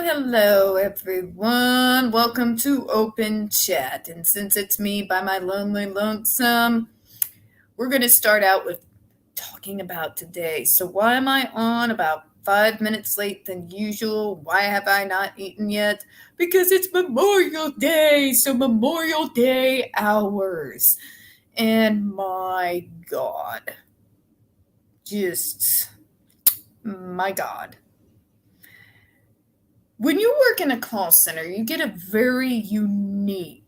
Hello, everyone. Welcome to Open Chat. And since it's me by my lonely lonesome, we're going to start out with talking about today. So, why am I on about 5 minutes late than usual? Why have I not eaten yet? Because it's Memorial Day. So, Memorial Day hours. And my God. My God. When you work in a call center, you get a very unique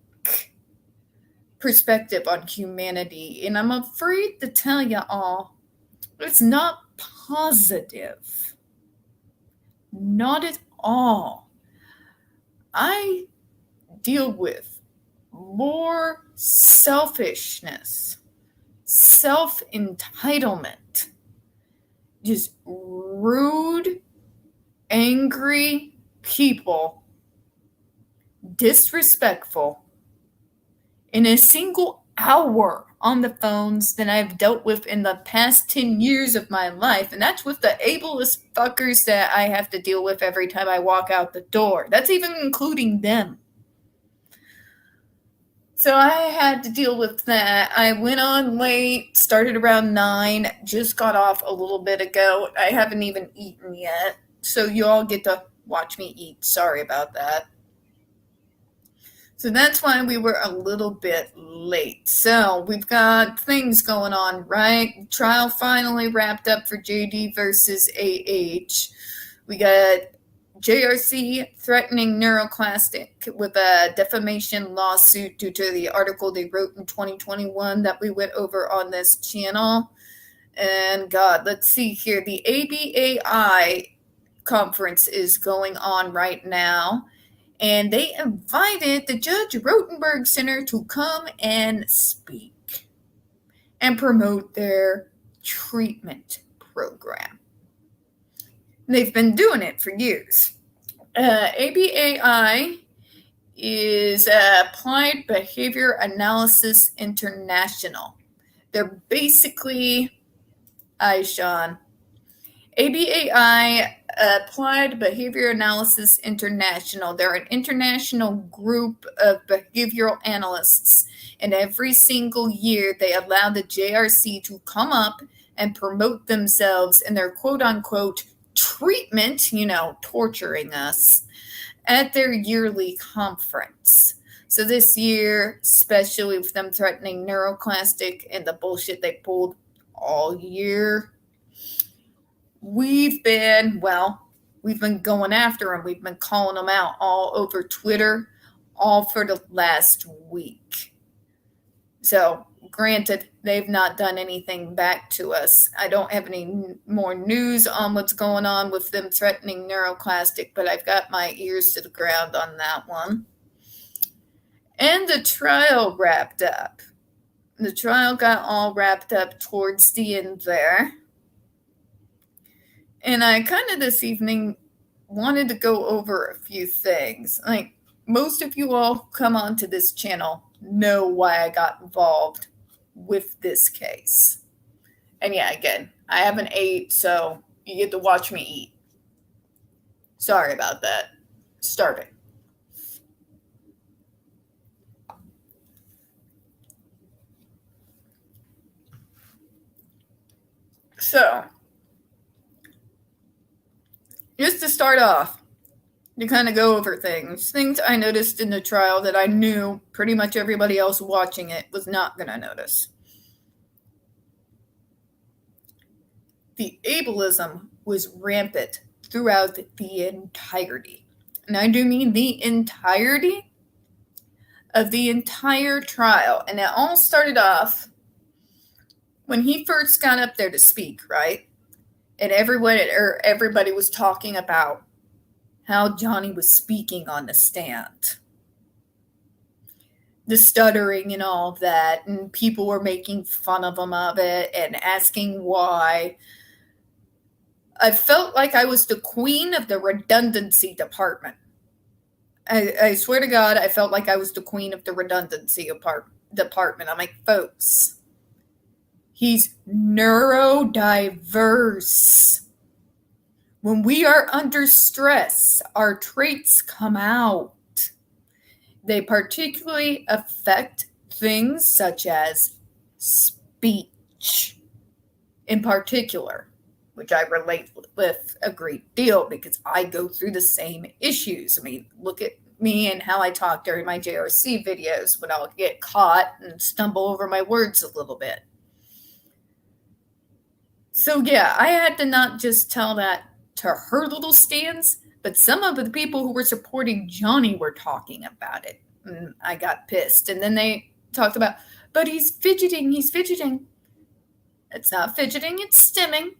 perspective on humanity, and I'm afraid to tell you all, it's not positive. Not at all. I deal with more selfishness, self entitlement, just rude, angry people, disrespectful, in a single hour on the phones than I've dealt with in the past 10 years of my life. And that's with the ableist fuckers that I have to deal with every time I walk out the door. That's even including them. So I had to deal with that. I went on late, started around 9, just got off a little bit ago. I haven't even eaten yet. So you all get to watch me eat. Sorry about that. So that's why we were a little bit late. So we've got things going on, right? Trial finally wrapped up for JD versus AH. We got JRC threatening Neuroclastic with a defamation lawsuit due to the article they wrote in 2021 that we went over on this channel. And God, let's see here. The ABAI conference is going on right now. And they invited the Judge Rotenberg Center to come and speak and promote their treatment program. They've been doing it for years. ABAI is Applied Behavior Analysis International. They're basically, Sean. ABAI, Applied Behavior Analysis International. They're an international group of behavioral analysts, and every single year they allow the JRC to come up and promote themselves in their quote-unquote treatment, torturing us, at their yearly conference. So this year, especially with them threatening Neuroclastic and the bullshit they pulled all year, we've been going after them. We've been calling them out all over Twitter, all for the last week. So, granted, they've not done anything back to us. I don't have any more news on what's going on with them threatening Neuroclastic, but I've got my ears to the ground on that one. And the trial wrapped up. The trial got all wrapped up towards the end there. And I kind of this evening wanted to go over a few things. Like, most of you all come onto this channel know why I got involved with this case. And yeah, again, I haven't ate, so you get to watch me eat. Sorry about that. Starting. So, just to start off, to kind of go over things I noticed in the trial that I knew pretty much everybody else watching it was not going to notice. The ableism was rampant throughout the entirety. And I do mean the entirety of the entire trial. And it all started off when he first got up there to speak, right? And everybody was talking about how Johnny was speaking on the stand. The stuttering and all of that, and people were making fun of him of it and asking why. I felt like I was the queen of the redundancy department. I swear to God, I felt like I was the queen of the redundancy department. I'm like, folks, he's neurodiverse. When we are under stress, our traits come out. They particularly affect things such as speech, in particular, which I relate with a great deal because I go through the same issues. I mean, look at me and how I talk during my JRC videos when I'll get caught and stumble over my words a little bit. So yeah, I had to not just tell that to her little stands, but some of the people who were supporting Johnny were talking about it. And I got pissed. And then they talked about, but he's fidgeting. It's not fidgeting, it's stimming.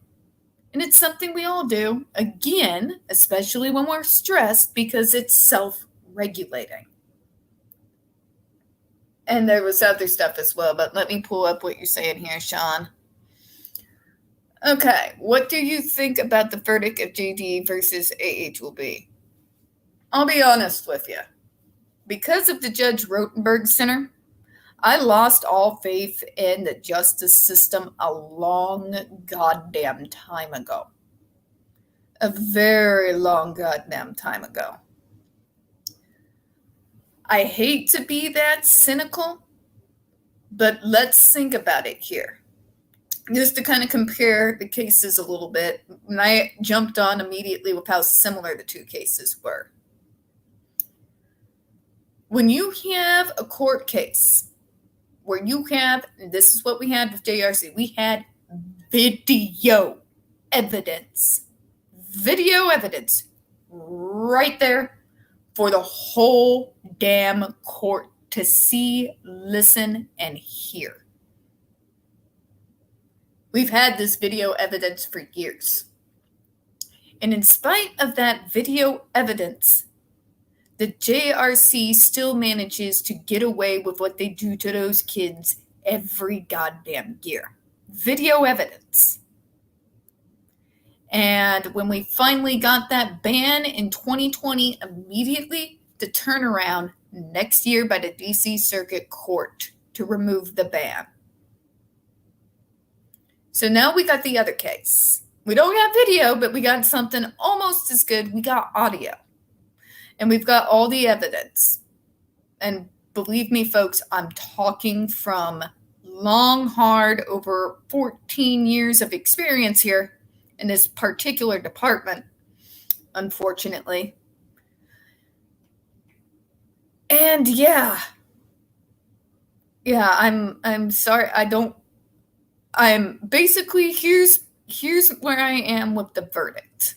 And it's something we all do, again, especially when we're stressed, because it's self-regulating. And there was other stuff as well, but let me pull up what you're saying here, Sean. Okay, what do you think about the verdict of JD versus AH will be? I'll be honest with you. Because of the Judge Rotenberg Center, I lost all faith in the justice system a long goddamn time ago. A very long goddamn time ago. I hate to be that cynical, but let's think about it here. Just to kind of compare the cases a little bit, and I jumped on immediately with how similar the two cases were. When you have a court case where you have, and this is what we had with JRC, we had video evidence right there for the whole damn court to see, listen, and hear. We've had this video evidence for years. And in spite of that video evidence, the JRC still manages to get away with what they do to those kids every goddamn year. Video evidence. And when we finally got that ban in 2020, immediately the turnaround next year by the DC Circuit Court to remove the ban. So now we got the other case. We don't have video, but we got something almost as good. We got audio. And we've got all the evidence. And believe me, folks, I'm talking from long, hard, over 14 years of experience here in this particular department, unfortunately. And yeah, I'm sorry. I'm basically, here's where I am with the verdict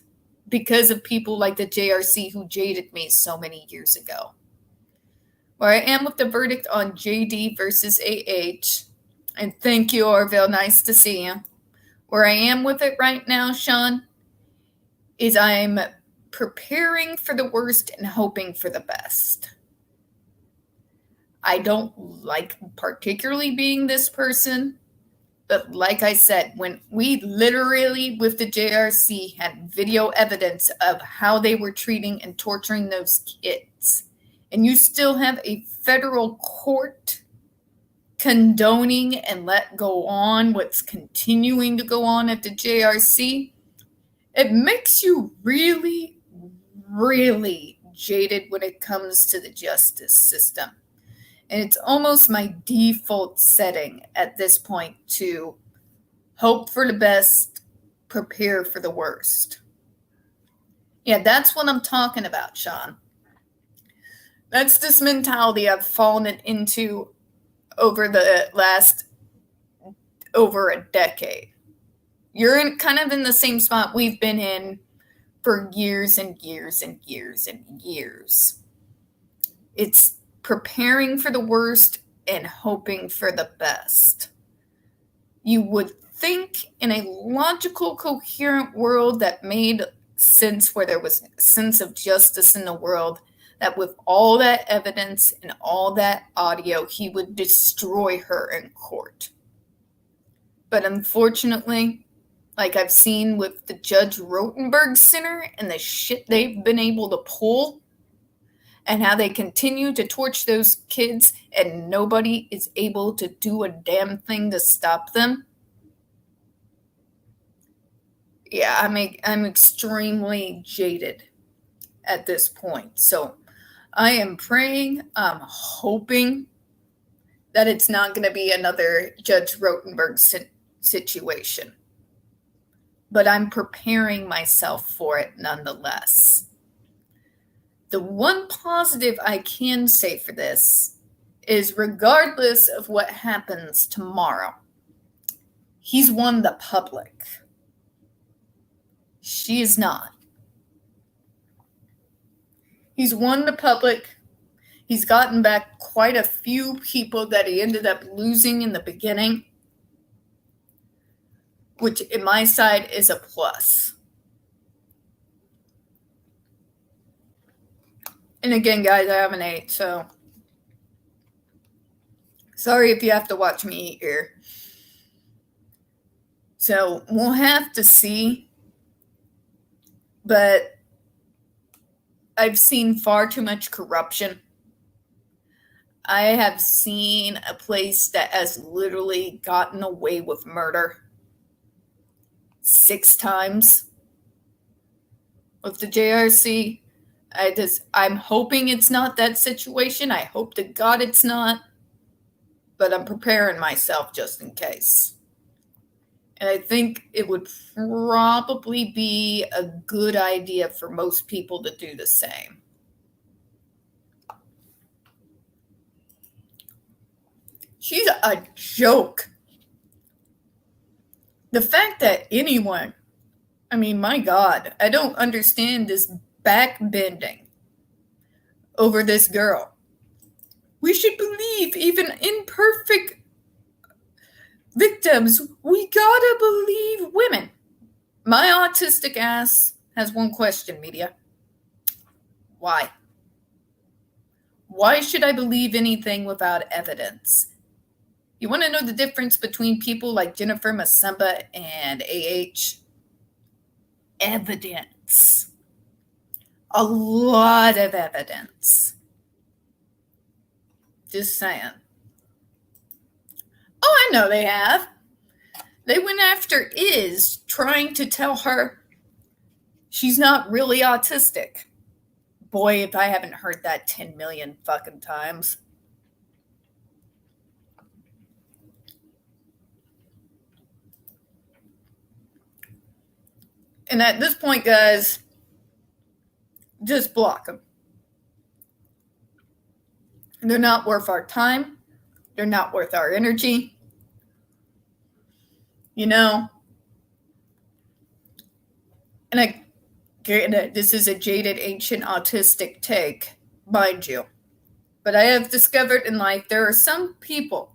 because of people like the JRC who jaded me so many years ago. Where I am with the verdict on JD versus AH, and thank you, Orville, nice to see you. Where I am with it right now, Sean, is I'm preparing for the worst and hoping for the best. I don't like particularly being this person, but like I said, when we literally, with the JRC, had video evidence of how they were treating and torturing those kids, and you still have a federal court condoning and let go on what's continuing to go on at the JRC, it makes you really, really jaded when it comes to the justice system. And it's almost my default setting at this point to hope for the best, prepare for the worst. Yeah, that's what I'm talking about, Sean. That's this mentality I've fallen into over the last over a decade. You're kind of in the same spot we've been in for years and years and years and years. It's preparing for the worst and hoping for the best. You would think in a logical, coherent world that made sense, where there was a sense of justice in the world, that with all that evidence and all that audio, he would destroy her in court. But unfortunately, like I've seen with the Judge Rotenberg Center and the shit they've been able to pull, and how they continue to torch those kids and nobody is able to do a damn thing to stop them. Yeah, I'm extremely jaded at this point. So I am praying, I'm hoping that it's not going to be another Judge Rotenberg situation. But I'm preparing myself for it nonetheless. The one positive I can say for this is regardless of what happens tomorrow, he's won the public. She is not. He's won the public. He's gotten back quite a few people that he ended up losing in the beginning, which in my side is a plus. And again, guys, I haven't ate, so sorry if you have to watch me eat here. So we'll have to see. But I've seen far too much corruption. I have seen a place that has literally gotten away with murder 6 times with the JRC. I'm hoping it's not that situation. I hope to God it's not. But I'm preparing myself just in case. And I think it would probably be a good idea for most people to do the same. She's a joke. The fact that anyone, I mean, my God, I don't understand this backbending over this girl. We should believe even imperfect victims. We gotta believe women. My autistic ass has one question, media. Why? Why should I believe anything without evidence? You want to know the difference between people like Jennifer Masamba and AH? Evidence. A lot of evidence. Just saying. Oh, I know they have. They went after Iz, trying to tell her she's not really autistic. Boy, if I haven't heard that 10 million fucking times. And at this point, guys, just block them. They're not worth our time. They're not worth our energy. You know? And this is a jaded, ancient, autistic take, mind you. But I have discovered in life there are some people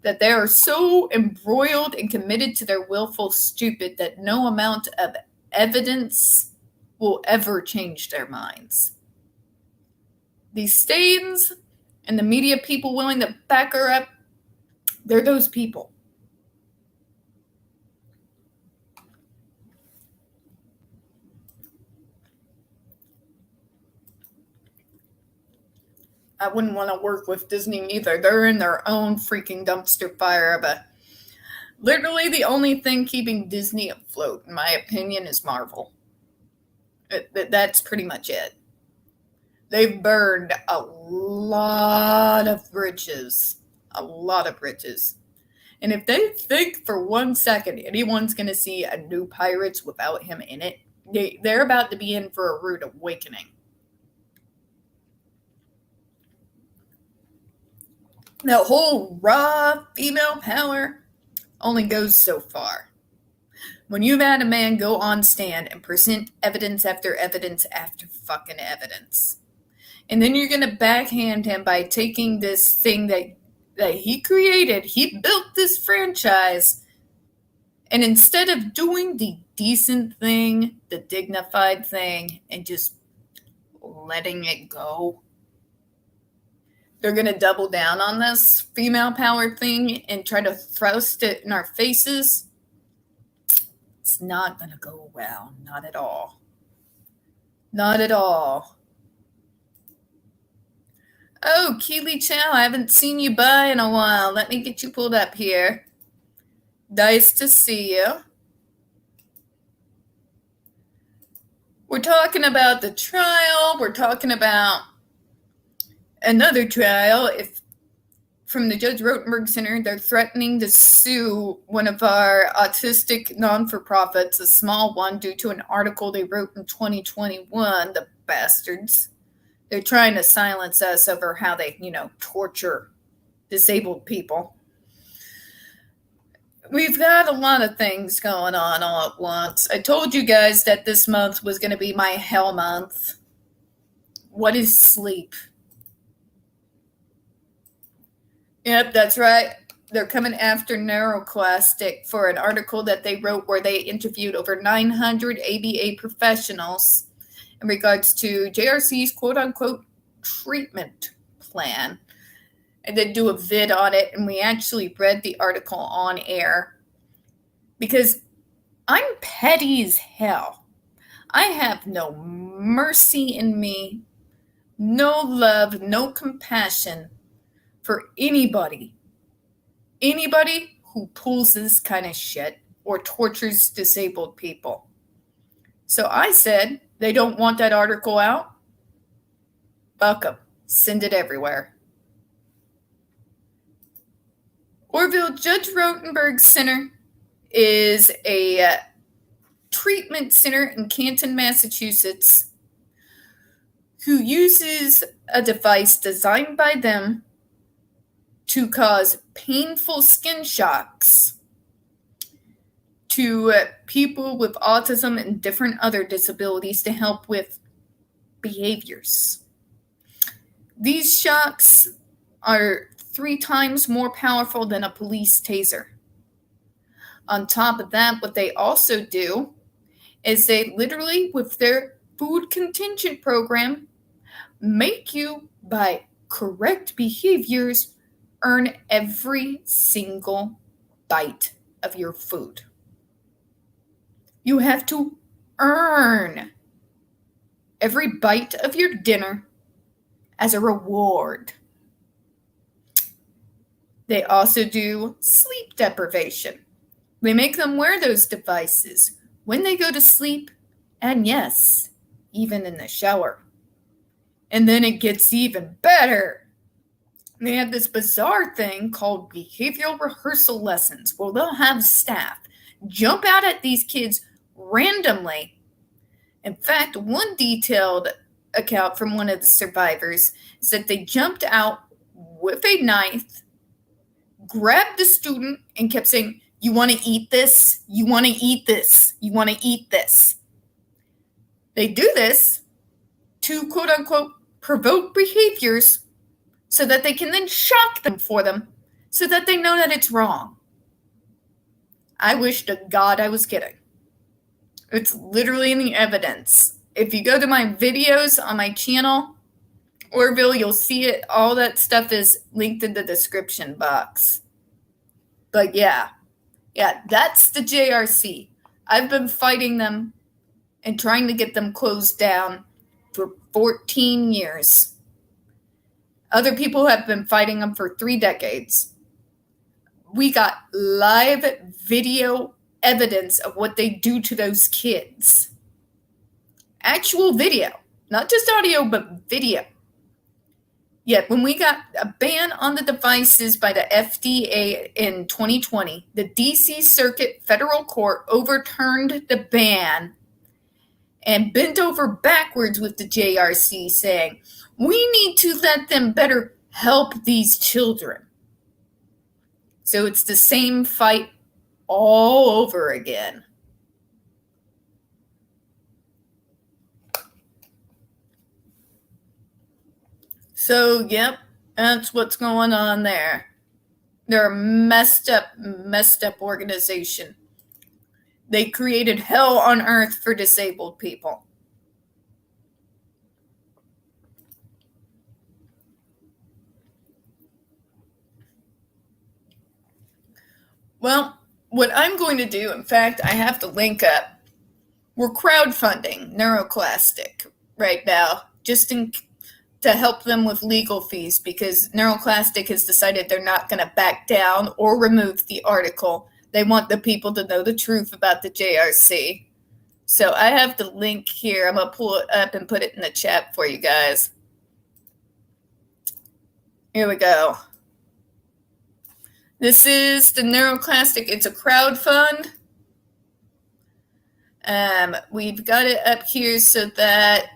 that they are so embroiled and committed to their willful stupid that no amount of evidence will ever change their minds. These stains and the media people willing to back her up, they're those people. I wouldn't want to work with Disney either. They're in their own freaking dumpster fire. But literally the only thing keeping Disney afloat, in my opinion, is Marvel. That's pretty much it. They've burned a lot of bridges. A lot of bridges. And if they think for 1 second anyone's going to see a new Pirates without him in it, they're about to be in for a rude awakening. The whole raw female power only goes so far. When you've had a man go on stand and present evidence after evidence after fucking evidence, and then you're going to backhand him by taking this thing that he created, he built this franchise, and instead of doing the decent thing, the dignified thing, and just letting it go, they're going to double down on this female power thing and try to thrust it in our faces. It's not going to go well. Not at all. Not at all. Oh, Keely Chow, I haven't seen you by in a while. Let me get you pulled up here. Nice to see you. We're talking about the trial. We're talking about another trial. From the Judge Rotenberg Center, they're threatening to sue one of our autistic non-for-profits, a small one, due to an article they wrote in 2021, the bastards. They're trying to silence us over how they, torture disabled people. We've got a lot of things going on all at once. I told you guys that this month was going to be my hell month. What is sleep? Yep, that's right. They're coming after Neuroclastic for an article that they wrote where they interviewed over 900 ABA professionals in regards to JRC's quote-unquote treatment plan. And then do a vid on it, and we actually read the article on air because I'm petty as hell. I have no mercy in me, no love, no compassion for anybody who pulls this kind of shit or tortures disabled people. So I said, they don't want that article out? Fuck them. Send it everywhere. Orville Judge Rotenberg Center is a treatment center in Canton, Massachusetts, who uses a device designed by them to cause painful skin shocks to people with autism and different other disabilities to help with behaviors. These shocks are 3 times more powerful than a police taser. On top of that, what they also do is they literally, with their food contingent program, make you, by correct behaviors, earn every single bite of your food. You have to earn every bite of your dinner as a reward. They also do sleep deprivation. They make them wear those devices when they go to sleep, and yes, even in the shower. And then it gets even better. They have this bizarre thing called behavioral rehearsal lessons, where they'll have staff jump out at these kids randomly. In fact, one detailed account from one of the survivors is that they jumped out with a knife, grabbed the student, and kept saying, "You want to eat this? You want to eat this? You want to eat this?" They do this to, quote unquote, provoke behaviors so that they can then shock them for them so that they know that it's wrong. I wish to God I was kidding. It's literally in the evidence. If you go to my videos on my channel, Orville, you'll see it. All that stuff is linked in the description box. But yeah, that's the JRC. I've been fighting them and trying to get them closed down for 14 years. Other people have been fighting them for 3 decades. We got live video evidence of what they do to those kids. Actual video, not just audio, but video. Yet when we got a ban on the devices by the FDA in 2020, the DC Circuit Federal Court overturned the ban and bent over backwards with the JRC, saying, we need to let them better help these children. So it's the same fight all over again. So, yep, that's what's going on there. They're a messed up organization. They created hell on earth for disabled people. Well, what I'm going to do, in fact, I have to link up. We're crowdfunding Neuroclastic right now, just to help them with legal fees, because Neuroclastic has decided they're not going to back down or remove the article. They want the people to know the truth about the JRC. So I have the link here. I'm going to pull it up and put it in the chat for you guys. Here we go. This is the Neuroclastic. It's a crowdfund. We've got it up here so that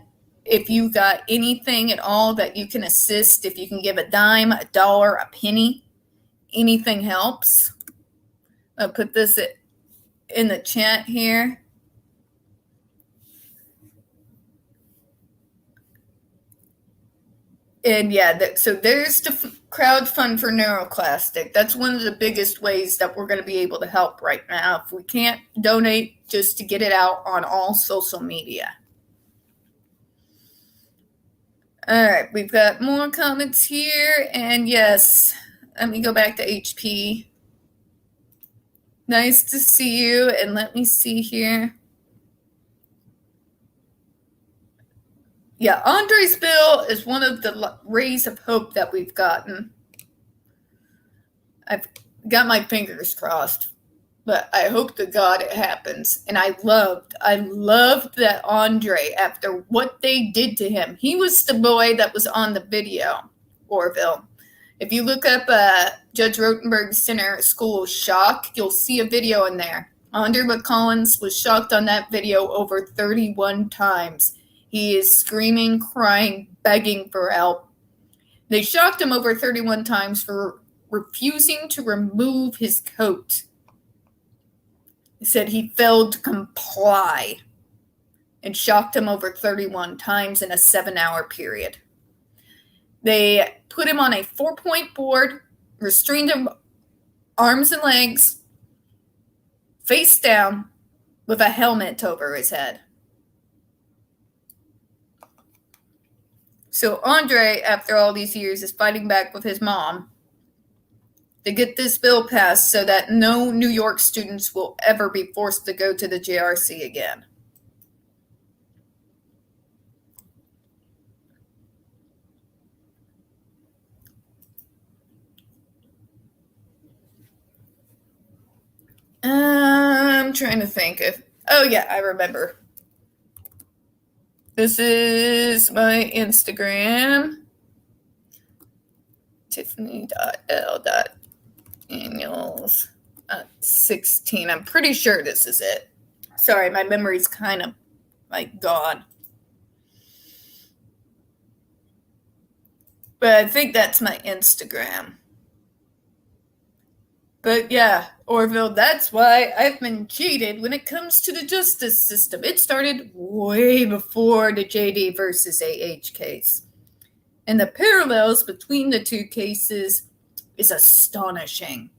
if you got anything at all that you can assist, if you can give a dime, a dollar, a penny, anything helps. I'll put this in the chat here. And yeah, so there's the crowdfund for Neuroclastic. That's one of the biggest ways that we're going to be able to help right now. If we can't donate, just to get it out on all social media. All right, we've got more comments here. And yes, let me go back to HP. Nice to see you. And let me see here. Yeah, Andre's bill is one of the rays of hope that we've gotten. I've got my fingers crossed, but I hope to God it happens. And I loved that Andre, after what they did to him. He was the boy that was on the video, Orville. If you look up Judge Rotenberg Center School Shock, you'll see a video in there. Andre McCollins was shocked on that video over 31 times. He is screaming, crying, begging for help. They shocked him over 31 times for refusing to remove his coat. He said he failed to comply and shocked him over 31 times in a 7-hour period. They put him on a 4-point board, restrained him arms and legs, face down, with a helmet over his head. So Andre, after all these years, is fighting back with his mom to get this bill passed so that no New York students will ever be forced to go to the JRC again. I'm trying to think of... Oh, yeah, I remember. This is my Instagram. Tiffany.l.Daniels16. I'm pretty sure this is it. Sorry, my memory's kind of gone. But I think that's my Instagram. But yeah, Orville, that's why I've been cheated when it comes to the justice system. It started way before the JD versus AH case. And the parallels between the two cases is astonishing.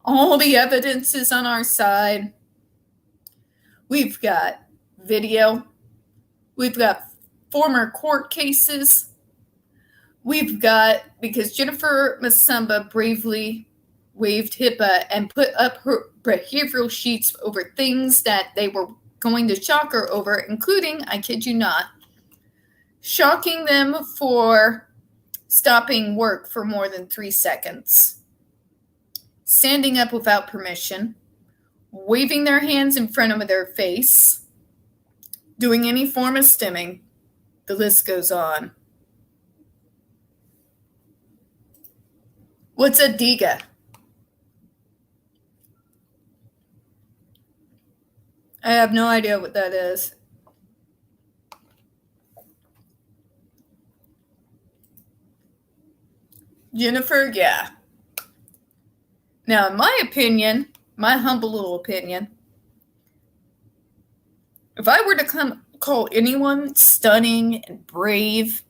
All the evidence is on our side. We've got video. We've got former court cases. We've got, because Jennifer Masamba bravely waived HIPAA and put up her behavioral sheets over things that they were going to shock her over, including, I kid you not, shocking them for stopping work for more than 3 seconds, standing up without permission, waving their hands in front of their face, doing any form of stimming. The list goes on. What's a DIGA? I have no idea what that is. Jennifer, yeah. Now, in my opinion, my humble little opinion, if I were to call anyone stunning and brave,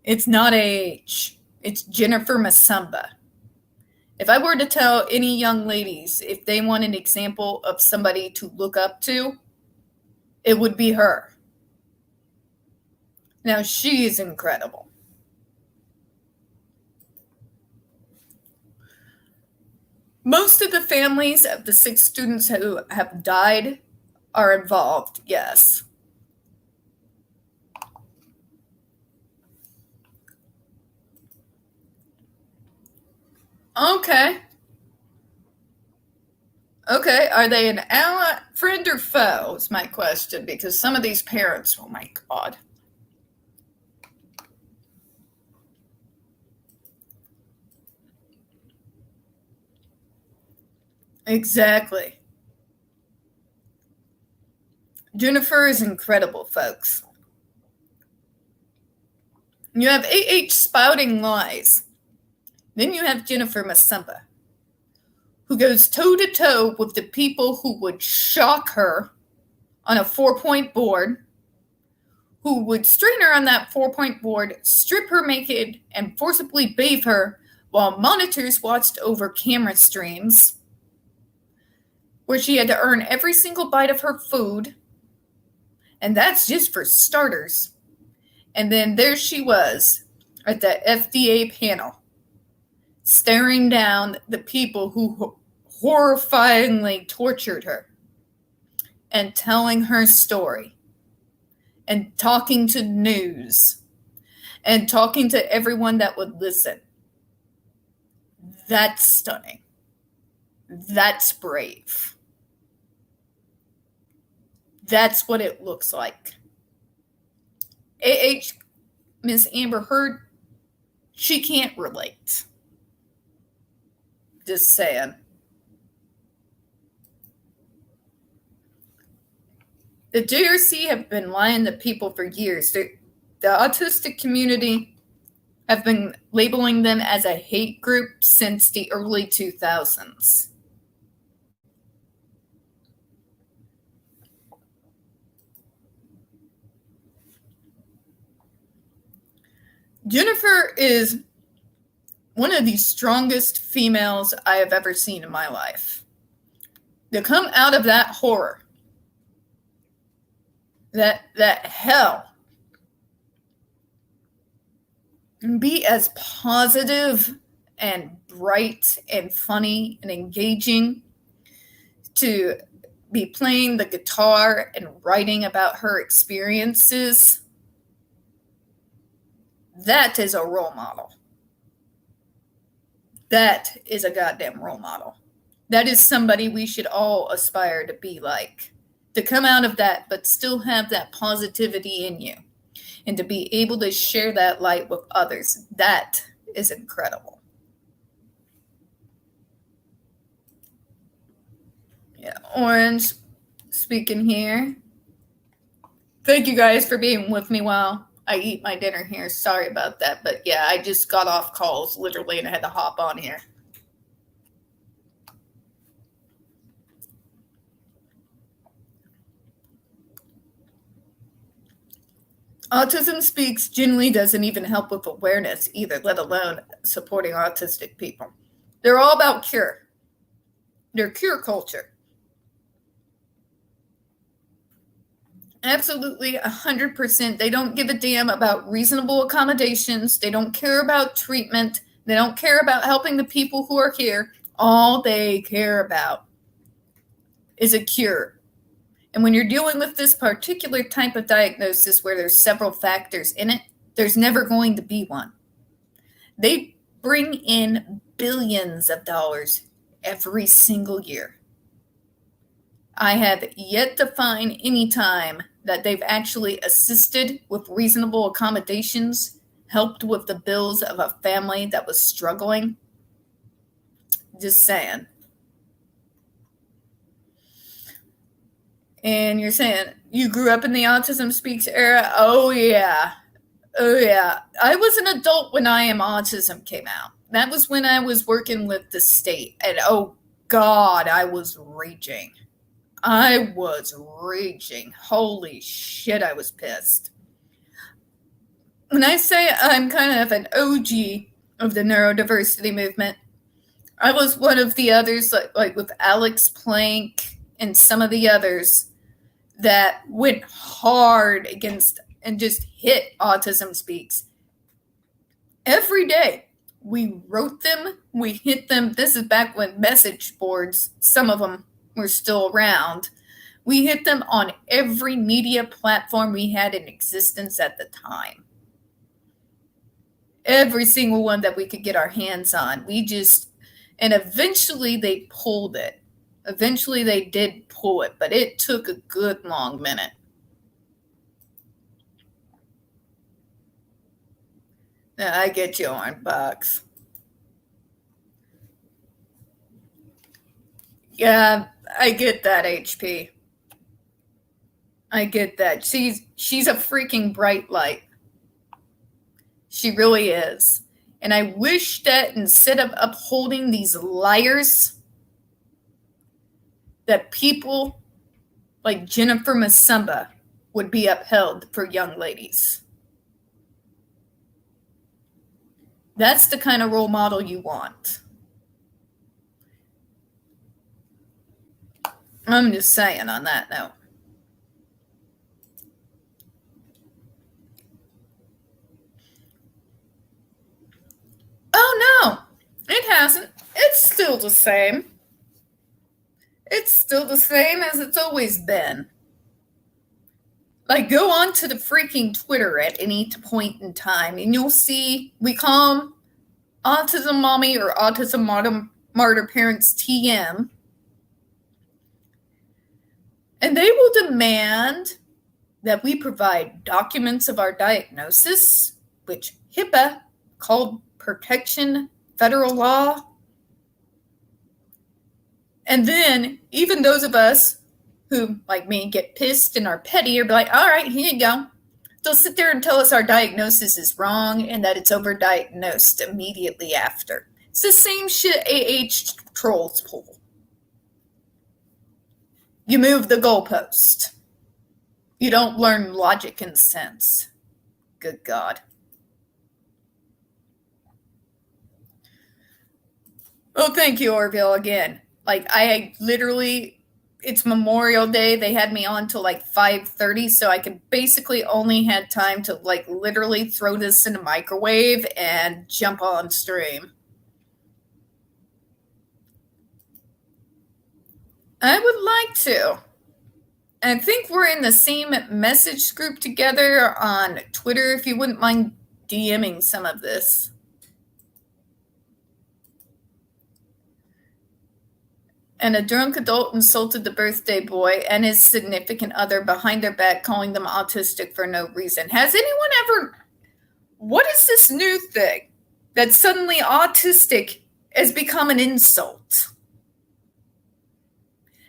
it's not AH. It's Jennifer Masamba. If I were to tell any young ladies if they want an example of somebody to look up to, it would be her. Now, she is incredible. Most of the families of the 6 students who have died are involved, yes. Okay. Okay, are they an ally, friend, or foe? Is my question, because some of these parents, oh my God. Exactly. Jennifer is incredible, folks. You have AH spouting lies. Then you have Jennifer Masumba, who goes toe to toe with the people who would shock her on a 4-point board, who would strain her on that 4-point board, strip her naked, and forcibly bathe her while monitors watched over camera streams, where she had to earn every single bite of her food. And that's just for starters. And then there she was at the FDA panel, staring down the people who horrifyingly tortured her and telling her story and talking to news and talking to everyone that would listen. That's stunning. That's brave. That's what it looks like. AH, Miss Amber Heard, she can't relate. Just saying. The JRC have been lying to people for years. The autistic community have been labeling them as a hate group since the early 2000s. Jennifer is one of the strongest females I have ever seen in my life. To come out of that horror, that hell, and be as positive and bright and funny and engaging, to be playing the guitar and writing about her experiences, that is a role model. That is a goddamn role model. That is somebody we should all aspire to be like. To come out of that, but still have that positivity in you. And to be able to share that light with others. That is incredible. Yeah, Orange speaking here. Thank you guys for being with me while I eat my dinner here. Sorry about that. But yeah, I just got off calls literally and I had to hop on here. Autism Speaks generally doesn't even help with awareness either, let alone supporting autistic people. They're all about cure. They're cure culture. Absolutely, 100%. They don't give a damn about reasonable accommodations. They don't care about treatment. They don't care about helping the people who are here. All they care about is a cure. And when you're dealing with this particular type of diagnosis where there's several factors in it, there's never going to be one. They bring in billions of dollars every single year. I have yet to find any time that they've actually assisted with reasonable accommodations, helped with the bills of a family that was struggling. Just saying. And you're saying you grew up in the Autism Speaks era? Oh, yeah. Oh, yeah. I was an adult when I Am Autism came out. That was when I was working with the state. And oh, God, I was raging. I was raging. Holy shit, I was pissed. When I say I'm kind of an OG of the neurodiversity movement, I was one of the others, like with Alex Plank and some of the others, that went hard against and just hit Autism Speaks. Every day, we wrote them, we hit them. This is back when message boards, some of them were still around. We hit them on every media platform we had in existence at the time. Every single one that we could get our hands on. And eventually they pulled it. Eventually they did pull it, but it took a good long minute. Yeah, I get you, Orange Box. Yeah, I get that, HP. I get that. She's a freaking bright light. She really is. And I wish that instead of upholding these liars, that people like Jennifer Masumba would be upheld for young ladies. That's the kind of role model you want. I'm just saying on that note. Oh no, it hasn't. It's still the same. It's still the same as it's always been. Like, go on to the freaking Twitter at any point in time, and you'll see we call them Autism Mommy or Autism Martyr Parents TM. And they will demand that we provide documents of our diagnosis, which HIPAA called protection federal law. And then even those of us who, like me, get pissed and are petty are like, all right, here you go. They'll sit there and tell us our diagnosis is wrong and that it's overdiagnosed immediately after. It's the same shit trolls pull. You move the goalpost. You don't learn logic and sense. Good God. Oh, thank you, Orville, again. Like, I literally, it's Memorial Day. They had me on till like 5:30, so I could basically only had time to like literally throw this in a microwave and jump on stream. I would like to. I think we're in the same message group together on Twitter, if you wouldn't mind DMing some of this. And a drunk adult insulted the birthday boy and his significant other behind their back, calling them autistic for no reason. Has anyone ever... What is this new thing that suddenly autistic has become an insult?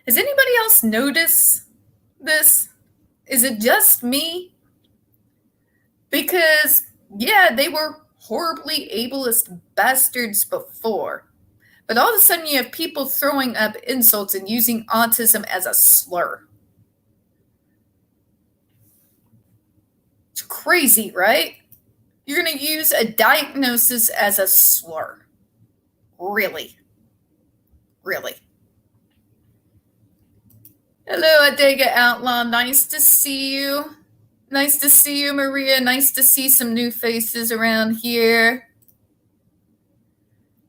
Has anybody else noticed this? Is it just me? Because, yeah, they were horribly ableist bastards before. But all of a sudden you have people throwing up insults and using autism as a slur. It's crazy, right? You're going to use a diagnosis as a slur. Really? Really? Hello, Adega Outlaw. Nice to see you. Nice to see you, Maria. Nice to see some new faces around here.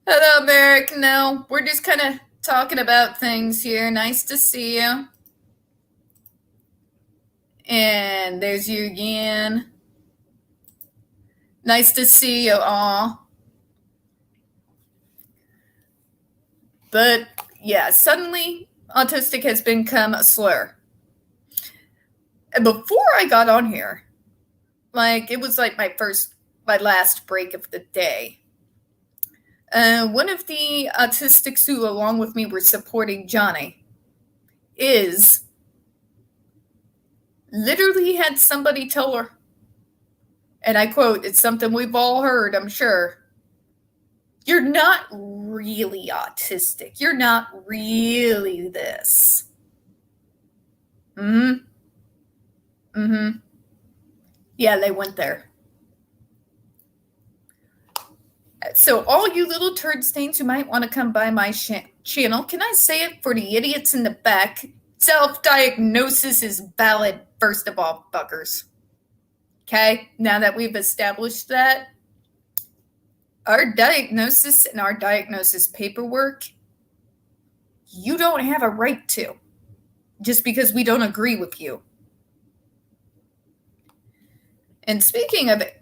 Hello, Merrick. No, we're just kind of talking about things here. Nice to see you. And there's you again. Nice to see you all. But, yeah, suddenly autistic has become a slur. And before I got on here, like, it was like my last break of the day. One of the autistics who, along with me, were supporting Johnny is literally had somebody tell her, and I quote, it's something we've all heard, I'm sure, you're not really autistic. You're not really this. Yeah, they went there. So all you little turd stains who might want to come by my channel, can I say it for the idiots in the back? Self-diagnosis is valid, first of all, fuckers. Okay? Now that we've established that, our diagnosis and our diagnosis paperwork, you don't have a right to, just because we don't agree with you. And speaking of it,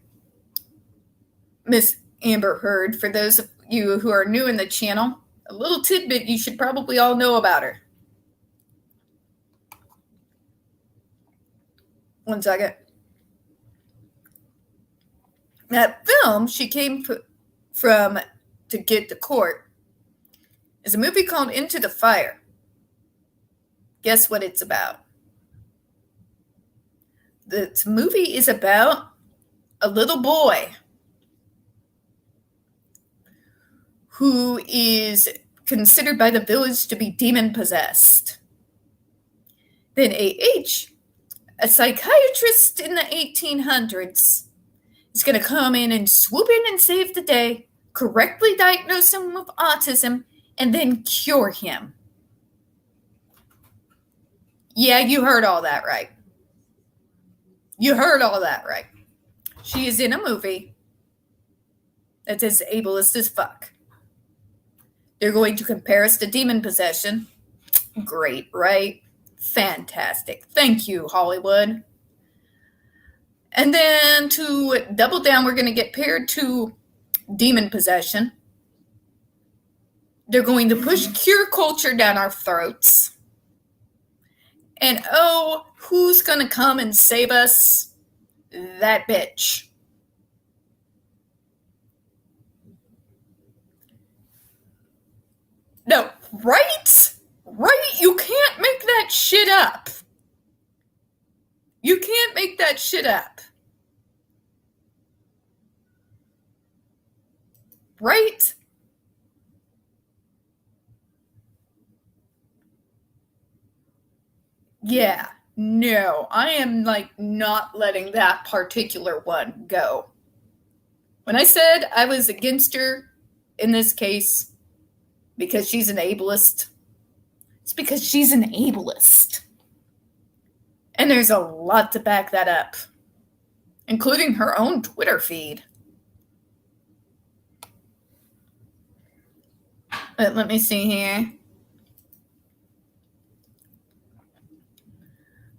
Miss Amber Heard, for those of you who are new in the channel, a little tidbit you should probably all know about her. One second. That film she came from to get to court is a movie called Into the Fire. Guess what it's about? This movie is about a little boy who is considered by the village to be demon possessed. Then A.H., a psychiatrist in the 1800s, is going to come in and swoop in and save the day, correctly diagnose him with autism, and then cure him. Yeah, you heard all that right. You heard all that right. She is in a movie that's as ableist as fuck. They're going to compare us to demon possession. Great, right? Fantastic. Thank you, Hollywood. And then to double down, we're going to get paired to demon possession. They're going to push cure culture down our throats. And oh, who's going to come and save us? That bitch. No, right? Right? You can't make that shit up. You can't make that shit up. Right? Yeah, no, I am not letting that particular one go. When I said I was against her in this case because she's an ableist, it's because she's an ableist. And there's a lot to back that up, including her own Twitter feed. But let me see here.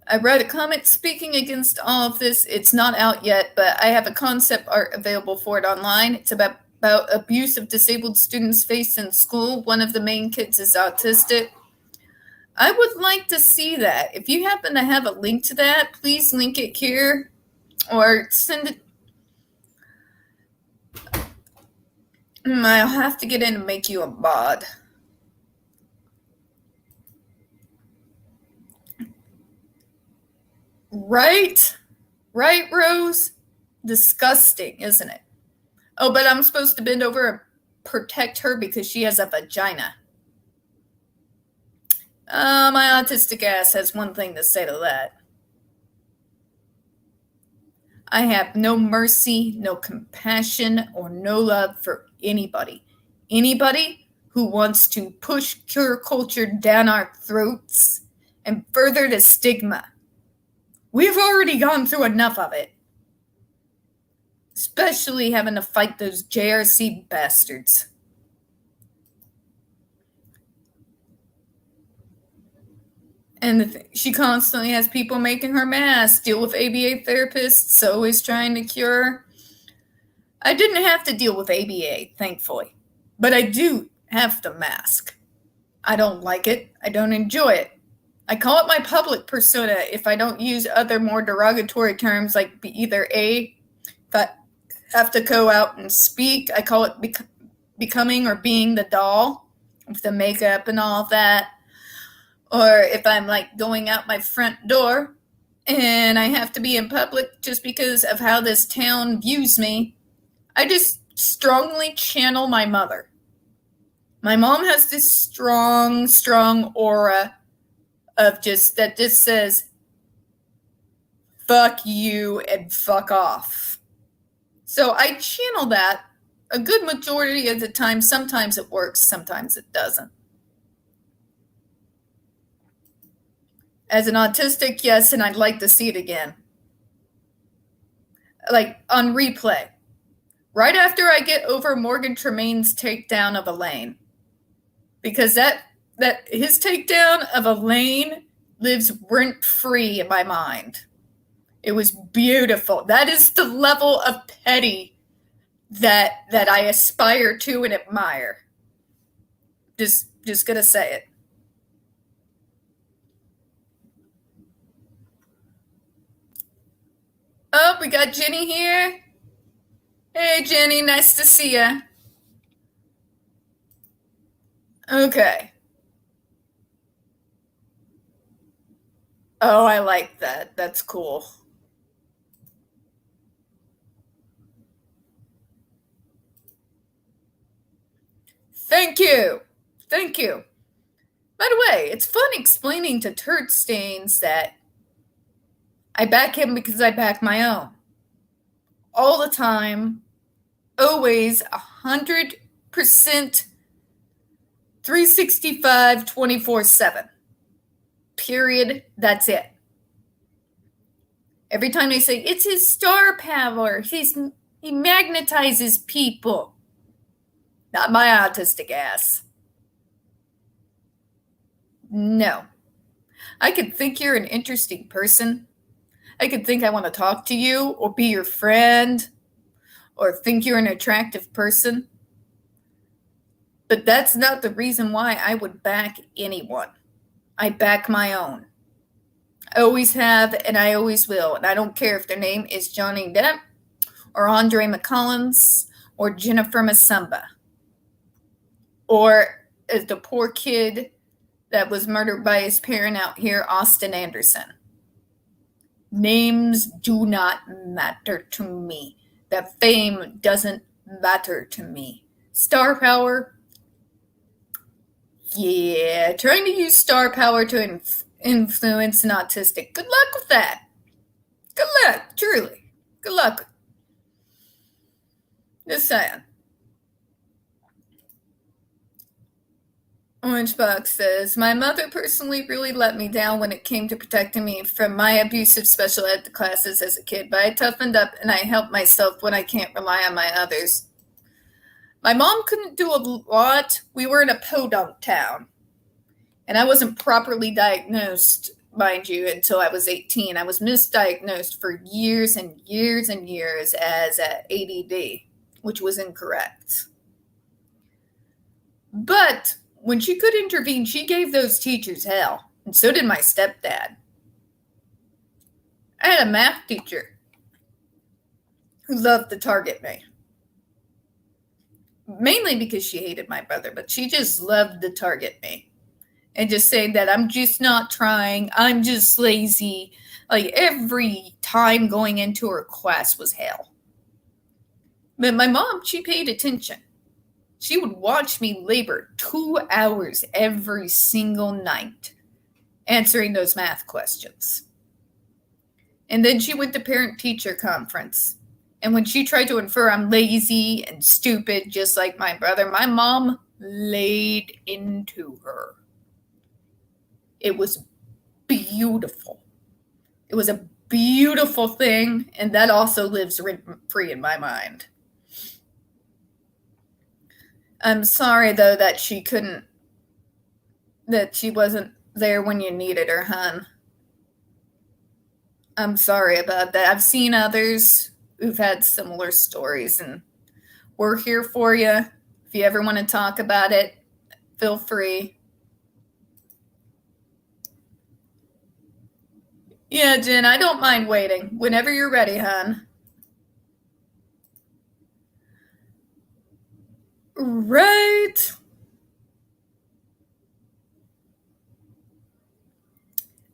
I read a comment speaking against all of this. It's not out yet, but I have a concept art available for it online. It's about abuse of disabled students faced in school. One of the main kids is autistic. I would like to see that. If you happen to have a link to that, please link it here or send it. I'll have to get in and make you a mod. Right? Right, Rose? Disgusting, isn't it? Oh, but I'm supposed to bend over and protect her because she has a vagina. My autistic ass has one thing to say to that. I have no mercy, no compassion, or no love for anybody. Anybody who wants to push cure culture down our throats and further the stigma. We've already gone through enough of it. Especially having to fight those JRC bastards. And she constantly has people making her masks, deal with ABA therapists, always trying to cure. I didn't have to deal with ABA, thankfully. But I do have to mask. I don't like it. I don't enjoy it. I call it my public persona if I don't use other more derogatory terms like either A, if I have to go out and speak, I call it becoming or being the doll with the makeup and all of that. Or if I'm going out my front door and I have to be in public just because of how this town views me, I just strongly channel my mother. My mom has this strong, strong aura of that just says, fuck you and fuck off. So I channel that a good majority of the time. Sometimes it works, sometimes it doesn't. As an autistic, yes, and I'd like to see it again. On replay. Right after I get over Morgan Tremaine's takedown of Elaine. Because that his takedown of Elaine lives rent-free in my mind. It was beautiful. That is the level of petty that I aspire to and admire. Just gonna say it. We got Jenny here. Hey, Jenny, nice to see you. Okay. Oh, I like that. That's cool. Thank you. Thank you. By the way, it's fun explaining to turd stains that I back him because I back my own. All the time, always 100%, 365, 24/7. Period. That's it. Every time they say, it's his star power, he magnetizes people. Not my autistic ass. No. I could think you're an interesting person. I could think I want to talk to you or be your friend or think you're an attractive person. But that's not the reason why I would back anyone. I back my own. I always have and I always will. And I don't care if their name is Johnny Depp or Andre McCollins or Jennifer Masumba or the poor kid that was murdered by his parent out here, Austin Anderson. Names do not matter to me. That fame doesn't matter to me. Star power? Yeah, trying to use star power to influence an autistic. Good luck with that. Good luck, truly. Good luck. Just saying. Orangebox says, my mother personally really let me down when it came to protecting me from my abusive special ed classes as a kid, but I toughened up and I helped myself when I can't rely on my others. My mom couldn't do a lot. We were in a podunk town, and I wasn't properly diagnosed, mind you, until I was 18. I was misdiagnosed for years and years and years as ADD, which was incorrect. But when she could intervene, she gave those teachers hell, and so did my stepdad. I had a math teacher who loved to target me. Mainly because she hated my brother, but she just loved to target me. And just saying that I'm just not trying, I'm just lazy. Like every time going into her class was hell. But my mom, she paid attention. She would watch me labor 2 hours every single night answering those math questions. And then she went to parent-teacher conference. And when she tried to infer I'm lazy and stupid just like my brother, my mom laid into her. It was beautiful. It was a beautiful thing, and that also lives rent-free in my mind. I'm sorry, though, that she wasn't there when you needed her, hon. I'm sorry about that. I've seen others who've had similar stories, and we're here for you. If you ever want to talk about it, feel free. Yeah, Jen, I don't mind waiting. Whenever you're ready, hon. Right.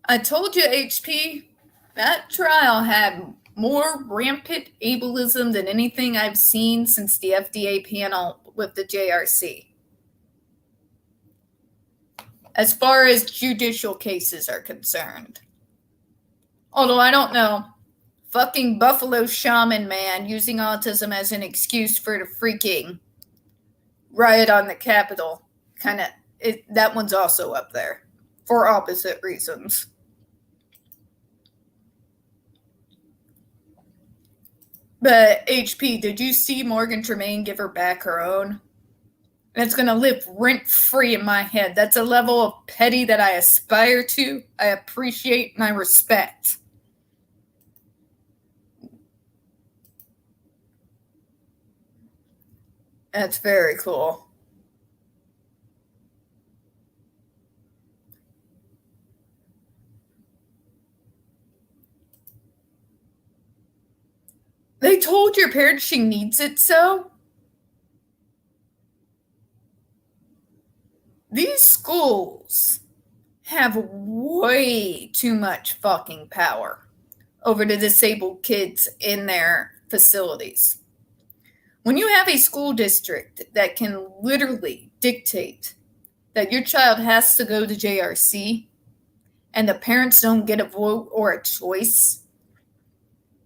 I told you, HP, that trial had more rampant ableism than anything I've seen since the FDA panel with the JRC. As far as judicial cases are concerned. Although I don't know, fucking Buffalo Shaman man using autism as an excuse for the freaking riot on the Capitol, that one's also up there for opposite reasons. But HP, did you see Morgan Tremaine give her back her own? And it's going to live rent-free in my head. That's a level of petty that I aspire to, I appreciate, and I respect. That's very cool. they told your parents she needs it so? These schools have way too much fucking power over the disabled kids in their facilities. When you have a school district that can literally dictate that your child has to go to JRC and the parents don't get a vote or a choice,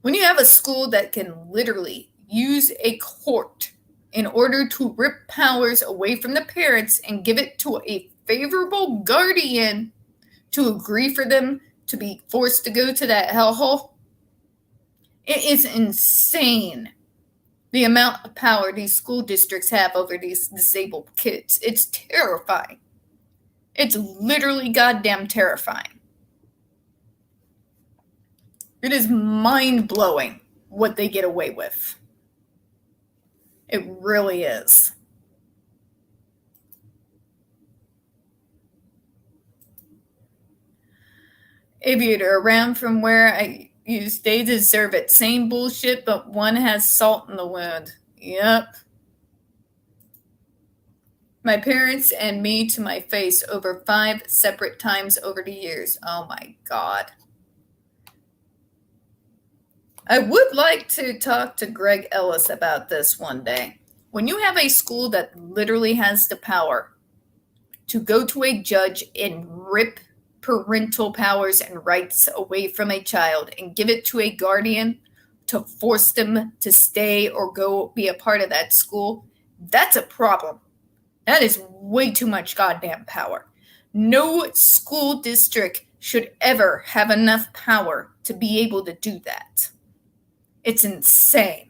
when you have a school that can literally use a court in order to rip powers away from the parents and give it to a favorable guardian to agree for them to be forced to go to that hellhole, it is insane the amount of power these school districts have over these disabled kids. It's terrifying. It's literally goddamn terrifying. It is mind-blowing what they get away with. It really is. Aviator, around from where I used, they deserve it. Same bullshit, but one has salt in the wound. Yep. My parents and me to my face over 5 separate times over the years. Oh my God. I would like to talk to Greg Ellis about this one day. When you have a school that literally has the power to go to a judge and rip parental powers and rights away from a child and give it to a guardian to force them to stay or go be a part of that school, that's a problem. That is way too much goddamn power. No school district should ever have enough power to be able to do that. It's insane.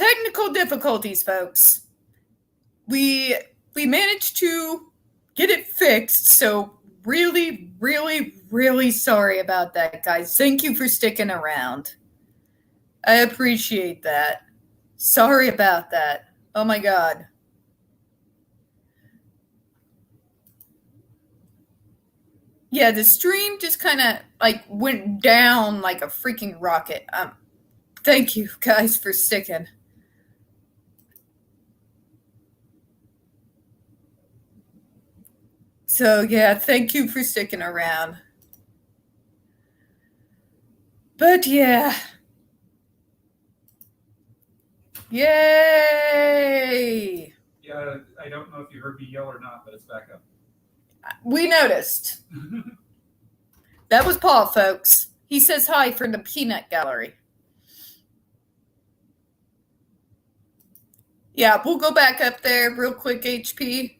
technical difficulties, folks. We managed to get it fixed, so really, really, really sorry about that, guys. Thank you for sticking around. I appreciate that. Sorry about that. Oh my god. Yeah, the stream just kind of like went down like a freaking rocket. Thank you guys for sticking. So yeah, thank you for sticking around. But yeah. Yay! Yeah, I don't know if you heard me yell or not, but it's back up. We noticed. That was Paul, folks. He says hi from the Peanut Gallery. Yeah, we'll go back up there real quick, HP.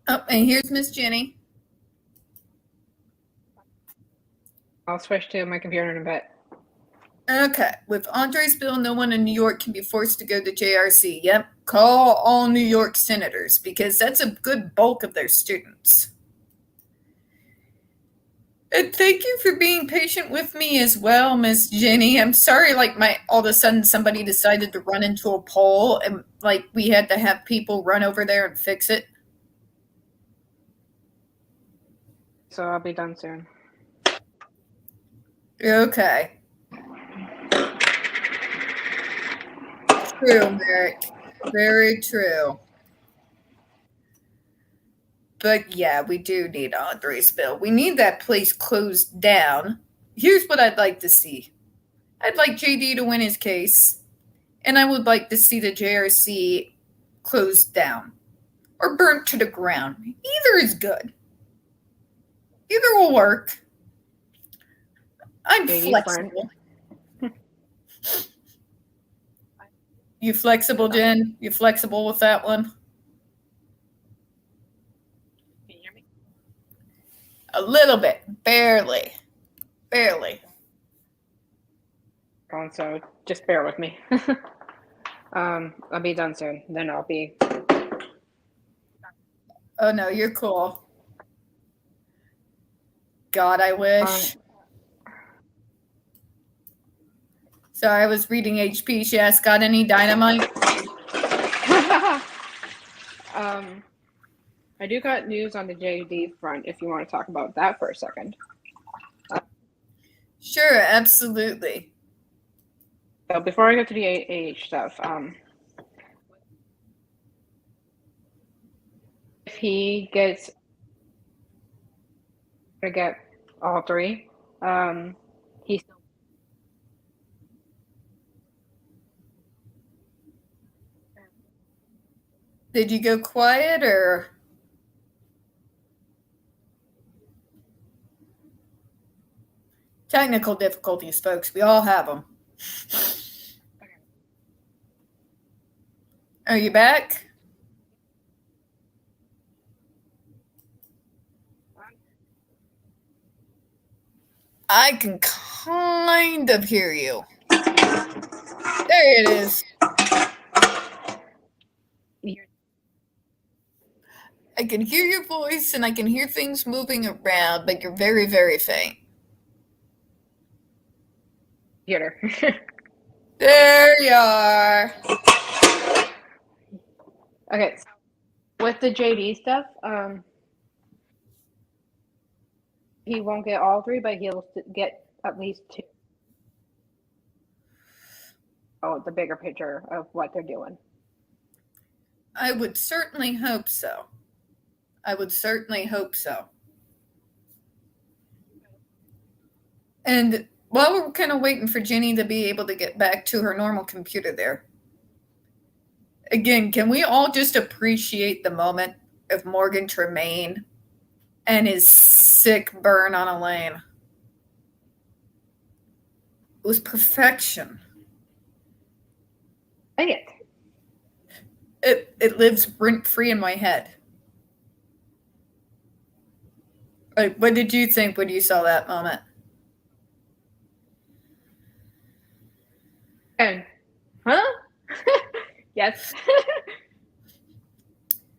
Oh, and here's Miss Jenny. I'll switch to my computer in a bit. Okay, with Andre's bill, no one in New York can be forced to go to JRC. Yep, call all New York senators because that's a good bulk of their students. And thank you for being patient with me as well, Miss Jenny. I'm sorry, like all of a sudden somebody decided to run into a pole and like we had to have people run over there and fix it. So I'll be done soon. Okay. True, Merrick. Very true. But yeah, we do need Andre's bill. We need that place closed down. Here's what I'd like to see. I'd like JD to win his case, and I would like to see the JRC closed down or burnt to the ground. Either is good. Either will work. I'm JD flexible. You flexible, Jen? You flexible with that one? Can you hear me? A little bit. Barely. Barely. So just bear with me. I'll be done soon. Then I'll be. Oh no, you're cool. God, I wish. Sorry, I was reading HP. She asked, got any dynamite? I do got news on the JD front if you want to talk about that for a second. Sure, absolutely. So before I go to the AH stuff, if he gets to get all three, he's still. Did you go quiet or? Technical difficulties, folks. We all have them. Are you back? I can kind of hear you. There it is. I can hear your voice and I can hear things moving around, but you're very, very faint. Here. There you are. Okay, so with the JD stuff, he won't get all three, but he'll get at least two. Oh, the bigger picture of what they're doing. I would certainly hope so. I would certainly hope so. And while we're kind of waiting for Jenny to be able to get back to her normal computer there, again, can we all just appreciate the moment of Morgan Tremaine and his sick burn on Elaine? It was perfection. Dang it. It lives rent-free in my head. Like, what did you think when you saw that moment? And, huh? Yes.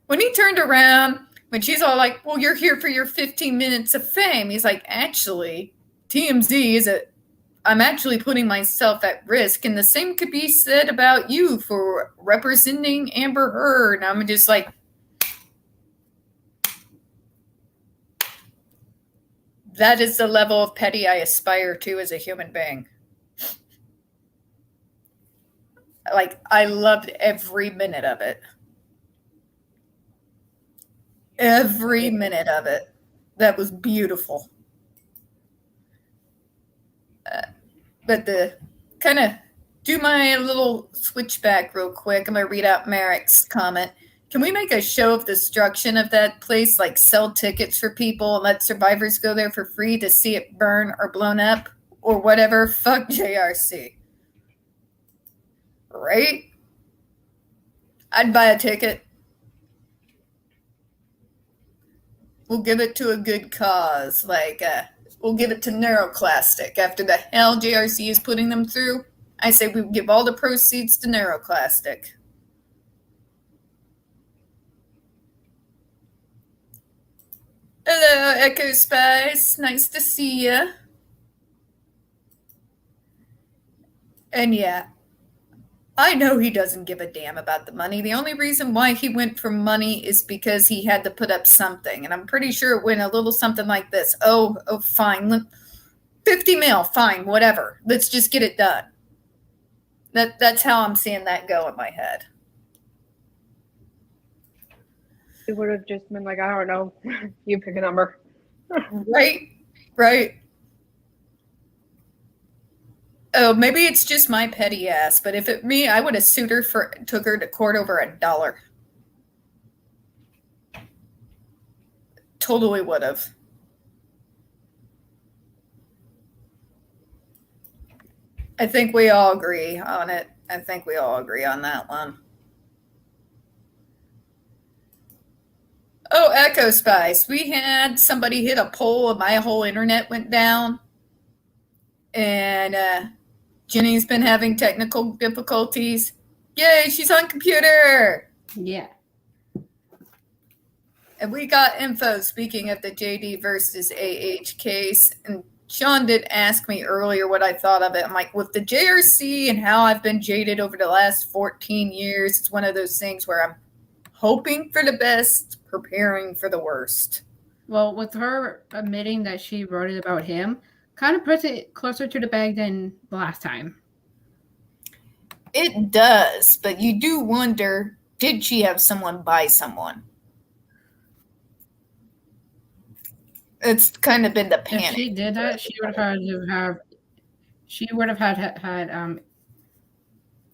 When he turned around, when she's all like, well, you're here for your 15 minutes of fame, he's like, actually, TMZ is I'm actually putting myself at risk. And the same could be said about you for representing Amber Heard. And I'm just like, that is the level of petty I aspire to as a human being. Like, I loved every minute of it. Every minute of it. That was beautiful. But the kind of do my little switchback real quick. I'm going to read out Merrick's comment. Can we make a show of destruction of that place, like sell tickets for people and let survivors go there for free to see it burn or blown up or whatever? Fuck JRC. Right? I'd buy a ticket. We'll give it to a good cause. Like, we'll give it to Neuroclastic. After the hell JRC is putting them through, I say we give all the proceeds to Neuroclastic. Hello, Echo Spice. Nice to see you. And yeah, I know he doesn't give a damn about the money. The only reason why he went for money is because he had to put up something. And I'm pretty sure it went a little something like this. Oh, fine. 50 mil, fine, whatever. Let's just get it done. That's how I'm seeing that go in my head. It would have just been like, I don't know, you pick a number. Right. Oh, maybe it's just my petty ass, but if it me, I would have took her to court over $1. Totally would have. I think we all agree on it. I think we all agree on that one. Oh, Echo Spice. We had somebody hit a poll and my whole internet went down. And Jenny's been having technical difficulties. Yay, she's on computer. Yeah. And we got info, speaking of the JD versus AH case. And Sean did ask me earlier what I thought of it. I'm like, with the JRC and how I've been jaded over the last 14 years, it's one of those things where I'm hoping for the best, preparing for the worst. Well, with her admitting that she wrote it about him, kind of puts it closer to the bag than the last time. It does, but you do wonder, did she have someone buy someone? It's kind of been the panic. If she did that, she would have had to have. She would have had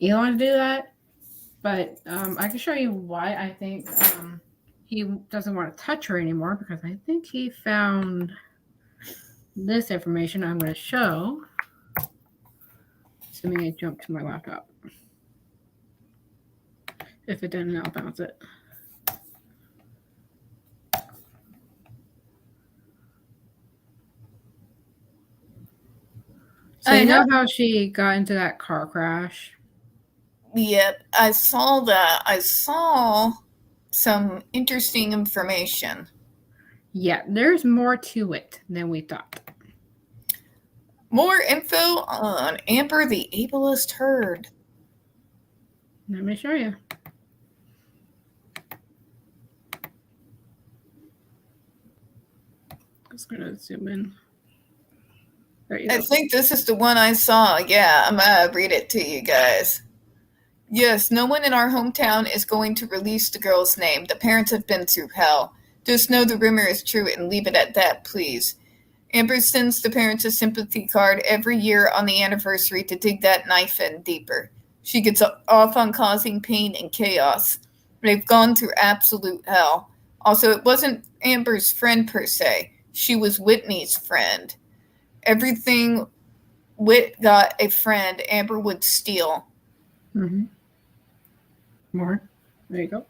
Elon do that. But I can show you why I think he doesn't want to touch her anymore, because I think he found this information I'm going to show. Assuming I jump to my laptop. If it didn't, I'll bounce it. So you know how she got into that car crash? Yep, I saw that. I saw some interesting information. Yeah, there's more to it than we thought. More info on Amber the Ableist Heard. Let me show you. Just gonna zoom in. There you go. I think this is the one I saw. Yeah, I'm gonna read it to you guys. Yes, no one in our hometown is going to release the girl's name. The parents have been through hell. Just know the rumor is true and leave it at that, please. Amber sends the parents a sympathy card every year on the anniversary to dig that knife in deeper. She gets off on causing pain and chaos. They've gone through absolute hell. Also, it wasn't Amber's friend per se. She was Whitney's friend. Everything Whit got a friend, Amber would steal. Mm-hmm. More. There you go.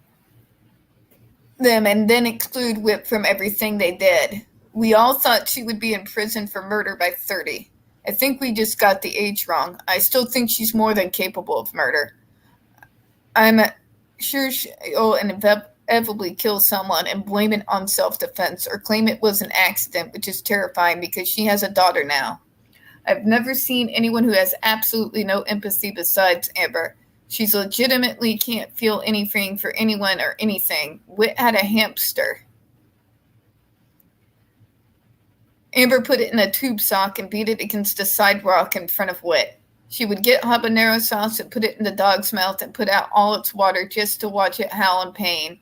Them and then exclude Whit from everything they did. We all thought she would be in prison for murder by 30. I think we just got the age wrong. I still think she's more than capable of murder. I'm sure she'll inevitably kill someone and blame it on self-defense or claim it was an accident, which is terrifying because she has a daughter now. I've never seen anyone who has absolutely no empathy besides Amber. She's legitimately can't feel anything for anyone or anything. Wit had a hamster. Amber put it in a tube sock and beat it against a sidewalk in front of Wit. She would get habanero sauce and put it in the dog's mouth and put out all its water just to watch it howl in pain.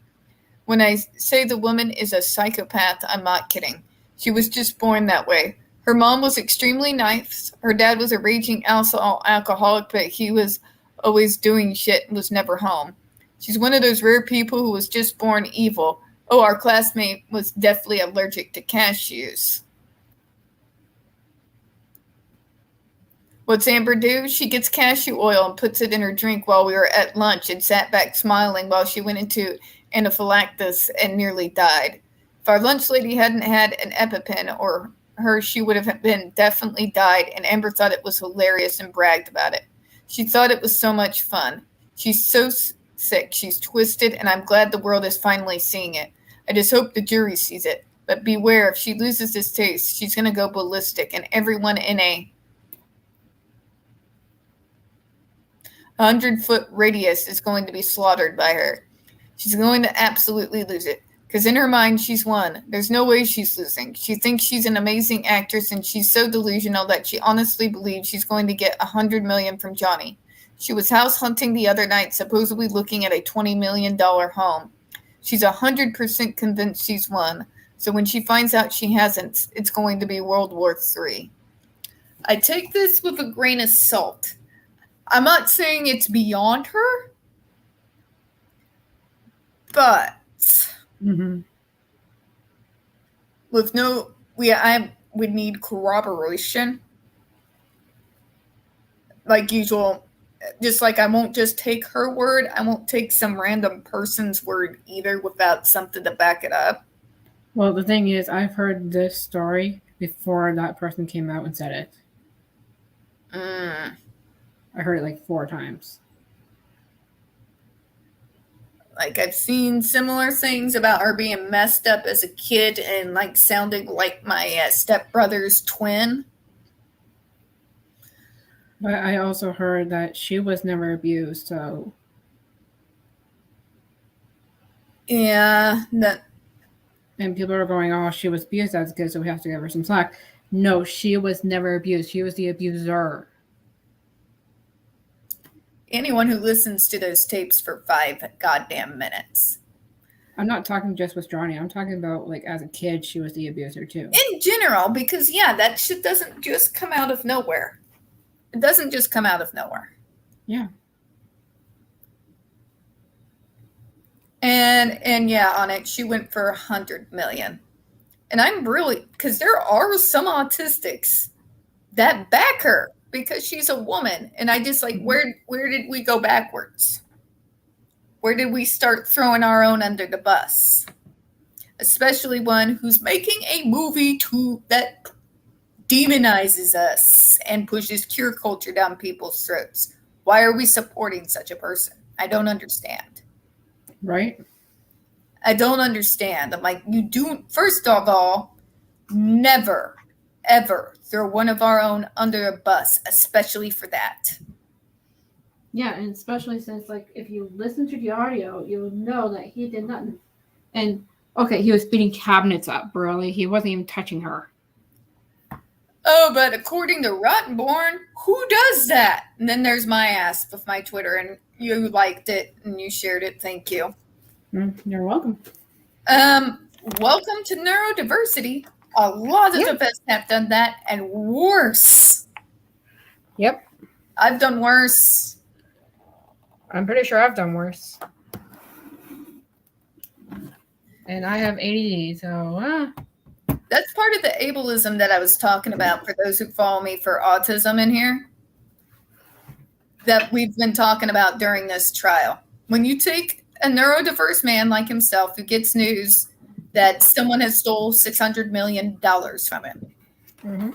When I say the woman is a psychopath, I'm not kidding. She was just born that way. Her mom was extremely nice. Her dad was a raging alcoholic, but he was always doing shit and was never home. She's one of those rare people who was just born evil. Oh, our classmate was deathly allergic to cashews. What's Amber do? She gets cashew oil and puts it in her drink while we were at lunch and sat back smiling while she went into anaphylaxis and nearly died. If our lunch lady hadn't had an EpiPen or her, she would have been definitely died, and Amber thought it was hilarious and bragged about it. She thought it was so much fun. She's so sick. She's twisted, and I'm glad the world is finally seeing it. I just hope the jury sees it. But beware, if she loses this taste, she's going to go ballistic, and everyone in a 100-foot radius is going to be slaughtered by her. She's going to absolutely lose it. Because in her mind, she's won. There's no way she's losing. She thinks she's an amazing actress, and she's so delusional that she honestly believes she's going to get $100 million from Johnny. She was house hunting the other night, supposedly looking at a $20 million home. She's 100% convinced she's won. So when she finds out she hasn't, it's going to be World War III. I take this with a grain of salt. I'm not saying it's beyond her, but with I would need corroboration. Like usual, just like I won't just take her word, I won't take some random person's word either without something to back it up. Well, the thing is, I've heard this story before that person came out and said it. I heard it like 4 times. Like, I've seen similar things about her being messed up as a kid and, like, sounding like my stepbrother's twin. But I also heard that she was never abused, so... Yeah, And people are going, oh, she was abused as a kid, so we have to give her some slack. No, she was never abused. She was the abuser. Anyone who listens to those tapes for 5 goddamn minutes. I'm not talking just with Johnny. I'm talking about, like, as a kid, she was the abuser, too. In general, because, yeah, that shit doesn't just come out of nowhere. It doesn't just come out of nowhere. Yeah. And yeah, on it, she went for $100 million. And I'm really, because there are some autistics that back her because she's a woman. And I just like, where did we go backwards? Where did we start throwing our own under the bus? Especially one who's making a movie that demonizes us and pushes cure culture down people's throats. Why are we supporting such a person? I don't understand. Right? I don't understand. I'm like, you do, first of all, never, ever throw one of our own under a bus, especially for that. Yeah, and especially since, like, if you listen to the audio, you'll know that he did nothing. And, okay, he was beating cabinets up, Burley. He wasn't even touching her. Oh, but according to Rottenborn, who does that? And then there's my ass with my Twitter, and you liked it, and you shared it. Thank you. You're welcome. Welcome to neurodiversity. A lot of us have done that, and worse. Yep. I've done worse. I'm pretty sure I've done worse. And I have ADD, so... That's part of the ableism that I was talking about for those who follow me for autism in here. That we've been talking about during this trial. When you take a neurodiverse man like himself who gets news that someone has stole $600 million from him. Mm-hmm.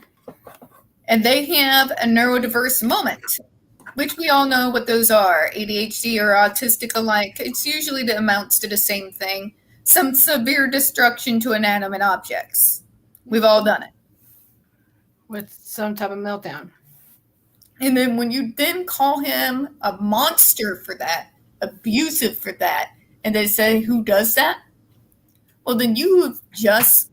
And they have a neurodiverse moment, which we all know what those are. ADHD or autistic alike. It's usually that amounts to the same thing. Some severe destruction to inanimate objects. We've all done it. With some type of meltdown. And then when you then call him a monster for that, abusive for that, and they say, who does that? Well, then you have just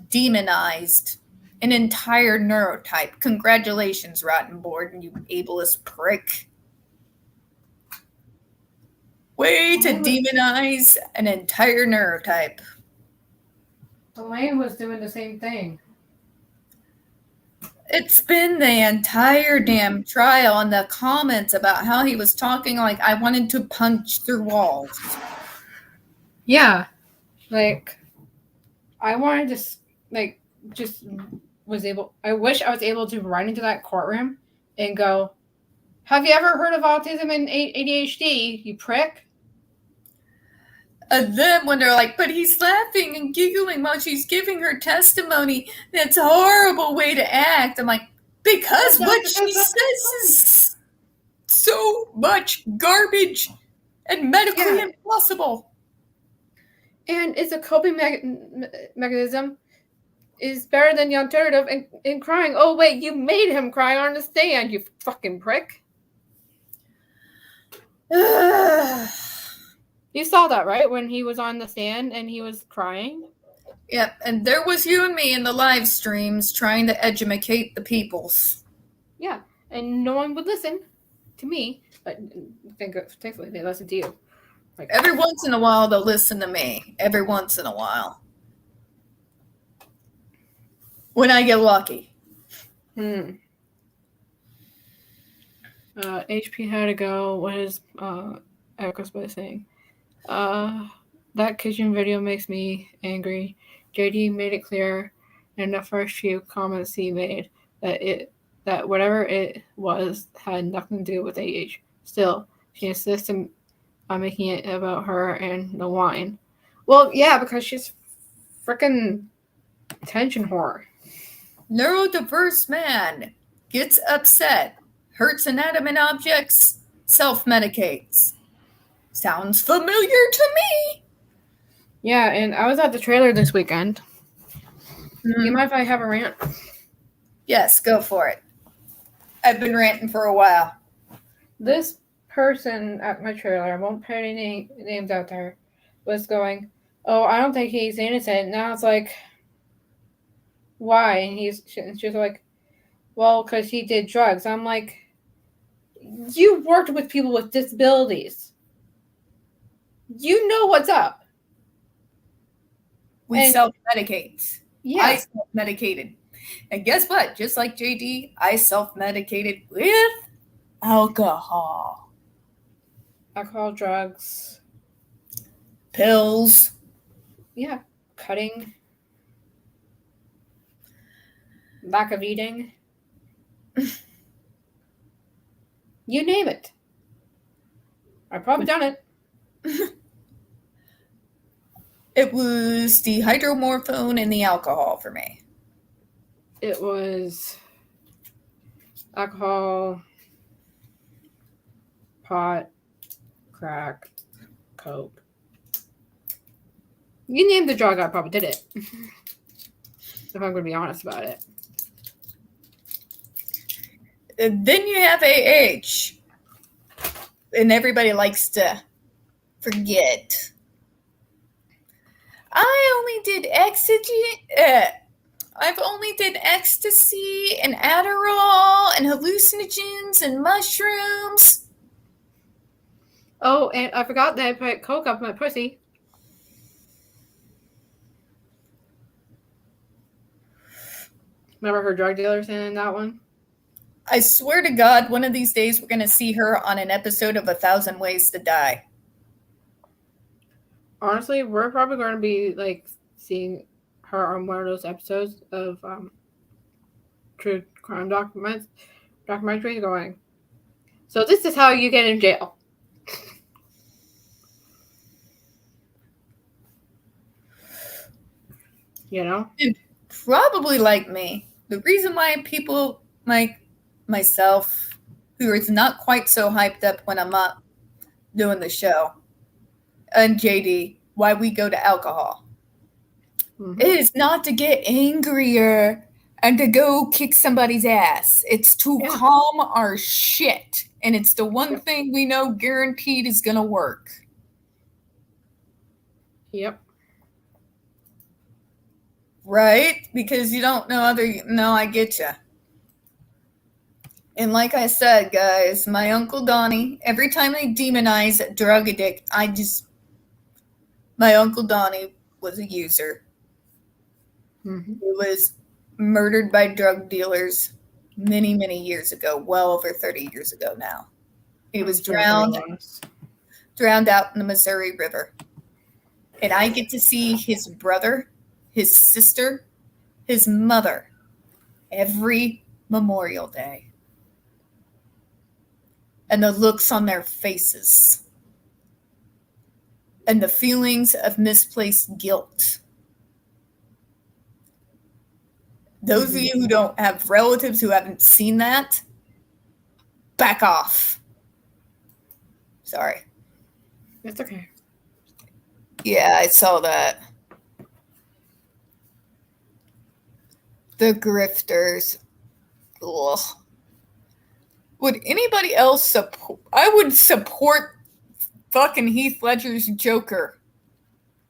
demonized an entire neurotype. Congratulations, Rotten Board, you ableist prick. Way to demonize an entire neurotype. Elaine was doing the same thing. It's been the entire damn trial and the comments about how he was talking like I wanted to punch through walls. Yeah. Like, I wanted to, like, just was able, I wish I was able to run into that courtroom and go, have you ever heard of autism and ADHD, you prick? And then when they're like, but he's laughing and giggling while she's giving her testimony, that's a horrible way to act. I'm like, because what she says is so much garbage and medically impossible. And it's a coping mechanism is better than the alternative in crying. Oh, wait, you made him cry on the stand, you fucking prick. You saw that, right? When he was on the stand and he was crying? Yep, and there was you and me in the live streams trying to educate the peoples. Yeah, and no one would listen to me, but thankfully they listened to you. Like, Every once in a while, they'll listen to me. Every once in a while. When I get lucky. HP had to go. What is Echo's by saying? That kitchen video makes me angry. JD made it clear in the first few comments he made that whatever it was had nothing to do with AH. Still, she insists on making it about her and the wine. Well, yeah, because she's freaking attention whore. Neurodiverse man gets upset, hurts inanimate objects, self-medicates. Sounds familiar to me. Yeah, and I was at the trailer this weekend. You mind if I have a rant? Yes, go for it. I've been ranting for a while. This person at my trailer, I won't put any names out there, was going, oh, I don't think he's innocent. Now it's like, why? And she's like, well, because he did drugs. I'm like, you worked with people with disabilities. You know what's up. We And- self-medicate. Yeah. I self-medicated. And guess what? Just like JD, I self-medicated with alcohol. Alcohol, drugs. Pills. Yeah. Cutting. Lack of eating. You name it. I've probably done it. It was the hydromorphone and the alcohol for me. It was alcohol, pot, crack, coke. You name the drug, I probably did it. If I'm going to be honest about it. And then you have AH. And everybody likes to forget. I've only did ecstasy and Adderall and hallucinogens and mushrooms. Oh, and I forgot that I put coke up my pussy. Remember her drug dealer saying that one? I swear to God, one of these days we're going to see her on an episode of 1,000 Ways to Die. Honestly, we're probably going to be like seeing her on one of those episodes of true crime documentaries going, so this is how you get in jail. You know? Probably like me. The reason why people like myself, who is not quite so hyped up when I'm up doing the show, and JD, why we go to alcohol. Mhm. It is not to get angrier and to go kick somebody's ass. It's to Yeah. calm our shit. And it's the one Yep. thing we know guaranteed is going to work. Yep. Right? Because you don't know other. No, I get you. And like I said, guys, my Uncle Donnie, every time they demonize a drug addict, my Uncle Donnie was a user. Mhm. He was murdered by drug dealers many, many years ago, well over 30 years ago now. He was I'm sure he drowned out in the Missouri River. And I get to see his brother, his sister, his mother every Memorial Day. And the looks on their faces. And the feelings of misplaced guilt. Those of you who don't have relatives who haven't seen that, back off. Sorry. It's okay. Yeah, I saw that. The grifters. Ugh. Would anybody else support? I would support fucking Heath Ledger's Joker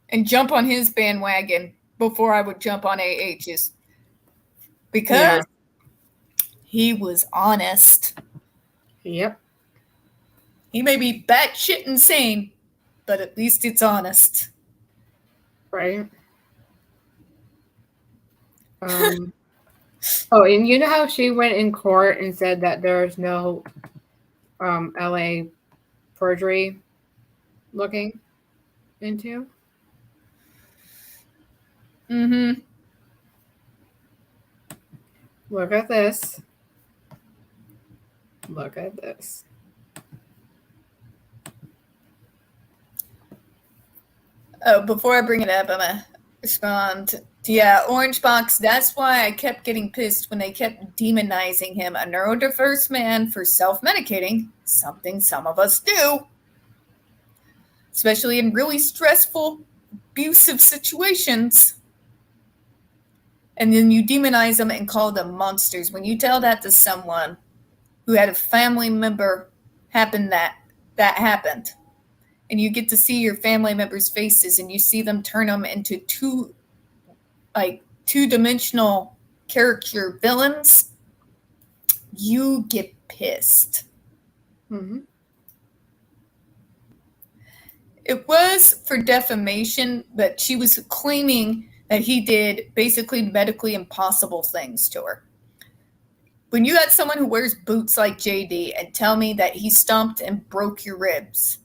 and jump on his bandwagon before I would jump on AH's. Because he was honest. Yep. He may be batshit insane, but at least it's honest. Right. Oh, and you know how she went in court and said that there's no LA perjury looking into? Mm-hmm. Look at this. Look at this. Oh, before I bring it up, I'm going to respond. Yeah, Orange Box, that's why I kept getting pissed when they kept demonizing him, a neurodiverse man, for self-medicating, something some of us do, especially in really stressful, abusive situations. And then you demonize them and call them monsters. When you tell that to someone who had a family member that happened, and you get to see your family members' faces and you see them turn them into two-dimensional character villains, you get pissed. Mm-hmm. It was for defamation, but she was claiming that he did basically medically impossible things to her. When you got someone who wears boots like JD and tell me that he stomped and broke your ribs,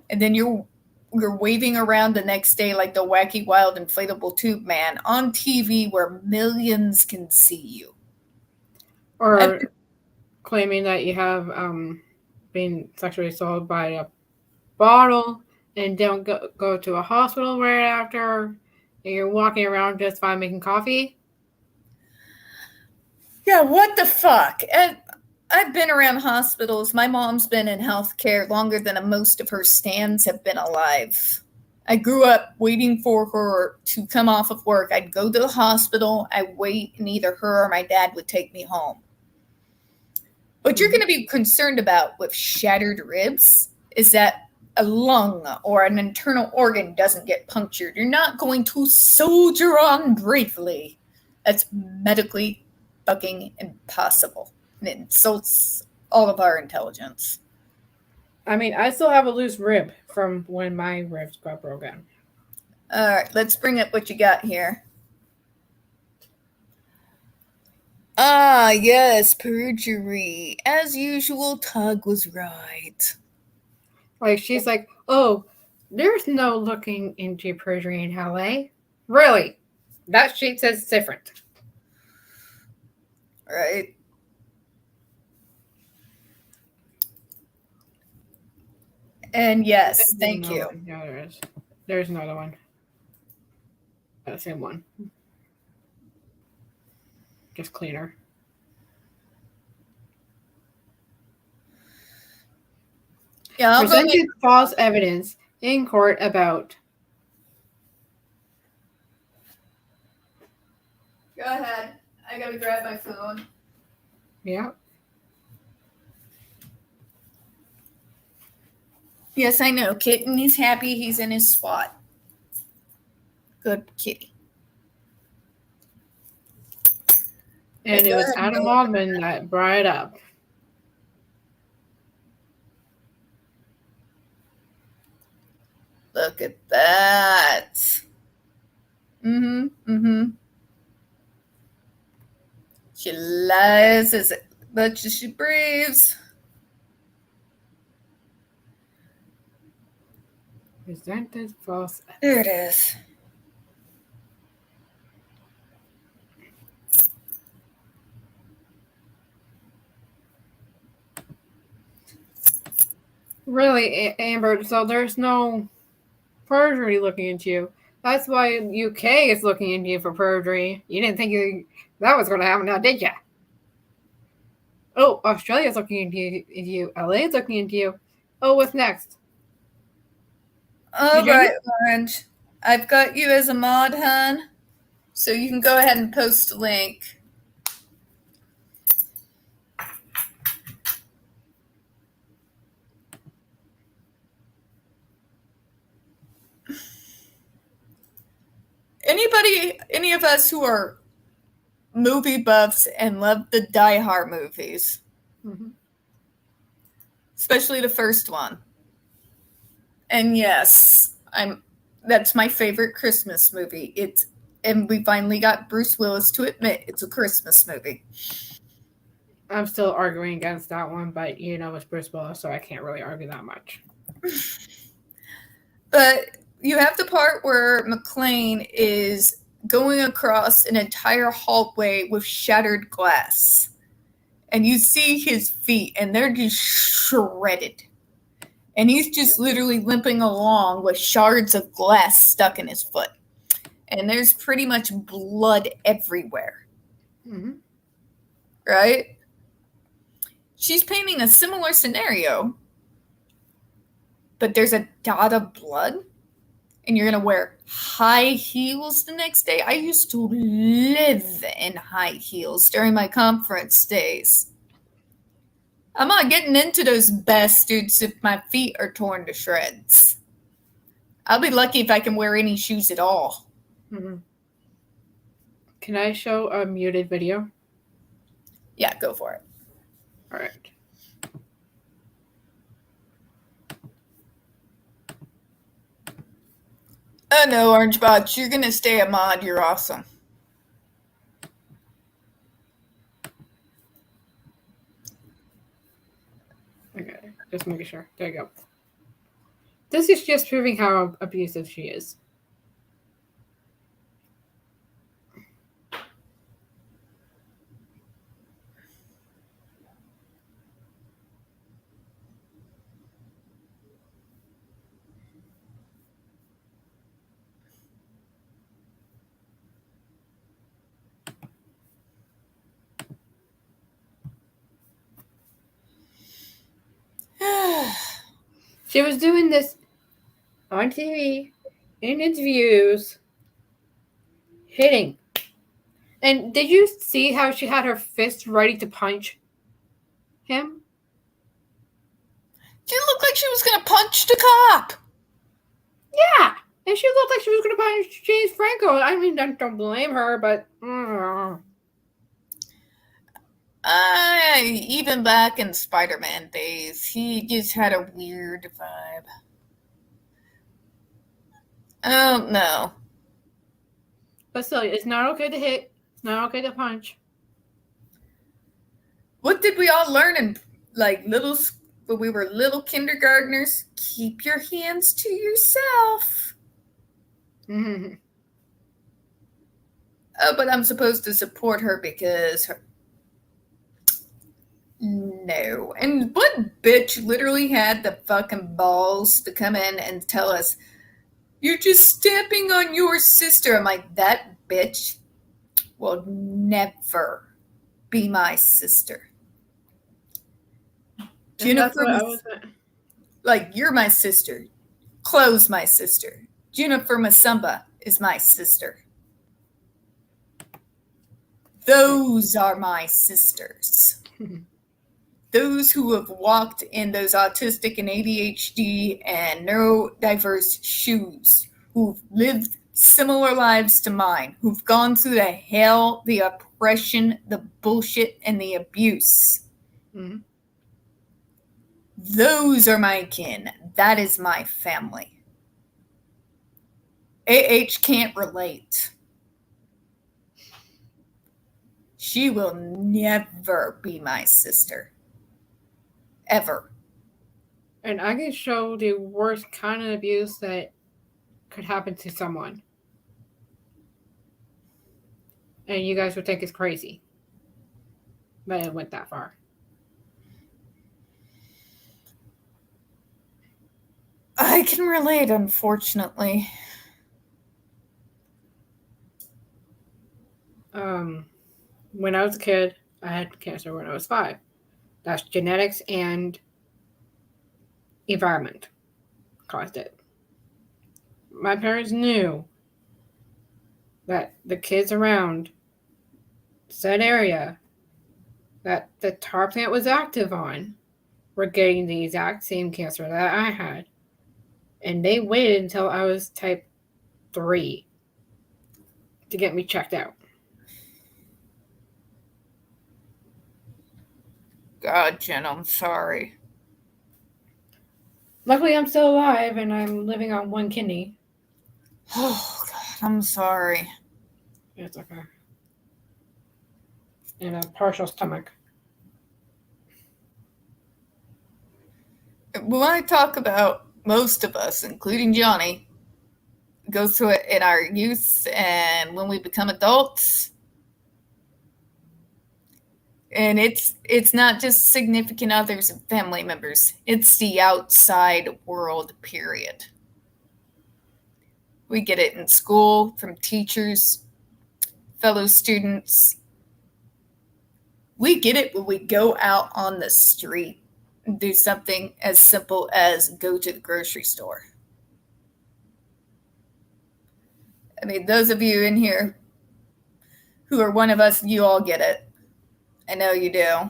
and then you're waving around the next day like the wacky, wild, inflatable tube man on TV where millions can see you. Or claiming that you have been sexually assaulted by a bottle and don't go to a hospital right after, and you're walking around just fine making coffee. Yeah, what the fuck? I've been around hospitals. My mom's been in healthcare longer than most of her stands have been alive. I grew up waiting for her to come off of work. I'd go to the hospital, I'd wait, and either her or my dad would take me home. What you're going to be concerned about with shattered ribs is that a lung or an internal organ doesn't get punctured. You're not going to soldier on bravely. That's medically fucking impossible. And it insults all of our intelligence. I mean, I still have a loose rib from when my ribs got broken. All right, let's bring up what you got here. Ah, yes, perjury. As usual, Tug was right. Like, she's like, oh, there's no looking into perjury in LA. Really? That sheet says different. Right? And yes, thank you. Yeah, there's another one. That same one. just cleaner. Yeah, I'll go Presented make, false evidence in court about. go ahead. I gotta grab my phone. Yeah. Yes, I know. Kitten, he's happy he's in his spot. Good kitty. And it was Adam Waldman that brought it up. Look at that. She lies as much as she breathes. Presented false. There it is. Really, Amber, so there's no perjury looking into you. That's why UK is looking into you for perjury. You didn't think that was going to happen now, did you? Oh, Australia's looking into you. LA's looking into you. Oh, what's next? All Did you- right, Orange. I've got you as a mod, hun. So you can go ahead and post a link. Any of us who are movie buffs and love the Die Hard movies, especially the first one. And yes, that's my favorite Christmas movie. And we finally got Bruce Willis to admit it's a Christmas movie. I'm still arguing against that one, but it's Bruce Willis, so I can't really argue that much. But you have the part where McClane is going across an entire hallway with shattered glass. And you see his feet, and they're just shredded. And he's just literally limping along with shards of glass stuck in his foot. And there's pretty much blood everywhere. Right? She's painting a similar scenario, but there's a dot of blood, and you're going to wear high heels the next day. I used to live in high heels during my conference days. I'm not getting into those bastards if my feet are torn to shreds. I'll be lucky if I can wear any shoes at all. Can I show a muted video? Yeah, go for it. All right. Oh no, Orange Box, you're going to stay a mod. You're awesome. Okay, just making sure. There you go. This is just proving how abusive she is. She was doing this on TV, in interviews, hitting. And did you see how she had her fist ready to punch him? She looked like she was going to punch the cop. Yeah, and she looked like she was going to punch James Franco. I mean, I don't blame her, but even back in Spider-Man days, he just had a weird vibe. I don't know. but still, it's not okay to hit. It's not okay to punch. What did we all learn in when we were little kindergartners? Keep your hands to yourself. Mm-hmm. Oh, but I'm supposed to support her because No. And what bitch literally had the fucking balls to come in and tell us, you're just stamping on your sister? I'm like, that bitch will never be my sister. And that's Jennifer, what I was. like, you're my sister. Chloe's my sister. Jennifer Masumba is my sister. Those are my sisters. Those who have walked in those autistic and ADHD and neurodiverse shoes, who've lived similar lives to mine, who've gone through the hell, the oppression, the bullshit, and the abuse. Mhm. Those are my kin. That is my family. AH can't relate. She will never be my sister. Ever. And I can show the worst kind of abuse that could happen to someone. And you guys would think it's crazy. But it went that far. I can relate, unfortunately. When I was a kid, I had cancer when I was 5. That's genetics and environment caused it. My parents knew that the kids around said area that the tar plant was active on were getting the exact same cancer that I had. And they waited until I was type 3 to get me checked out. God, Jen, I'm sorry. Luckily, I'm still alive and I'm living on 1 kidney. Oh, God, I'm sorry. It's okay. And a partial stomach. When I talk about most of us, including Johnny, go through it in our youth and when we become adults. And it's not just significant others and family members. It's the outside world, period. We get it in school from teachers, fellow students. We get it when we go out on the street and do something as simple as go to the grocery store. I mean, those of you in here who are one of us, you all get it. I know you do.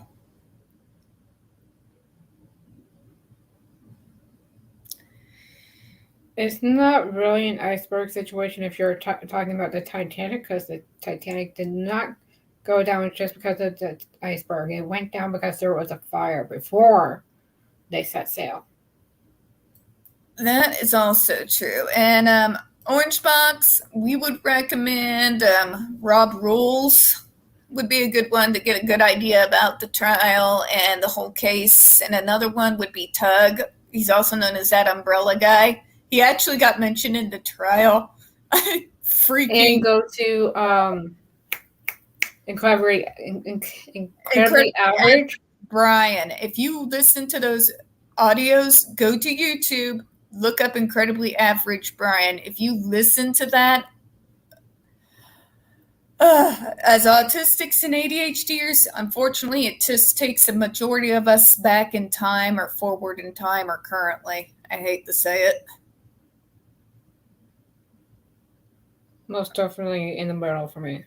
It's not really an iceberg situation if you're talking about the Titanic, because the Titanic did not go down just because of the iceberg. It went down because there was a fire before they set sail. That is also true. And Orange Box, we would recommend Rob Rules would be a good one to get a good idea about the trial and the whole case. And another one would be Tug. He's also known as that umbrella guy. He actually got mentioned in the trial. Freaking. And go to Incredibly Average. Brian, if you listen to those audios, go to YouTube, look up Incredibly Average Brian. If you listen to that, as autistics and ADHDers, unfortunately, it just takes a majority of us back in time or forward in time or currently. I hate to say it. Most definitely in the middle for me.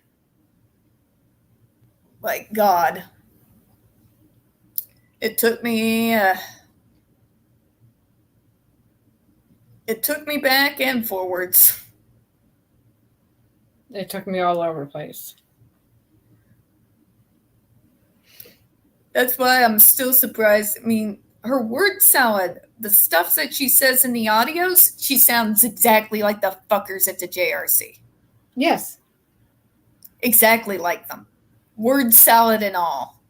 Like, God. It took me back and forwards. It took me all over the place. That's why I'm still surprised. I mean, her word salad, the stuff that she says in the audios, she sounds exactly like the fuckers at the JRC. Yes. Exactly like them. Word salad and all.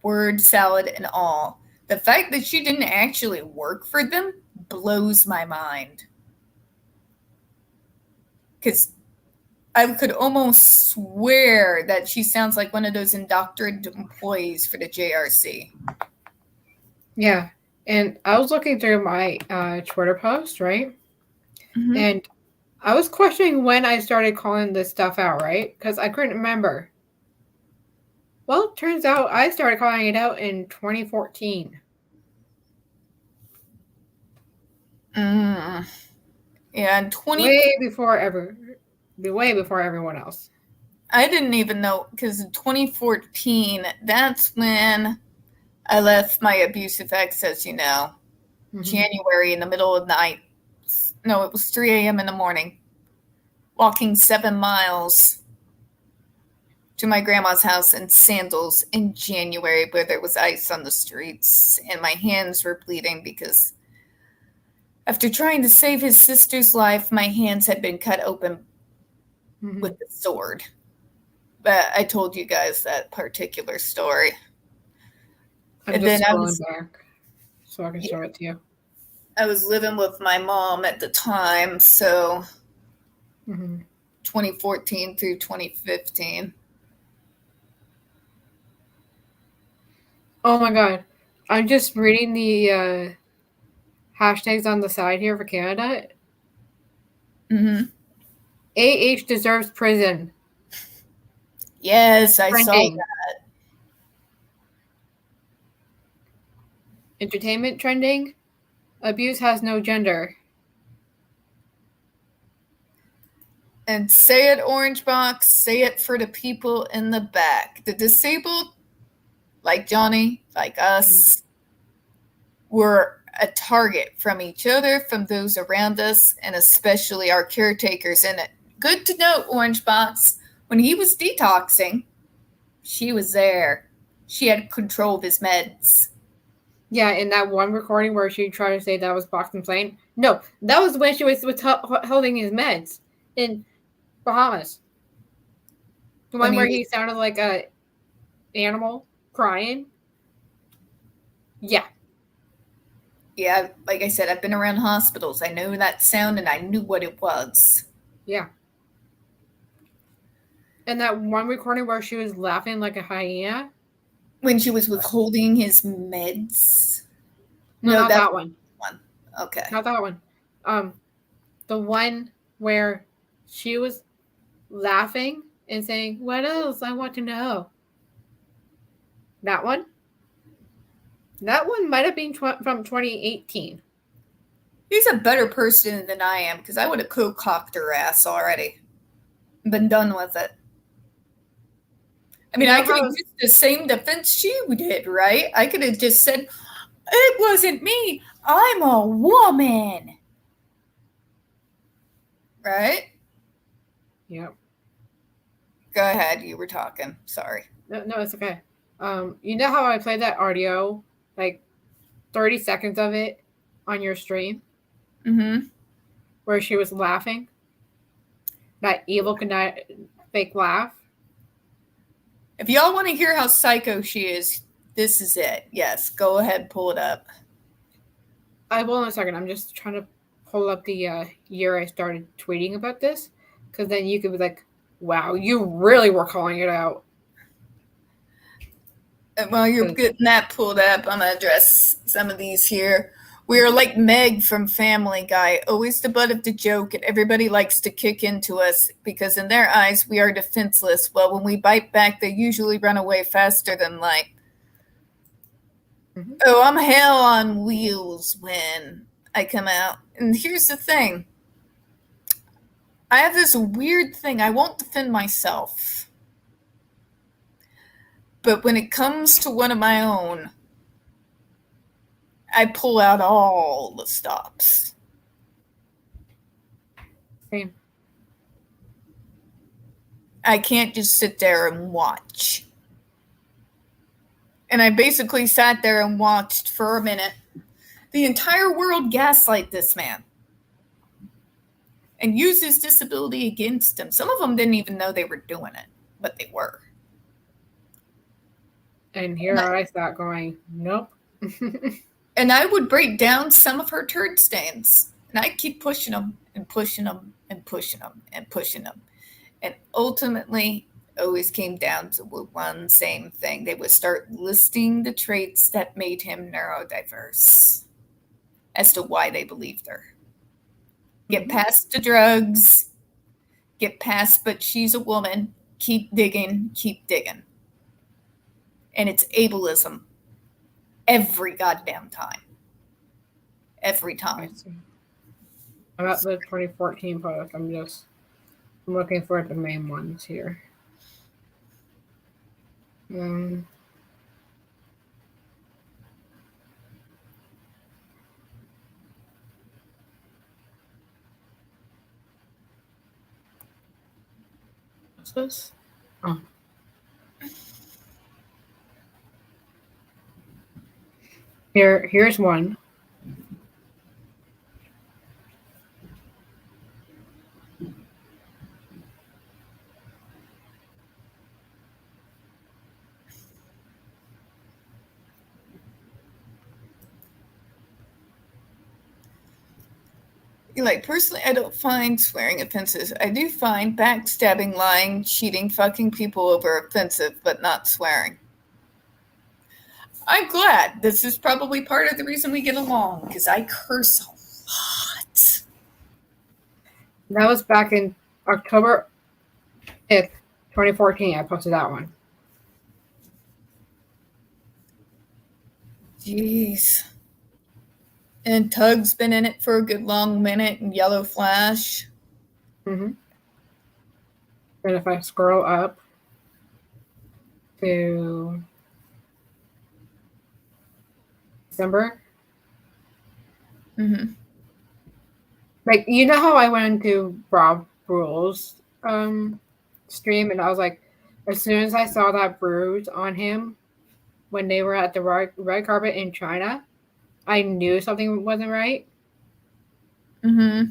Word salad and all. The fact that she didn't actually work for them blows my mind. Because I could almost swear that she sounds like one of those indoctrinated employees for the JRC. Yeah. And I was looking through my Twitter post, right? Mm-hmm. And I was questioning when I started calling this stuff out, right? Because I couldn't remember. Well, it turns out I started calling it out in 2014. Yeah, and Way before everyone else. I didn't even know, because in 2014, that's when I left my abusive ex, as you know. January in the middle of the night. No, it was 3 a.m. in the morning. Walking 7 miles to my grandma's house in sandals in January where there was ice on the streets and my hands were bleeding because after trying to save his sister's life, my hands had been cut open with the sword. But I told you guys that particular story. I'm just scrolling back so I can show it to you. I was living with my mom at the time, so 2014 through 2015. Oh my god. I'm just reading the hashtags on the side here for Canada. AH deserves prison. Yes, I saw Trending. that. Entertainment trending. Abuse has no gender. And say it, Orange Box, say it for the people in the back. The disabled, like Johnny, like us, were a target from each other, from those around us, and especially our caretakers. And good to note, Orange Box, when he was detoxing, she was there. She had control of his meds. Yeah, in that one recording where she tried to say that was Box and Plain. No, that was when she was holding his meds in Bahamas. The one where he sounded like a animal crying. Yeah. Yeah, like I said, I've been around hospitals. I know that sound and I knew what it was. Yeah. And that one recording where she was laughing like a hyena. When she was withholding his meds? No, not that one. Okay. Not that one. The one where she was laughing and saying, "What else? I want to know." That one? That one might have been from 2018. He's a better person than I am because I would have co-cocked her ass already. Been done with it. I mean, I could have used the same defense she did, right? I could have just said, it wasn't me. I'm a woman. Right? Yep. Go ahead. You were talking. Sorry. No, it's okay. You know how I played that audio, like 30 seconds of it on your stream? Where she was laughing? That evil fake laugh? If y'all want to hear how psycho she is, this is it. Yes, go ahead, pull it up. I will in a second. I'm just trying to pull up the year I started tweeting about this, because then you could be like, wow, you really were calling it out. And while you're getting that pulled up, I'm going to address some of these here. We are like Meg from Family Guy, always the butt of the joke, and everybody likes to kick into us because in their eyes, we are defenseless. Well, when we bite back, they usually run away faster than light. Oh, I'm hell on wheels when I come out. And here's the thing. I have this weird thing. I won't defend myself. But when it comes to one of my own, I pull out all the stops. Same. I can't just sit there and watch. And I basically sat there and watched for a minute. The entire world gaslight this man and use his disability against him. Some of them didn't even know they were doing it, but they were. And here I sat going, nope. And I would break down some of her turd stains. And I'd keep pushing them and pushing them and pushing them and pushing them. And ultimately, it always came down to one same thing. They would start listing the traits that made him neurodiverse as to why they believed her. Get past the drugs. Get past, but she's a woman. Keep digging, keep digging. and it's ableism every goddamn time. Every I time. see. About the 2014 post, I'm looking for the main ones here. What's this? Oh. Here's one. Like, personally, I don't find swearing offensive. I do find backstabbing, lying, cheating, fucking people over offensive, but not swearing. I'm glad. This is probably part of the reason we get along, because I curse a lot. That was back in October 5th, 2014. I posted that one. Jeez. And Tug's been in it for a good long minute, and Yellow Flash. And if I scroll up to December, like, you know how I went into Rob Rule's stream, and I was like, as soon as I saw that bruise on him when they were at the red carpet in China, I knew something wasn't right. That's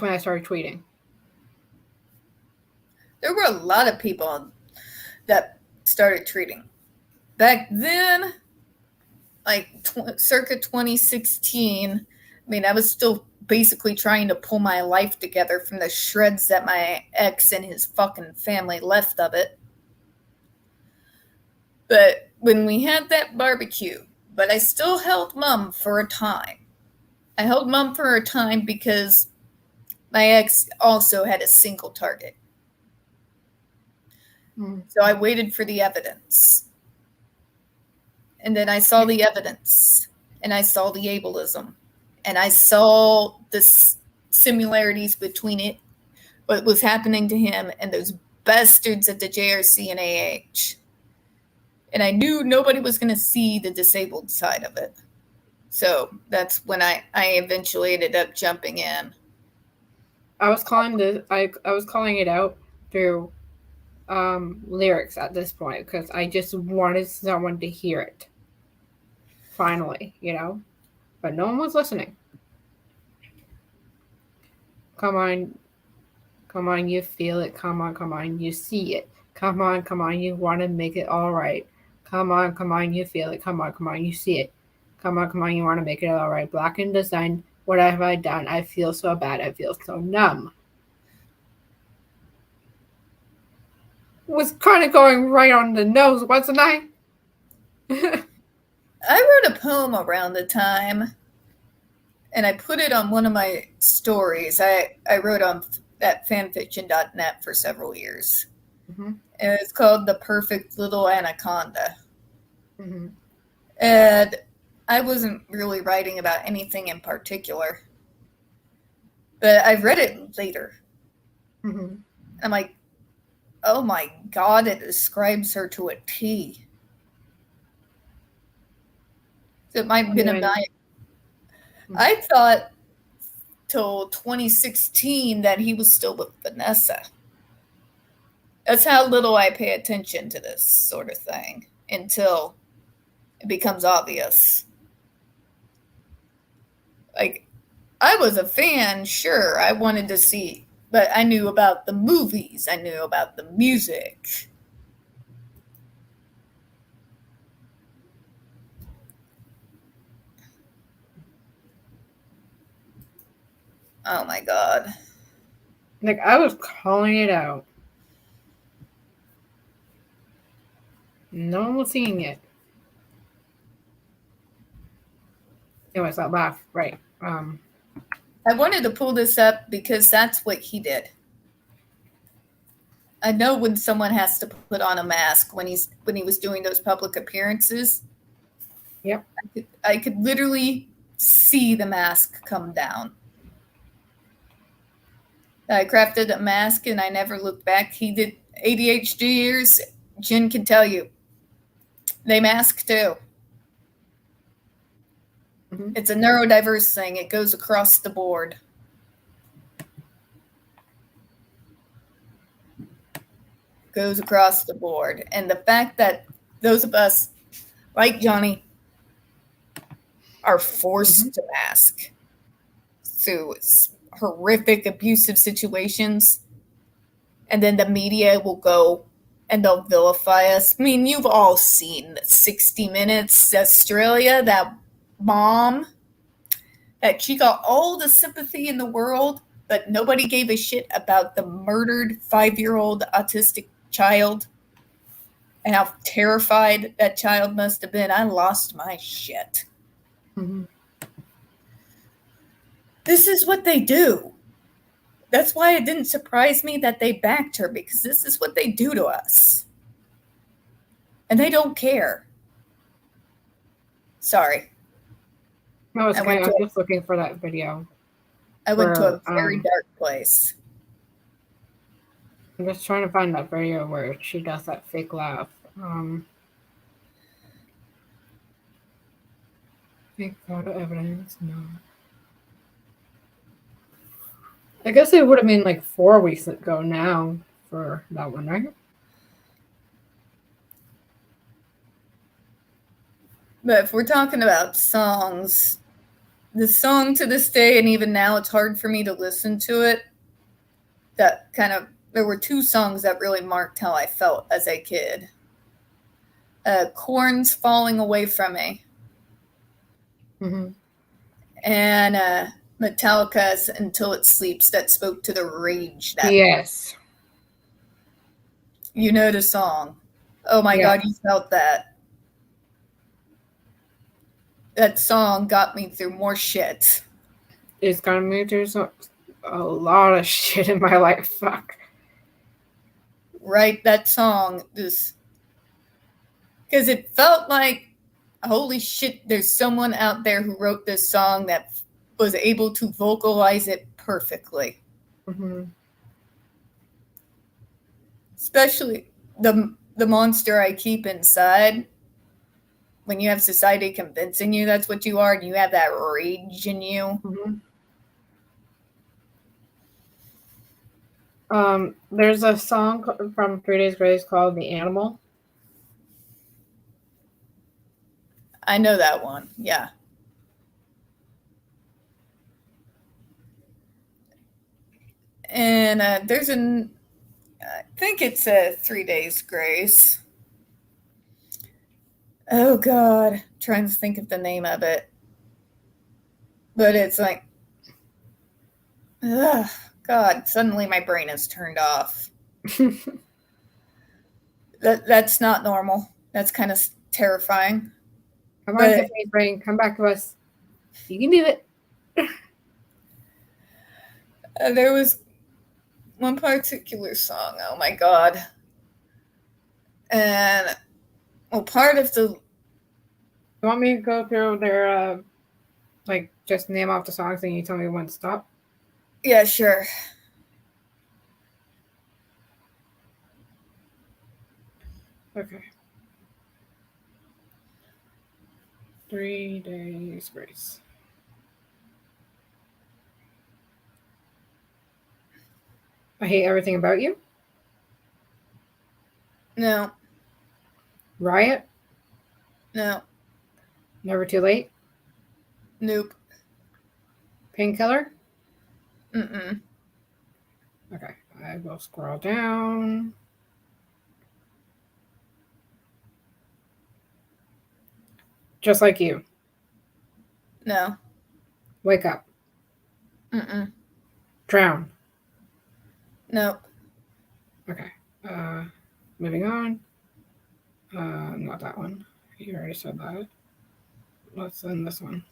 when I started tweeting. There were a lot of people that started tweeting. Back then, like circa 2016, I mean, I was still basically trying to pull my life together from the shreds that my ex and his fucking family left of it. But when we had that barbecue, but I still held mum for a time. I held mum for a time because my ex also had a single target. So I waited for the evidence. And then I saw the evidence. And I saw the ableism. And I saw the similarities between it, what was happening to him, and those bastards at the JRC and AH. And I knew nobody was going to see the disabled side of it. So that's when I eventually ended up jumping in. I was calling it out through lyrics at this point because I just wanted someone to hear it. Finally, but no one was listening. Come on, you feel it. Come on, you see it. Come on, you want to make it all right. Come on, you feel it. Come on, you see it. Come on, you want to make it all right. Black and design. What have I done? I feel so bad. I feel so numb. Was kind of going right on the nose, wasn't I? I wrote a poem around the time, and I put it on one of my stories. I wrote on at fanfiction.net for several years. And it's called The Perfect Little Anaconda. And I wasn't really writing about anything in particular. But I read it later. I'm like, oh my God, it describes her to a T. So it might have been a night. I thought till 2016 that he was still with Vanessa. That's how little I pay attention to this sort of thing until it becomes obvious. Like, I was a fan, sure, I wanted to see, but I knew about the movies, I knew about the music. Oh my God. Like, I was calling it out. No one was seeing it. Anyways, that laugh, right. I wanted to pull this up because that's what he did. I know when someone has to put on a mask when he was doing those public appearances. Yep. I could literally see the mask come down. I crafted a mask and I never looked back. He did ADHD years. Jin can tell you. They mask too. Mhm. It's a neurodiverse thing. It goes across the board. Goes across the board. And the fact that those of us, like Johnny, are forced to mask through horrific abusive situations, and then the media will go and they'll vilify us. I mean, you've all seen 60 Minutes Australia, that mom, that she got all the sympathy in the world, but nobody gave a shit about the murdered 5-year-old autistic child and how terrified that child must have been. I lost my shit. Mm-hmm. This is what they do. That's why it didn't surprise me that they backed her, because this is what they do to us. And they don't care. Sorry. No, it's I okay. went I'm to- just looking for that video. I went to a Where, very dark place. I'm just trying to find that video where she does that fake laugh. Fake photo evidence, no. I guess it would have been like 4 weeks ago now for that one, right? But if we're talking about songs, the song to this day, and even now it's hard for me to listen to it, that kind of, there were 2 songs that really marked how I felt as a kid. Korn's Falling Away From Me, Mm-hmm. and Metallica's Until It Sleeps, that spoke to the rage that Yes. you know the song. Oh my Yeah. God, you felt that. That song got me through more shit. It's gotten me through a lot of shit in my life. Fuck. Right? That song just, because it felt like, holy shit, there's someone out there who wrote this song that was able to vocalize it perfectly. Mm-hmm. Especially the monster I keep inside. When you have society convincing you that's what you are, and you have that rage in you. Mm-hmm. There's a song from 3 Days Grace called "The Animal." I know that one. Yeah. And there's I think it's a 3 Days Grace. Oh God, I'm trying to think of the name of it. But it's like, ugh, God, suddenly my brain is turned off. That's not normal. That's kind of terrifying. Come on, Tiffany's brain, come back to us. You can do it. There was one particular song. Oh my God. And well, part of the. You want me to go through their, like, just name off the songs and you tell me when to stop? Yeah, sure. Okay. 3 Days Grace. I Hate Everything About You. No, Riot. no, Never Too Late. nope. Painkiller. Mm-mm. Okay, I will scroll down. Just Like You. No. Wake Up. Mm-mm. Drown. Nope. Okay. Moving on. Not that one. You already said that. Let's end this one.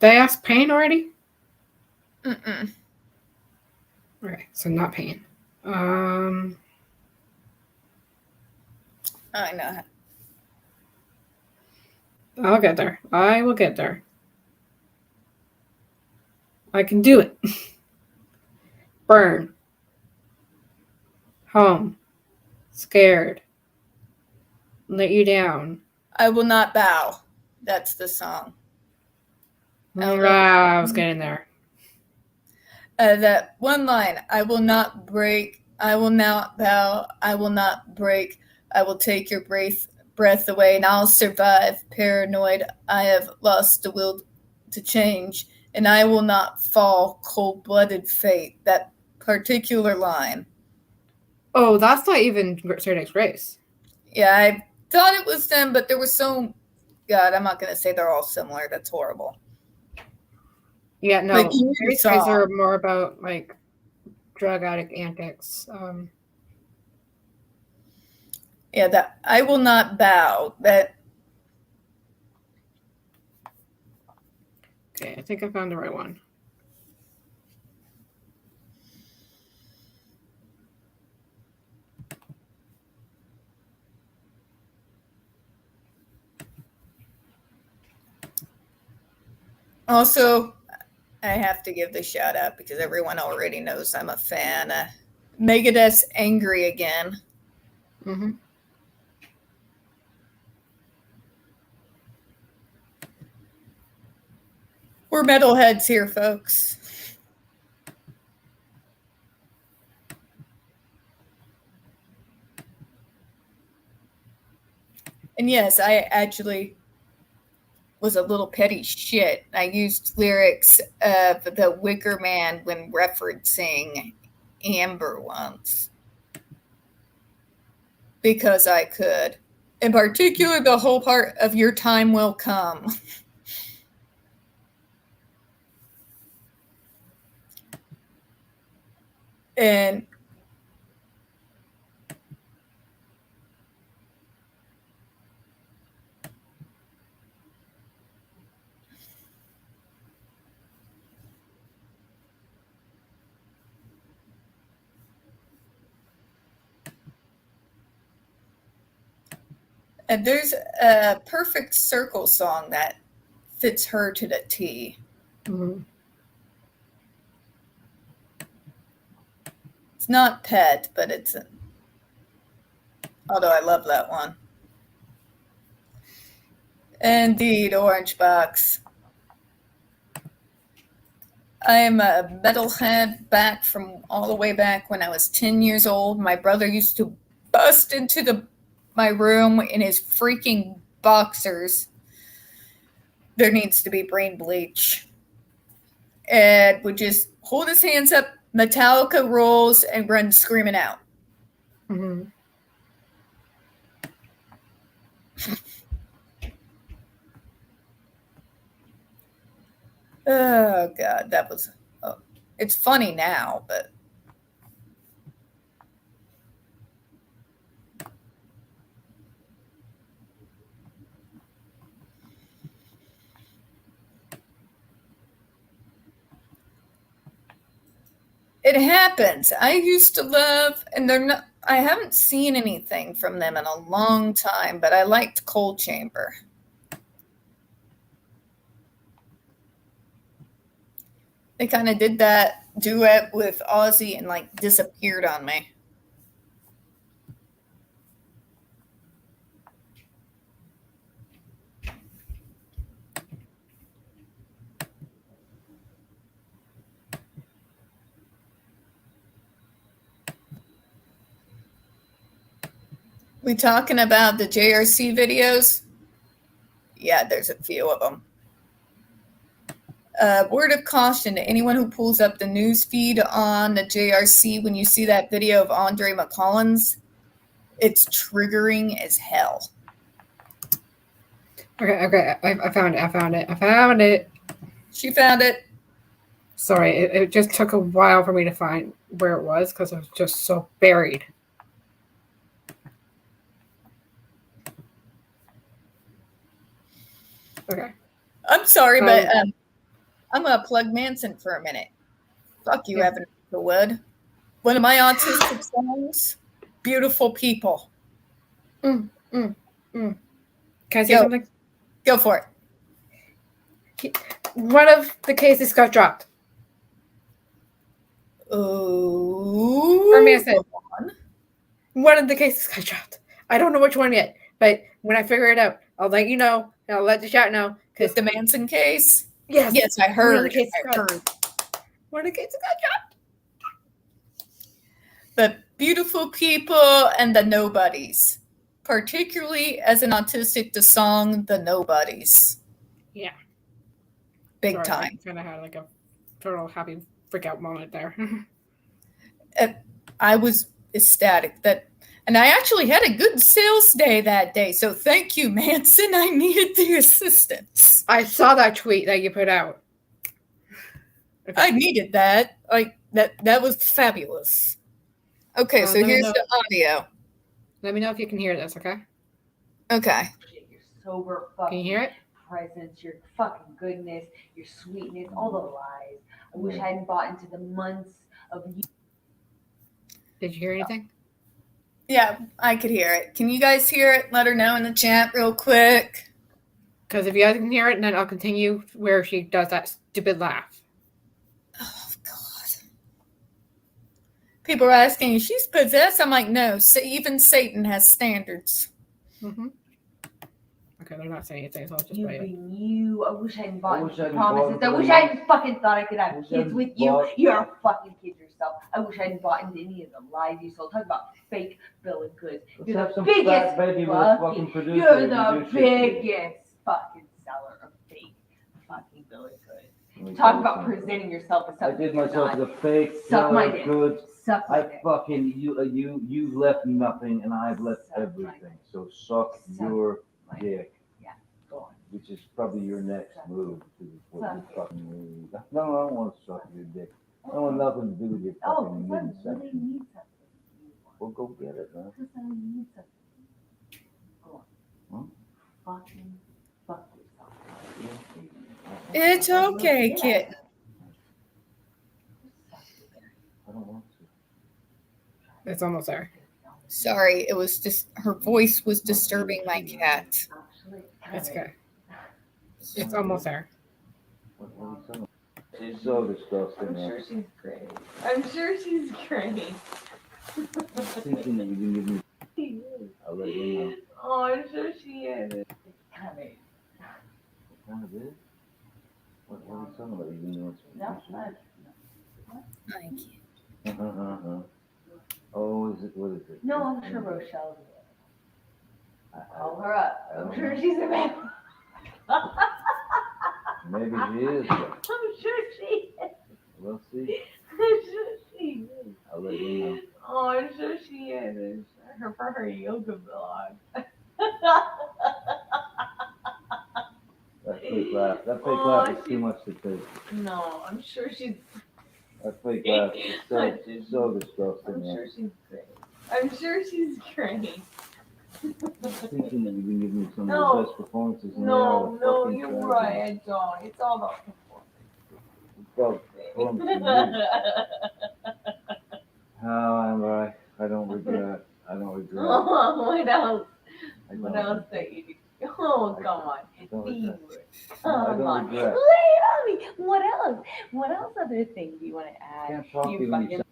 Did I ask Pain already? Mm-mm. Okay, so not Pain. Um, I know. I'll get there. I will get there. I can do it. Burn. Home. Scared. Let you down. I will not bow. That's the song. I was getting there. That one line, I will not break, I will not bow, I will not break, I will take your breath away and I'll survive. Paranoid, I have lost the will to change, and I will not fall. Cold-blooded fate. That particular line. Oh, that's not even Straight X Grace. Yeah, I thought it was them, but there was so... God, I'm not going to say they're all similar. That's horrible. Yeah, no. Like, you Straight X saw- Grace are more about like drug addict antics. Yeah, that I will not bow. That... Okay, I think I found the right one. Also, I have to give the shout out because everyone already knows I'm a fan. Megadeth's Angry Again. Mm-hmm. We're metalheads here, folks. And yes, I actually was a little petty shit. I used lyrics of The Wicker Man when referencing Amber once. Because I could. In particular, the whole part of Your Time Will Come. And and there's a Perfect Circle song that fits her to the T. Mm-hmm. It's not Pet, but it's although I love that one. Indeed, Orange Box. I am a metalhead back from all the way back when I was 10 years old. My brother used to bust into my room in his freaking boxers. There needs to be brain bleach. And would just hold his hands up, Metallica rolls, and run screaming out. Mm-hmm. Oh, God, that was... Oh, it's funny now, but... It happens. I used to love, and they're not... I haven't seen anything from them in a long time, but I liked Cold Chamber. They kind of did that duet with Ozzy and like disappeared on me. We talking about the JRC videos? Yeah, there's a few of them. Word of caution to anyone who pulls up the news feed on the JRC when you see that video of Andre McCollins, it's triggering as hell. Okay. I found it. She found it. Sorry, it just took a while for me to find where it was because I was just so buried. Okay. I'm sorry, but I'm going to plug Manson for a minute. Fuck you, Yeah. Evan Wood. One of my autistic songs, Beautiful People. Can I say Go. something? Go for it. One of the cases got dropped. Oh. Or may I say, one of the cases got dropped. I don't know which one yet, but when I figure it out, I'll let you know, and I'll let the chat know. With the Manson case? Yes, Yes, I one of the heard. cases I heard. one of the cases got dropped. But Beautiful People and the Nobodies. Particularly as an autistic, the song The Nobodies. Yeah. Big Sorry, time. I kind of had like a total happy freak out moment there. I was ecstatic that, and I actually had a good sales day that day. So thank you, Manson. I needed the assistance. I saw that tweet that you put out. Okay. I needed that. That was fabulous. Okay, so let me here's know. the audio. Let me know if you can hear this, okay? Okay. Your sober Can fucking you hear it? presence, your fucking goodness, your sweetness, all the lies. I wish I hadn't bought into the months of you. Did you hear anything? Yeah, I could hear it. Can you guys hear it? Let her know in the chat real quick. Because if you guys can hear it, then I'll continue where she does that stupid laugh. Oh, God. People are asking, is she's possessed? I'm like, no, even Satan has standards. Mm-hmm. Okay, they're not saying anything, so I'll just You play it. being you. I wish I hadn't bought wish into I the hadn't bought promises. into I the wish I hadn't fucking thought I could have wish I kids hadn't with you. bought- You're a fucking kid yourself. I wish I hadn't bought into any of the lies you sold. Talk about fake bill of goods. Let's You're have the some biggest fat baby with a fucking producer. You're who the can do shit for you. biggest fucking seller of fake fucking bill of goods. Let me Talk tell you about something. presenting yourself as I something did you're myself not. the fake Suck my seller dick. of goods. Suck my I dick. fucking you've left nothing and I've left Suck my everything. So suck Suck your my dick, Go on. which is probably your next move. Because it's what you fucking move. No, I don't want to suck your dick. I don't want nothing to do with your Oh, fucking because I meat really section. need something. Well, go get it, man. Because I need something. Go on. Huh? Fucking fuck yourself. It's okay, kid. I don't want to. It's almost there. Sorry, it was just her voice was disturbing my cat. It's okay. It's almost there. What are you saying? She's so disgusting. I'm man. sure she's great. I'm sure she's great. Thinking that you can give me. I'll let you know. Oh, I'm sure she is. Kind of. Kind of is. What are you talking about? You didn't know No, not. Thank you. Oh, is it? What is it? No, I'm sure Rochelle's available. I- Call her up. I I'm don't sure know. she's available. Maybe she is. But I'm sure she is. we'll see. I'm sure she is. I'll let you know. Oh, I'm sure she is. I'm sure for her yoga vlog. That fake laugh. That fake Oh, laugh is she's- too much to take. No, I'm sure she's. That fake laugh is so disgusting. I'm Man. sure she's great. I'm sure she's great. Thinking that you can give me some No. of the best performances in No, the no, fucking you're tragedy. right. I don't. It's all about Well, performance. how am I? I don't regret. I don't regret. What else? I What don't. else that you do? Oh, come on. I don't Be regret. good. No, I Come don't on. regret. Lay it on me. What else? What else other things do you want to I add? can't talk to You you when you fucking.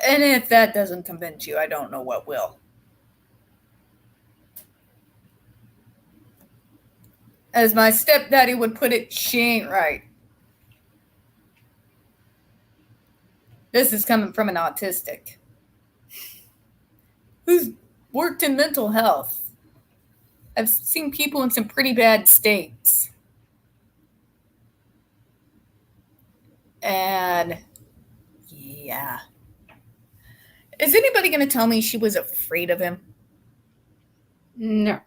And if that doesn't convince you, I don't know what will. As my stepdaddy would put it, she ain't right. This is coming from an autistic who's worked in mental health. I've seen people in some pretty bad states. And yeah. Is anybody going to tell me she was afraid of him? No.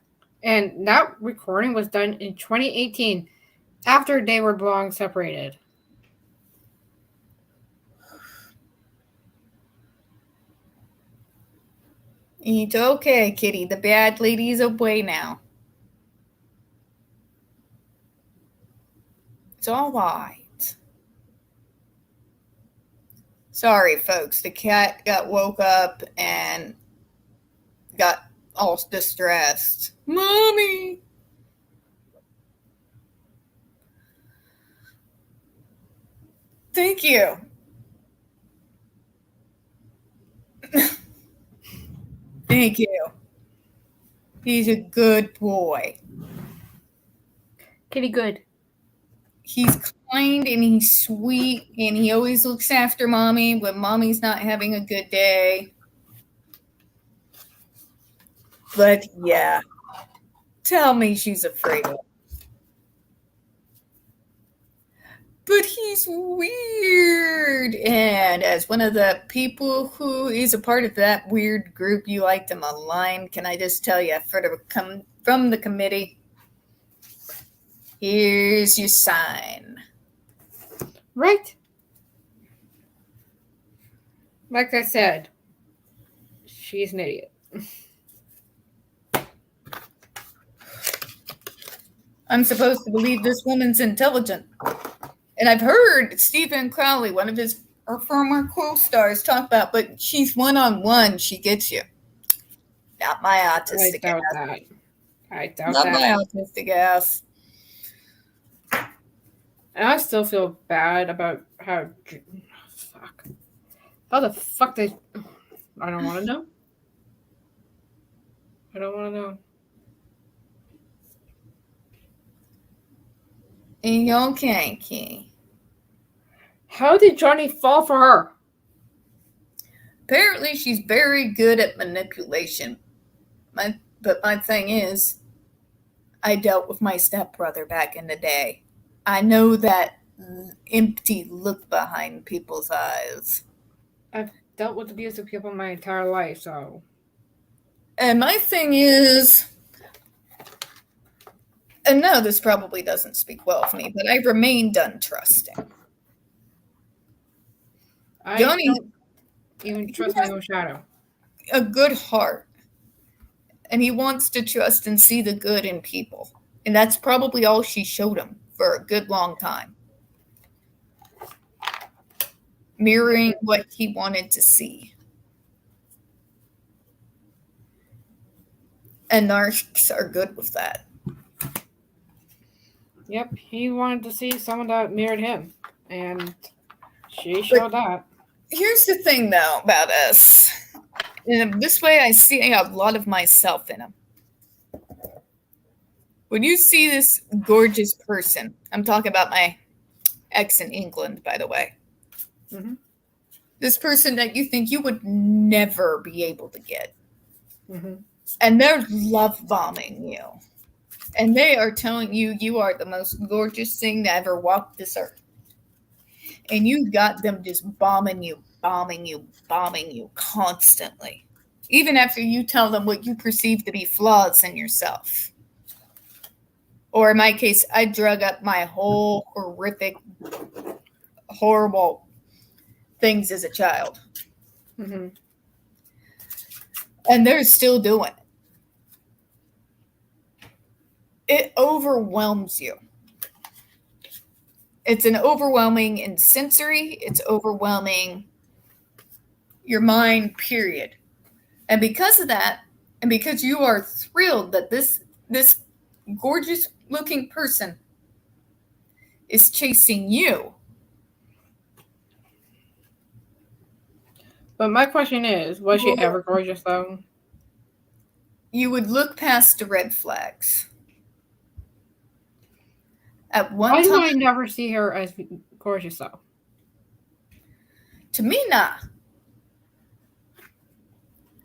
And that recording was done in 2018 after they were long separated. It's okay, kitty. The bad lady's away now. It's all right. Sorry, folks. The cat got woke up and got all distressed. Mommy! Thank you. Thank you. He's a good boy. Kitty good. He's kind and he's sweet and he always looks after mommy when mommy's not having a good day. But yeah, tell me she's afraid of him. But he's weird. And as one of the people who is a part of that weird group, you liked him online. Can I just tell you, from the committee, here's your sign. Right. Like I said, she's an idiot. I'm supposed to believe this woman's intelligent. And I've heard Stephen Crowley, one of his former co-stars, talk about, but she's one-on-one, she gets you. Not my I autistic doubt ass. that. I doubt Not that. my autistic ass. And I still feel bad about how. Fuck. How the fuck they. I don't want to know. I don't want to know. Okay, Key. How did Johnny fall for her? Apparently, she's very good at manipulation. But my thing is, I dealt with my stepbrother back in the day. I know that empty look behind people's eyes. I've dealt with abusive people my entire life, so. And my thing is, and no, this probably doesn't speak well of me, but I remained untrusting. I Johnny, don't even trust my own shadow. a good heart, and he wants to trust and see the good in people. And that's probably all she showed him for a good long time. Mirroring what he wanted to see. And narcs are good with that. Yep, he wanted to see someone that mirrored him, and she showed that. Here's the thing, though, about us. In this way, I see a lot of myself in him. When you see this gorgeous person, I'm talking about my ex in England, by the way. Mhm. This person that you think you would never be able to get. Mhm. And they're love bombing you. And they are telling you you are the most gorgeous thing that ever walked this earth. And you got them just bombing you constantly. Even after you tell them what you perceive to be flaws in yourself. Or in my case, I drug up my whole horrific, horrible things as a child. Mhm. And they're still doing it. It overwhelms you. It's an overwhelming in sensory, it's overwhelming your mind, period. And because of that, and because you are thrilled that this gorgeous looking person is chasing you. But my question is, was she ever gorgeous though? You would look past the red flags. At one Why do I time, never see her as gorgeous though? to me, nah.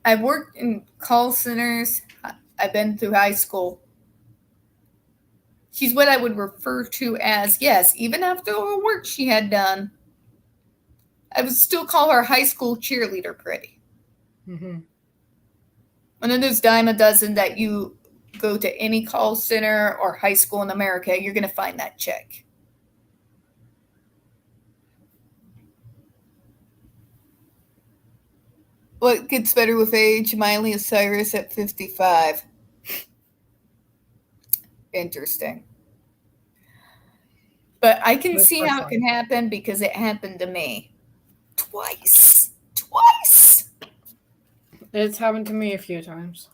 I've worked in call centers. I've been through high school. She's what I would refer to as, yes, even after all the work she had done, I would still call her high school cheerleader pretty. Mm-hmm. One of those dime a dozen that you go to any call center or high school in America, you're going to find that chick. What gets better with age? Miley Cyrus at 55. Interesting. But I can That's see how it personal. can happen because it happened to me. Twice. Twice. It's happened to me a few times.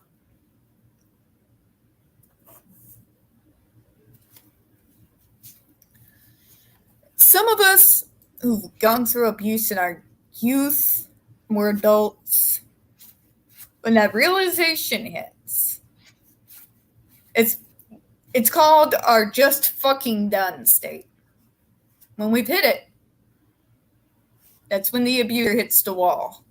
Some of us who've gone through abuse in our youth, we're adults, when that realization hits, it's called our just fucking done state. When we've hit it, that's when the abuser hits the wall.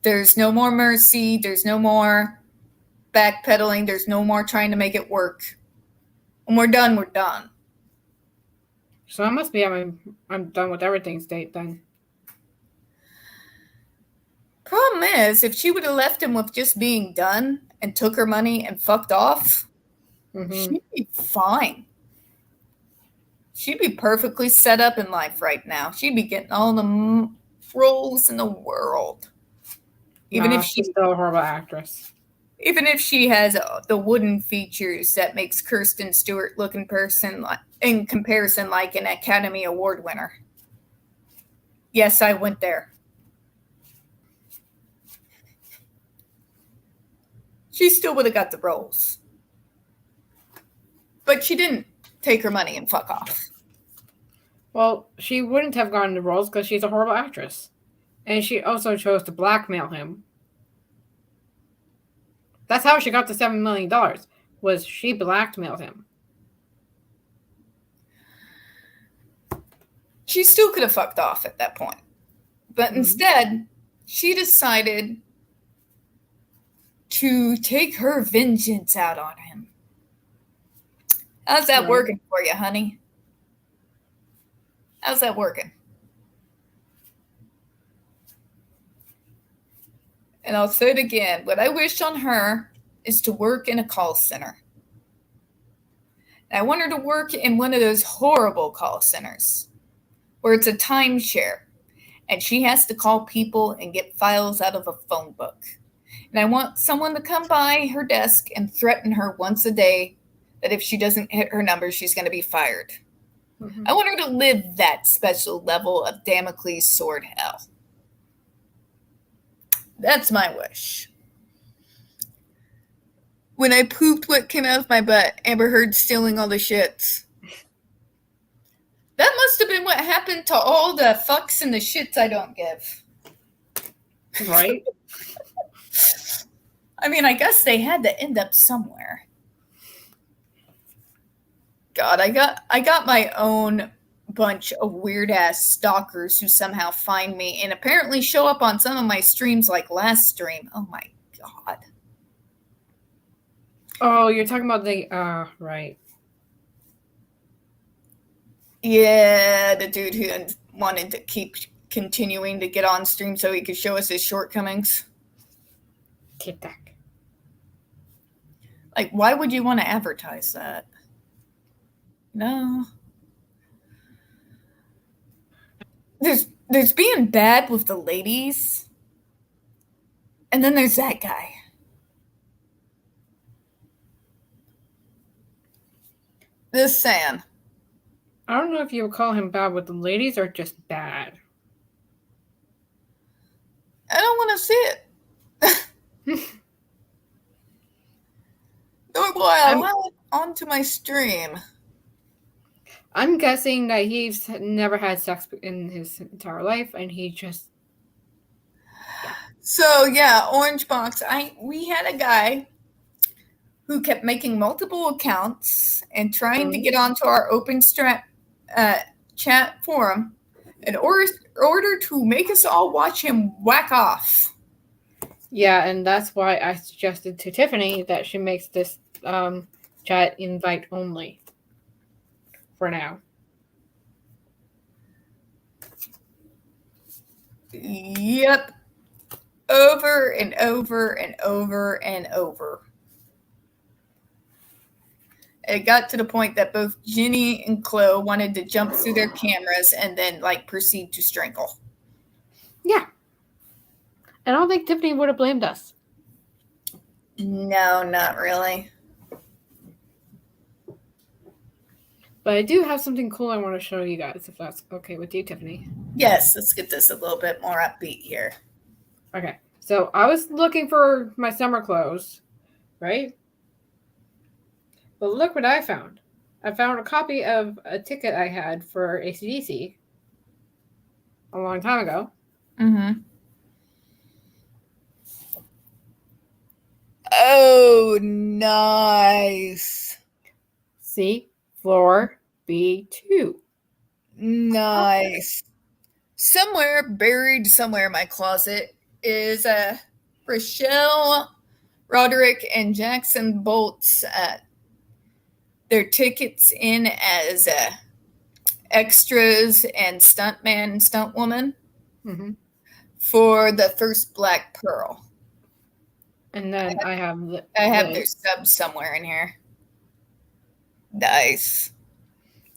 There's no more mercy. There's no more backpedaling. There's no more trying to make it work. When we're done, we're done. So I must be I'm done with everything state then. Problem is, if she would have left him with just being done and took her money and fucked off, she'd be fine. She'd be perfectly set up in life right now. She'd be getting all the roles in the world. Even if she's still a horrible actress. Even if she has the wooden features that makes Kirsten Stewart look in comparison like an Academy Award winner. Yes, I went there. She still would have got the roles. But she didn't take her money and fuck off. Well, she wouldn't have gotten the roles because she's a horrible actress. And she also chose to blackmail him. That's how she got the $7 million, was she blackmailed him. She still could have fucked off at that point. But instead, she decided to take her vengeance out on him. How's that working for you, honey? How's that working? And I'll say it again. What I wish on her is to work in a call center. And I want her to work in one of those horrible call centers where it's a timeshare and she has to call people and get files out of a phone book. And I want someone to come by her desk and threaten her once a day that if she doesn't hit her number, she's going to be fired. I want her to live that special level of Damocles sword hell. That's my wish. When I pooped what came out of my butt, Amber Heard stealing all the shits. That must have been what happened to all the fucks and the shits I don't give. Right? I mean, I guess they had to end up somewhere. God, I got my own bunch of weird ass stalkers who somehow find me and apparently show up on some of my streams like last stream. Oh my God. Oh, you're talking about the right. Yeah, the dude who wanted to keep continuing to get on stream so he could show us his shortcomings. TikTok. Like, why would you want to advertise that? No. There's being bad with the ladies. And then there's that guy. This saying. I don't know if you would call him bad with the ladies or just bad. I don't want to see it. Nor will I allow it onto my stream. I'm guessing that he's never had sex in his entire life, and he just. So yeah, Orange Box. We had a guy who kept making multiple accounts and trying to get onto our open chat forum in order to make us all watch him whack off. Yeah, and that's why I suggested to Tiffany that she makes this chat invite only for now. Yep. Over and over and over and over. It got to the point that both Ginny and Chloe wanted to jump through their cameras and then proceed to strangle. Yeah. And I don't think Tiffany would have blamed us. No, not really. But I do have something cool I want to show you guys, if that's okay with you, Tiffany. Yes, let's get this a little bit more upbeat here. Okay. So I was looking for my summer clothes, right? But look what I found. I found a copy of a ticket I had for AC/DC a long time ago. Mm-hmm. Oh, nice. See? Floor B2. Nice. Somewhere, buried somewhere in my closet, is Rochelle, Roderick, and Jackson Bolt's their tickets in as extras and stuntman and stuntwoman Mm-hmm. for the first Black Pearl. And then I have I have their subs somewhere in here. Nice.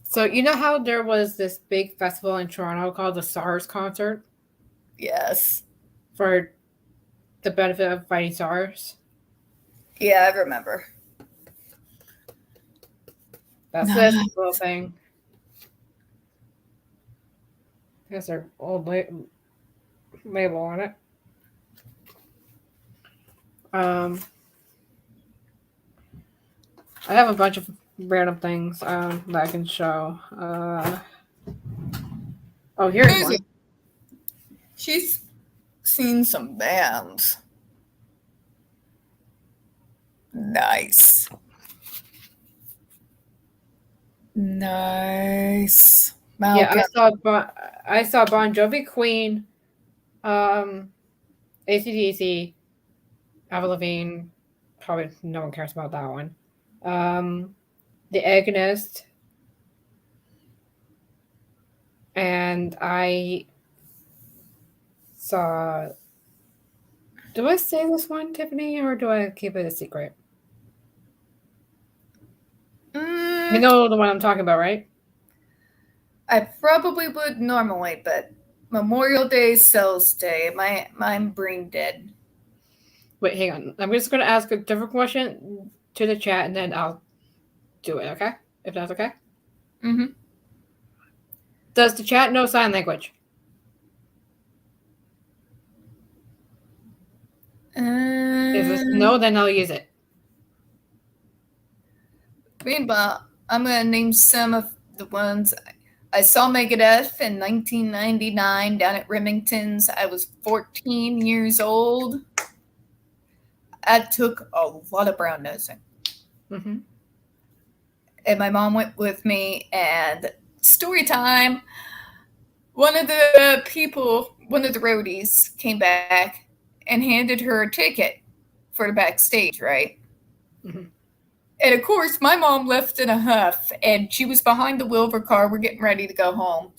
So you know how there was this big festival in Toronto called the SARS concert Yes. for the benefit of fighting SARS? Yeah, I remember. That's Nice. this little thing. I guess their old label on it. I have a bunch of random things that I can show. Here's one. She's seen some bands. Nice. Nice. Yeah, Malcolm. I saw Bon Jovi, Queen, AC/DC, Avril Lavigne. Probably no one cares about that one. The Agonist, and I saw. Do I say this one, Tiffany, or do I keep it a secret? You know the one I'm talking about, right? I probably would normally, but Memorial Day, Sales Day, my brain dead. Wait, hang on. I'm just going to ask a different question to the chat, and then I'll do it, okay? If that's okay? Mm-hmm. Does the chat know sign language? If it's no, then I'll use it. Meanwhile, I'm going to name some of the ones. I saw Megadeth in 1999 down at Remington's. I was 14 years old. I took a lot of brown nosing. Mm-hmm. And my mom went with me, and story time, one of the roadies came back and handed her a ticket for the backstage, right? Mm-hmm. And of course, my mom left in a huff, and she was behind the wheel of her car. We're getting ready to go home.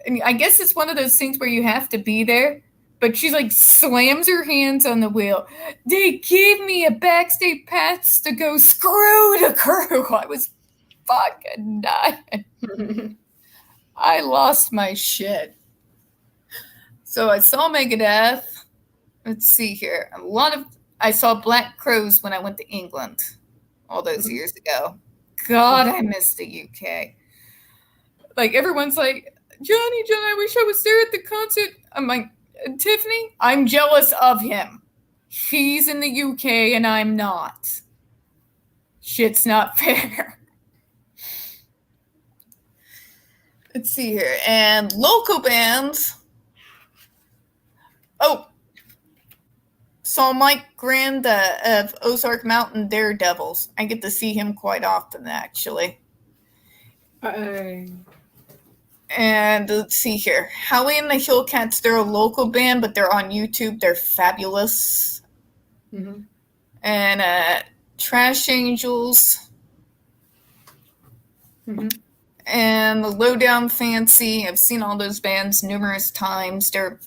And I guess it's one of those things where you have to be there, but she like slams her hands on the wheel. They gave me a backstage pass to go. Screw the crew. I was fucking dying. I lost my shit. So I saw Megadeth. Let's see here. I saw Black Crows when I went to England all those years ago. God, I miss the UK. Like, everyone's like, John, I wish I was there at the concert. I'm like, Tiffany, I'm jealous of him. He's in the UK and I'm not. Shit's not fair. Let's see here. And local bands. Oh, saw Mike Grand of Ozark Mountain Daredevils. I get to see him quite often, actually. And let's see here. Howie and the Hillcats, they're a local band, but they're on YouTube. They're fabulous. Mm-hmm. And Trash Angels. Mm-hmm. And the Lowdown Fancy. I've seen all those bands numerous times. They're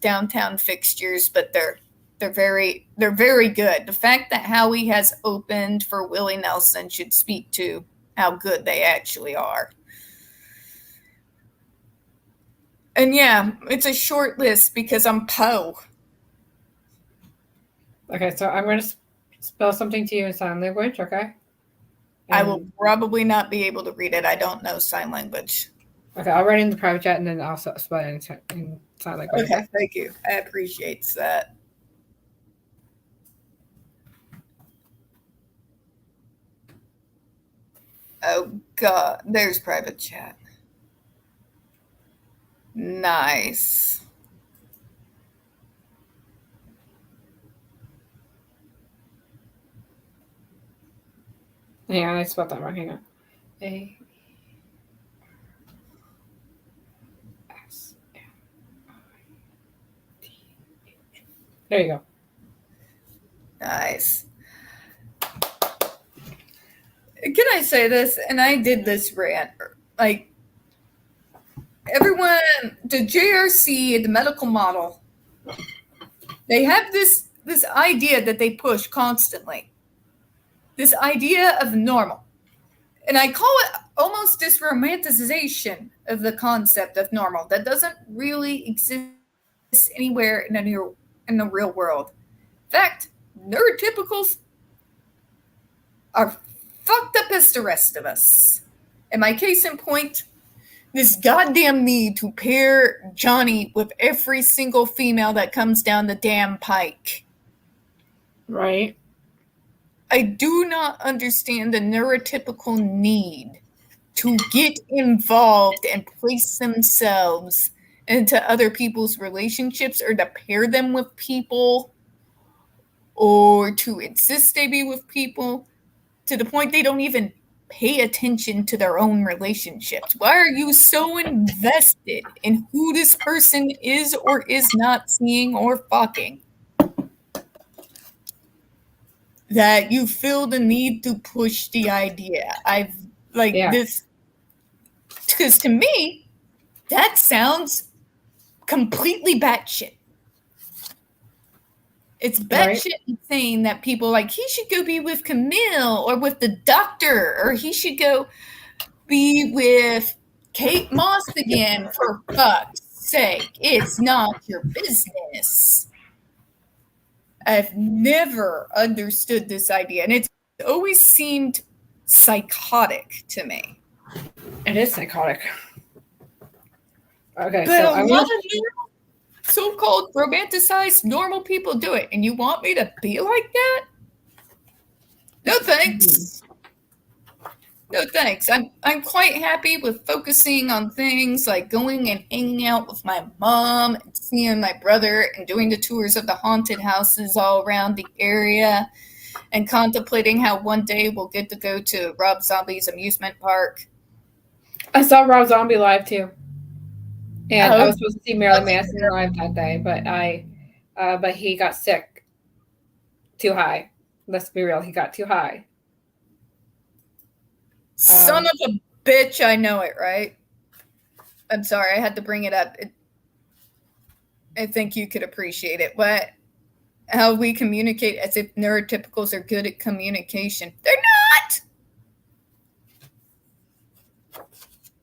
downtown fixtures, but they're very good. The fact that Howie has opened for Willie Nelson should speak to how good they actually are. And yeah, it's a short list because I'm Poe. Okay, so I'm going to spell something to you in sign language, okay? I will And- probably not be able to read it. I don't know sign language. Okay, I'll write it in the private chat and then I'll spell it in sign language. Okay, thank you. I appreciate that. Oh god, there's private chat. Nice. Hang on, I spelled that wrong. Hang on. A S M I T H. There you go. Nice. Can I say this? And I did this rant. Like, everyone, the JRC, the medical model, they have this idea that they push constantly. This idea of normal. And I call it almost this romanticization of the concept of normal that doesn't really exist anywhere in the real world. In fact, neurotypicals are fucked up as the rest of us. And my case in point, this goddamn need to pair Johnny with every single female that comes down the damn pike. Right. I do not understand the neurotypical need to get involved and place themselves into other people's relationships or to pair them with people or to insist they be with people to the point they don't even pay attention to their own relationships. Why are you so invested in who this person is or is not seeing or fucking that you feel the need to push the idea? This, because to me, that sounds completely batshit. It's batshit insane that people like, he should go be with Camille or with the doctor, or he should go be with Kate Moss again, for fuck's sake. It's not your business. I've never understood this idea, and it's always seemed psychotic to me. It is psychotic. Okay, But so a lot of so-called romanticized normal people do it, and you want me to be like that? No thanks. No thanks. I'm quite happy with focusing on things like going and hanging out with my mom and seeing my brother and doing the tours of the haunted houses all around the area and contemplating how one day we'll get to go to Rob Zombie's amusement park. I saw Rob Zombie live too. And Oh. I was supposed to see Marilyn Manson live that day, but he got sick. Too high. Let's be real, he got too high. Son of a bitch, I know it, right? I'm sorry, I had to bring it up. I think you could appreciate it. But how we communicate as if neurotypicals are good at communication. They're not!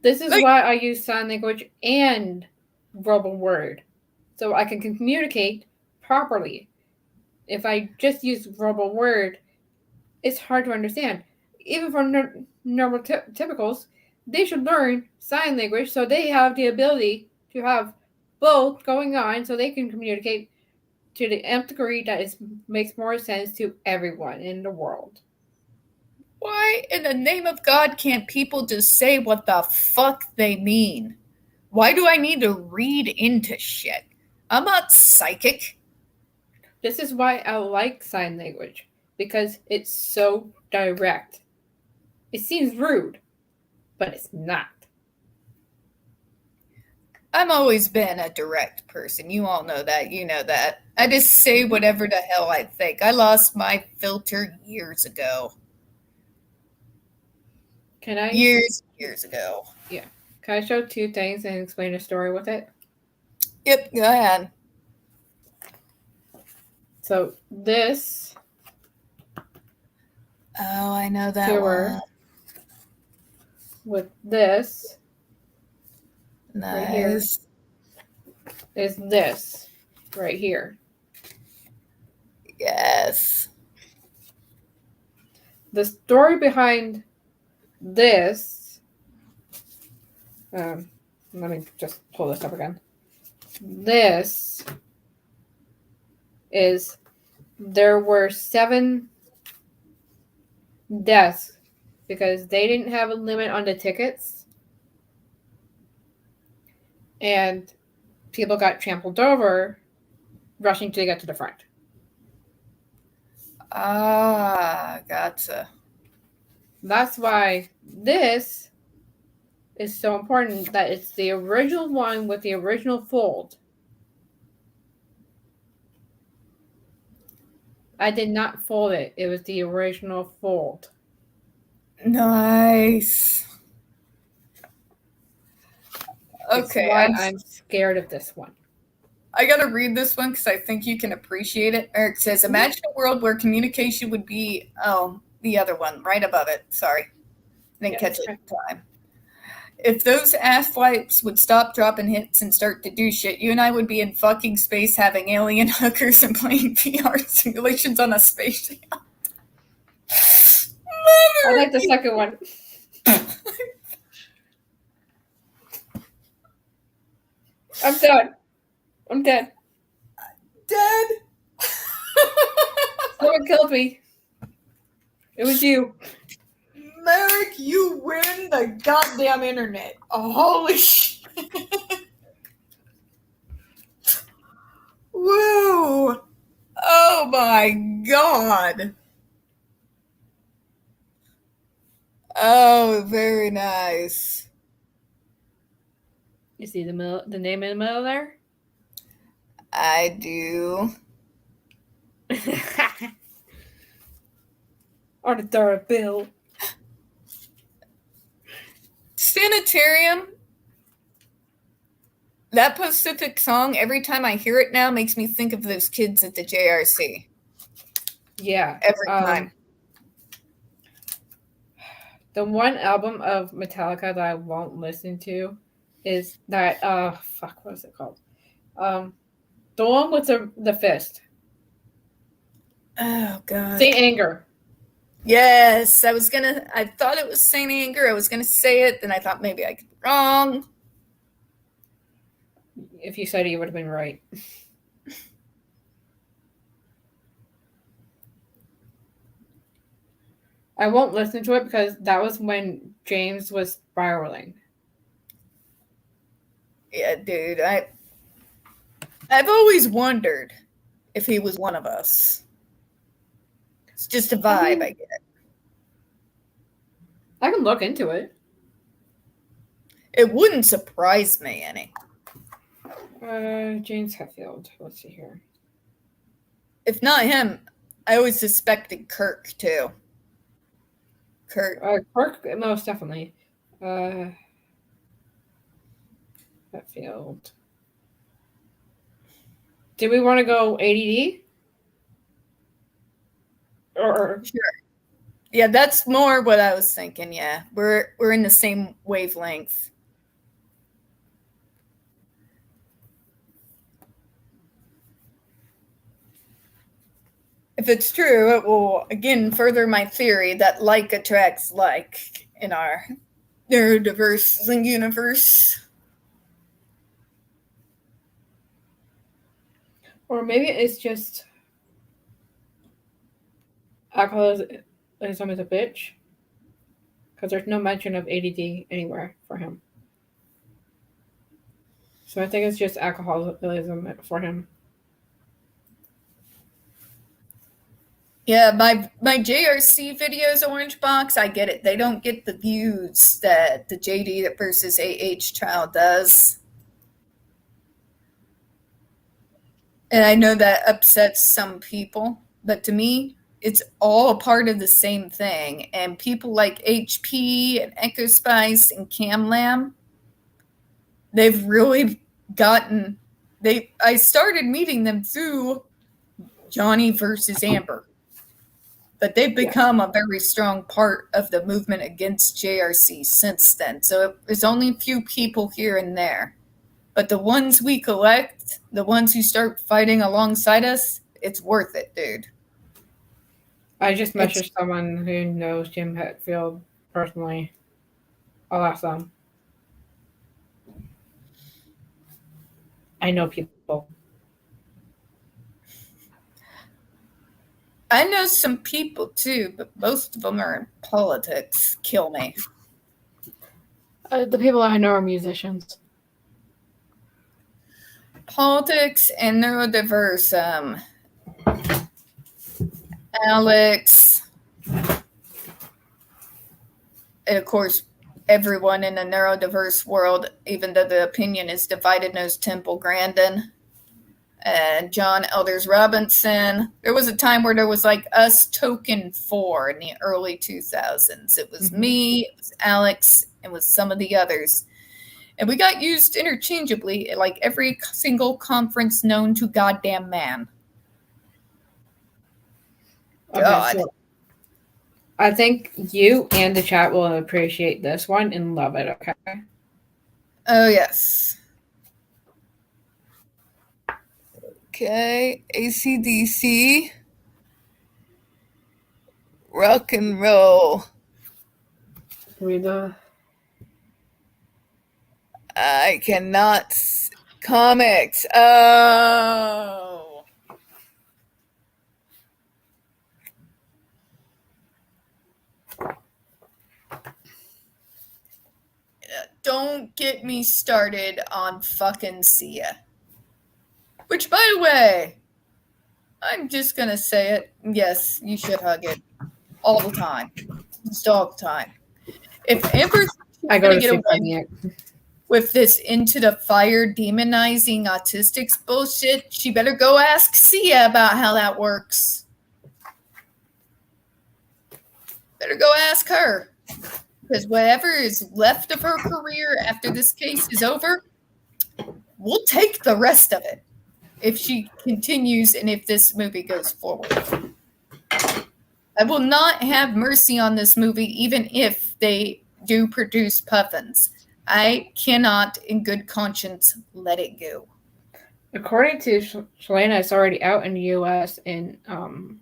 This is why I use sign language and verbal word, so I can communicate properly. If I just use verbal word, it's hard to understand. Even for neurotypicals, they should learn sign language so they have the ability to have both going on so they can communicate to the nth degree that makes more sense to everyone in the world. Why in the name of God can't people just say what the fuck they mean? Why do I need to read into shit? I'm not psychic. This is why I like sign language, because it's so direct. It seems rude, but it's not. I've always been a direct person. You all know that. You know that. I just say whatever the hell I think. I lost my filter years ago. Can I? Years ago. Can I show two things and explain a story with it? Yep, go ahead. So this Oh, I know that tour one. with this right here. Nice. is this right here. Yes. The story behind this, let me just pull this up again. This is, there were 7 deaths because they didn't have a limit on the tickets and people got trampled over rushing to get to the front. Ah, gotcha. That's why this is so important, that it's the original one with the original fold. I did not fold it. It was the original fold. Nice. Okay, That's why I'm scared of this one. I gotta read this one because I think you can appreciate it. Eric says, imagine a world where communication would be, the other one, right above it. Sorry. Didn't catch it in time. If those ass wipes would stop dropping hits and start to do shit, you and I would be in fucking space having alien hookers and playing VR simulations on a spaceship. I like the second one. I'm done. I'm dead. Dead. Someone killed me. It was you. Merrick, you win the goddamn internet. Oh, holy shit. Woo. Oh my god. Oh, very nice. You see the name in the middle there? I do. Or the third bill. Sanitarium. That Pacific song, every time I hear it now, makes me think of those kids at the JRC. Yeah. Every time. The one album of Metallica that I won't listen to is that what is it called? The one with the fist. Oh god. Saint Anger. Yes, I thought it was Saint Anger. I was gonna say it, then I thought maybe I could be wrong. If you said it, you would have been right. I won't listen to it because that was when James was spiraling. Yeah, dude, I've always wondered if he was one of us. It's just a vibe, I get. I can look into it. It wouldn't surprise me any. James Hetfield. Let's see here. If not him, I always suspected Kirk too. Kirk. Kirk, most definitely. Hetfield. Did we want to go ADD? Or Sure. Yeah, that's more what I was thinking. Yeah, we're in the same wavelength. If it's true, it will again further my theory that like attracts like in our neurodiverse universe. Or maybe it's just alcoholism is a bitch. Because there's no mention of ADD anywhere for him. So I think it's just alcoholism for him. Yeah, my JRC videos, Orange Box, I get it. They don't get the views that the JD versus AH trial does. And I know that upsets some people, but to me, it's all a part of the same thing. And people like HP and EchoSpice and CamLam, they've really gotten, I started meeting them through Johnny versus Amber. But they've become a very strong part of the movement against JRC since then. So there's only a few people here and there. But the ones we collect, the ones who start fighting alongside us, it's worth it, dude. I just messaged someone who knows Jim Hetfield personally. I'll ask them. I know people. I know some people too, but most of them are in politics. Kill me. The people I know are musicians. Politics and neurodiverse. Alex. And of course, everyone in the neurodiverse world, even though the opinion is divided, knows Temple Grandin and John Elders Robinson. There was a time where there was like us token 4 in the early 2000s. It was me, it was Alex, and with some of the others. And we got used interchangeably at like every single conference known to goddamn man. God. Okay, so I think you and the chat will appreciate this one and love it, okay? Oh, yes. Okay, AC/DC. Rock and roll. Read the I cannot. Comics. Oh. Don't get me started on fucking Sia. Which, by the way, I'm just gonna say it. Yes, you should hug it all the time, just all the time. If Amber's I go gonna to get sleep away on it. with this into the fire demonizing autistics bullshit, she better go ask Sia about how that works. Better go ask her. Because whatever is left of her career after this case is over, we'll take the rest of it if she continues and if this movie goes forward. I will not have mercy on this movie even if they do produce Puffins. I cannot, in good conscience, let it go. According to Shalana, it's already out in the U.S. and on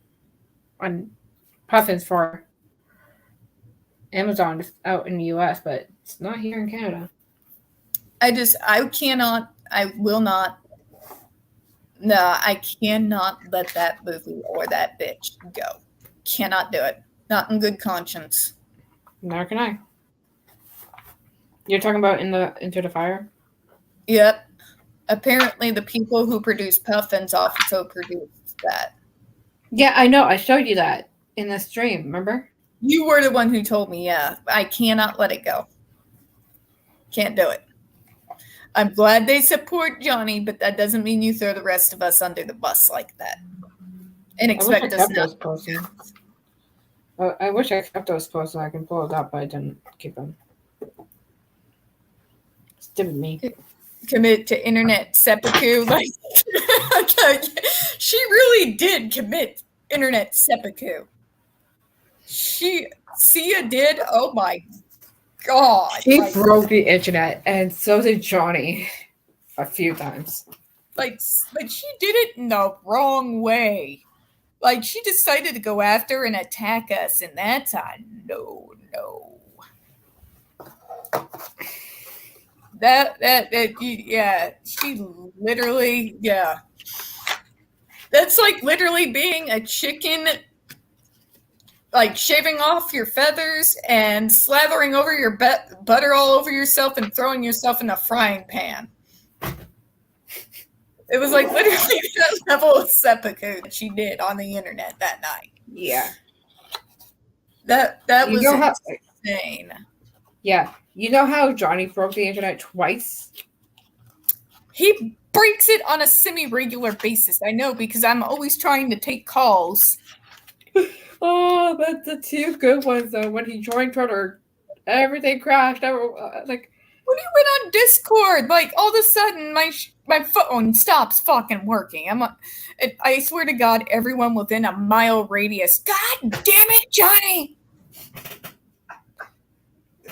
Puffins for Amazon. It's out in the U.S., but it's not here in Canada. I will not. No, I cannot let that movie or that bitch go. Cannot do it. Not in good conscience. Nor can I. You're talking about Into the Fire? Yep. Apparently the people who produce Puffins also produced that. Yeah, I know. I showed you that in the stream, remember? You were the one who told me, yeah. I cannot let it go. Can't do it. I'm glad they support Johnny, but that doesn't mean you throw the rest of us under the bus like that. And expect us not. I wish I kept those posts so I can pull it up, but I didn't keep them. Stupid me. Commit to internet seppuku. Like, she really did commit internet seppuku. Sia did. Oh my God. She broke the internet, and so did Johnny a few times. Like she did it in the wrong way. Like, she decided to go after and attack us, and that's a no. Yeah, she literally, yeah. That's like literally being a chicken, like shaving off your feathers and slathering over your butter all over yourself and throwing yourself in a frying pan. It was like literally that level of seppuku that she did on the internet that night. Yeah. That You was know how- insane. Yeah. You know how Johnny broke the internet twice? He breaks it on a semi-regular basis. I know, because I'm always trying to take calls. Oh, but the two good ones, though. When he joined Twitter, everything crashed. When he went on Discord, like, all of a sudden, my phone stops fucking working. I swear to God, everyone within a mile radius. God damn it, Johnny!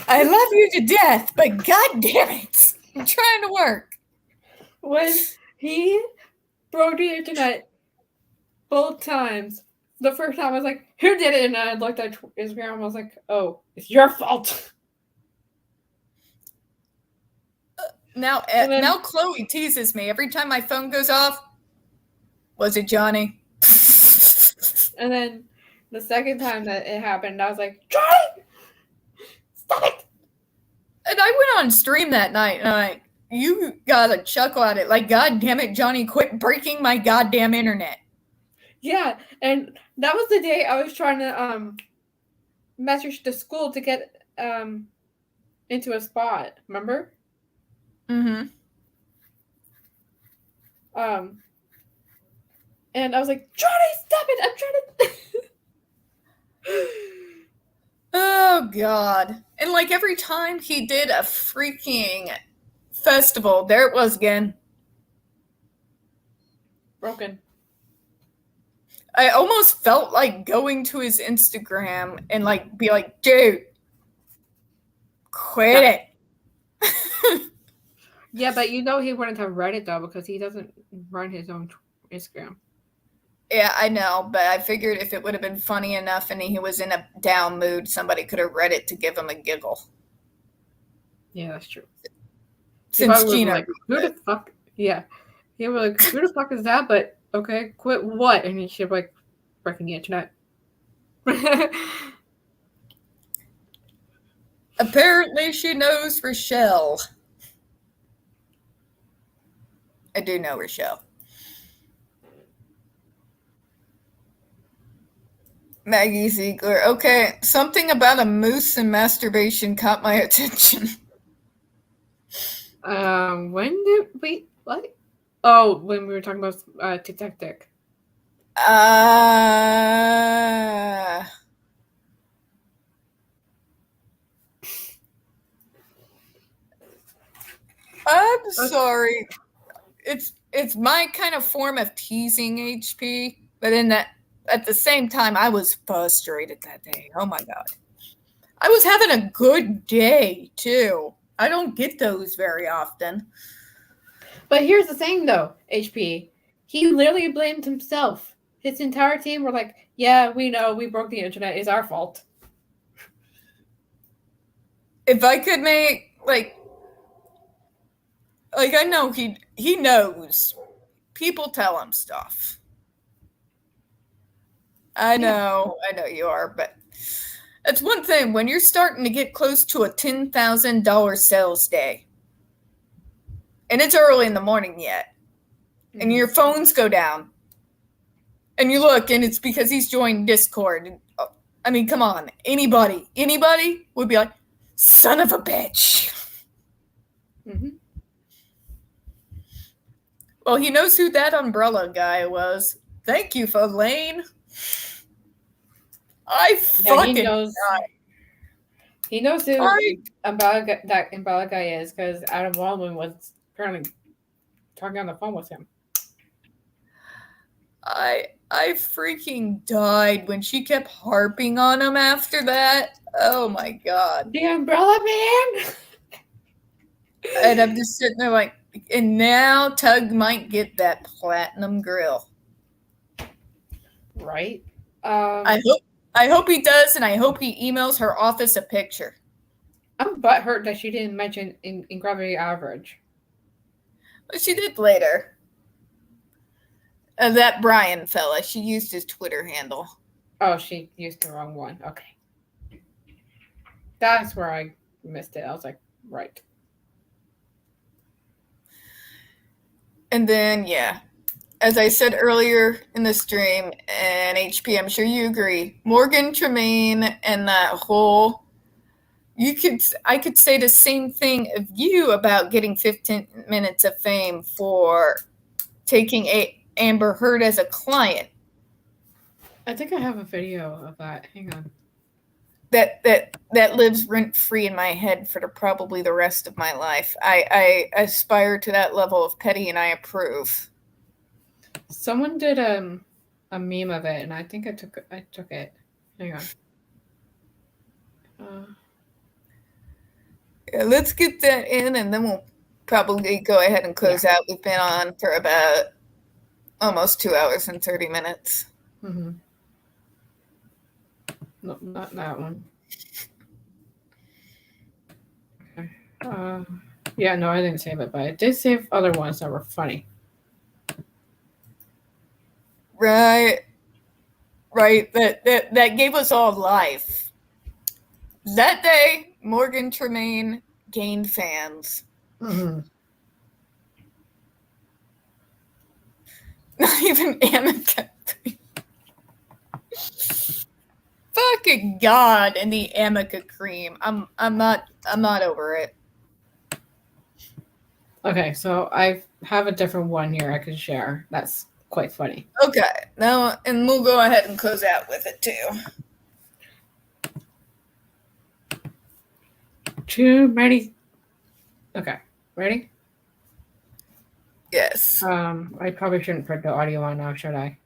I love you to death, but god damn it! I'm trying to work. When he broke the internet both times, the first time I was like, who did it? And I looked at Instagram and I was like, oh, it's your fault. Now, And then- now Chloe teases me every time my phone goes off. Was it Johnny? And then the second time that it happened, I was like, Johnny, stop it. And I went on stream that night, and I'm like, you gotta chuckle at it. Like, God damn it, Johnny, quit breaking my goddamn internet. Yeah, and that was the day I was trying to message the school to get into a spot. Remember? Mm-hmm. And I was like, Johnny, stop it! I'm trying to. Oh, God. And, like, every time he did a freaking festival, there it was again. Broken. I almost felt like going to his Instagram and, like, be like, dude, quit it. Yeah, but you know he wouldn't have read it though because he doesn't run his own Instagram. Yeah, I know, but I figured if it would have been funny enough and he was in a down mood, somebody could have read it to give him a giggle. Yeah, that's true. Since Gina, Gina, like, who the fuck? Yeah, he was like, who the fuck is that? But okay, quit what? And he should like breaking the internet. apparently she knows Rochelle. I do know Rochelle. Maggie Ziegler. Okay, something about a moose and masturbation caught my attention. When did we what? Oh, when we were talking about Tic Tac Dick. I'm sorry. It's my kind of form of teasing HP, but in that at the same time I was frustrated that day. Oh my god. I was having a good day too. I don't get those very often. But here's the thing though, HP. He literally blamed himself. His entire team were like, yeah, we know we broke the internet. It's our fault. If I could make like I know he knows. People tell him stuff. I know you are, but that's one thing when you're starting to get close to a $10,000 sales day. And it's early in the morning yet. And your phones go down. And you look and it's because he's joined Discord. I mean, come on. Anybody would be like, son of a bitch. Mm-hmm. Well, he knows who that umbrella guy was. Thank you, Lane. I fucking he knows. died. He knows who Sorry. that umbrella guy is because Adam Waldman was apparently talking on the phone with him. I freaking died when she kept harping on him after that. Oh my god. The umbrella man. And I'm just sitting there like, and now Tug might get that platinum grill. Right. I hope he does, and I hope he emails her office a picture. I'm butthurt that she didn't mention in Gravity Average. But she did later. That Brian fella, she used his Twitter handle. Oh, she used the wrong one. Okay. That's where I missed it. I was like, right. And then, yeah, as I said earlier in the stream, and HP, I'm sure you agree, Morgan Tremaine and that whole, I could say the same thing of you about getting 15 minutes of fame for taking Amber Heard as a client. I think I have a video of that. Hang on. That lives rent free in my head for probably the rest of my life. I aspire to that level of petty, and I approve. Someone did a meme of it, and I think I took it. Hang on. Yeah, let's get that in, and then we'll probably go ahead and close out. We've been on for about almost 2 hours and 30 minutes. Mm-hmm. No, not that one. Okay. Yeah, no, I didn't save it, but I did save other ones that were funny. Right. That gave us all life. That day, Morgan Tremaine gained fans. Mm-hmm. Not even Amica. Fucking God, and the Amica cream. I'm not over it. Okay, so I have a different one here I can share. That's quite funny. Okay, now and we'll go ahead and close out with it too. Ready? Okay, ready? Yes. I probably shouldn't put the audio on now, should I?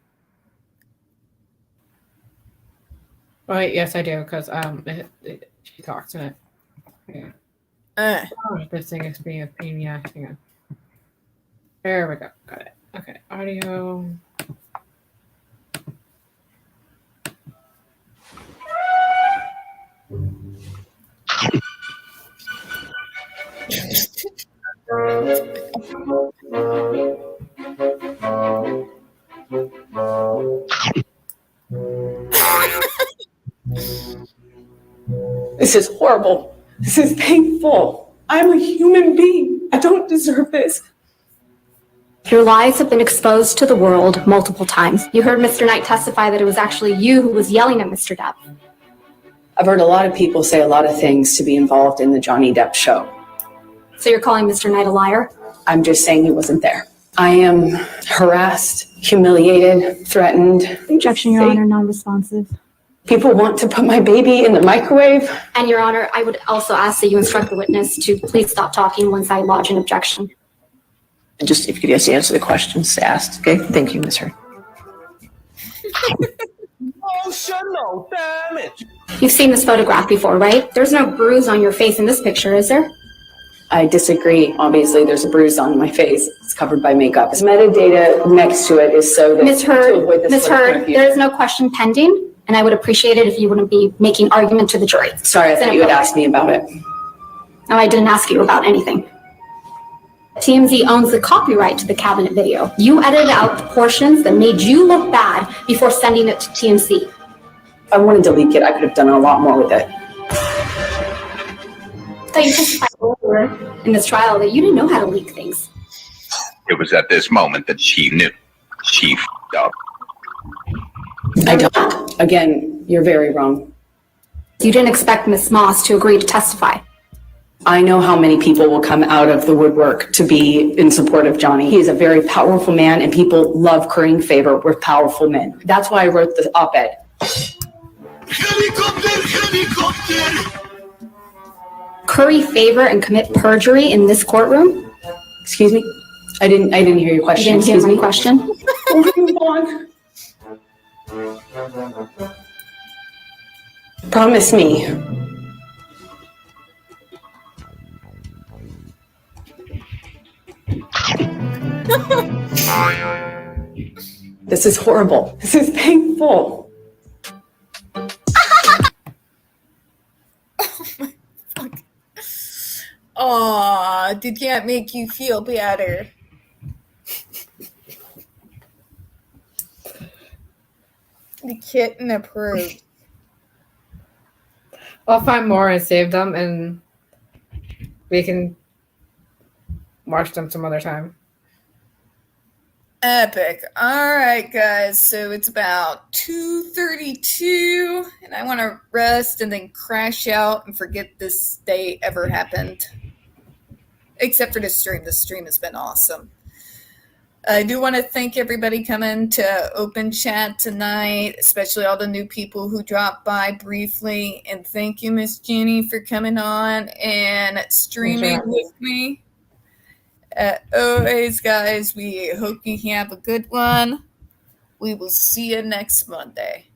Oh, wait, yes, I do, because she talks in it. Yeah. Oh, this thing is being a pain in the ass. Hang on. There we go. Got it. Okay, audio. This is horrible. This is painful. I'm a human being. I don't deserve this. Your lies have been exposed to the world multiple times. You heard Mr. Knight testify that it was actually you who was yelling at Mr. Depp. I've heard a lot of people say a lot of things to be involved in the Johnny Depp show. So you're calling Mr. Knight a liar? I'm just saying he wasn't there. I am harassed, humiliated, threatened. Objection, Your Honor, non-responsive. People want to put my baby in the microwave. And Your Honor, I would also ask that you instruct the witness to please stop talking once I lodge an objection. Just if you could just answer the questions asked. Okay, thank you, Ms. Heard. Emotional damage. You've seen this photograph before, right? There's no bruise on your face in this picture, is there? I disagree. Obviously, there's a bruise on my face. It's covered by makeup. This metadata next to it is so that Ms. to Heard, avoid this Ms. sort of Heard, confusion. there is no question pending, and I would appreciate it if you wouldn't be making argument to the jury. Sorry, I thought you had asked me about it. No, I didn't ask you about anything. TMZ owns the copyright to the cabinet video. You edited out the portions that made you look bad before sending it to TMZ. If I wanted to leak it, I could have done a lot more with it. I thought you testified earlier in this trial that you didn't know how to leak things. It was at this moment that she knew. She f***ed up. I don't. Again, you're very wrong. You didn't expect Ms. Moss to agree to testify. I know how many people will come out of the woodwork to be in support of Johnny. He is a very powerful man, and people love currying favor with powerful men. That's why I wrote the op-ed. Helicopter! Curry favor and commit perjury in this courtroom? Excuse me? I didn't hear your You question. didn't hear Excuse my me? question? Move on. Promise me. This is horrible. This is painful. Aw, did that make you feel better? The kitten approved. I'll find more and save them, and we can watch them some other time. Epic. All right, guys. So it's about 2:32, and I want to rest and then crash out and forget this day ever happened. Except for this stream. This stream has been awesome. I do want to thank everybody coming to Open Chat tonight, especially all the new people who dropped by briefly. And thank you, Miss Jenny, for coming on and streaming with me. Always, guys, we hope you have a good one. We will see you next Monday.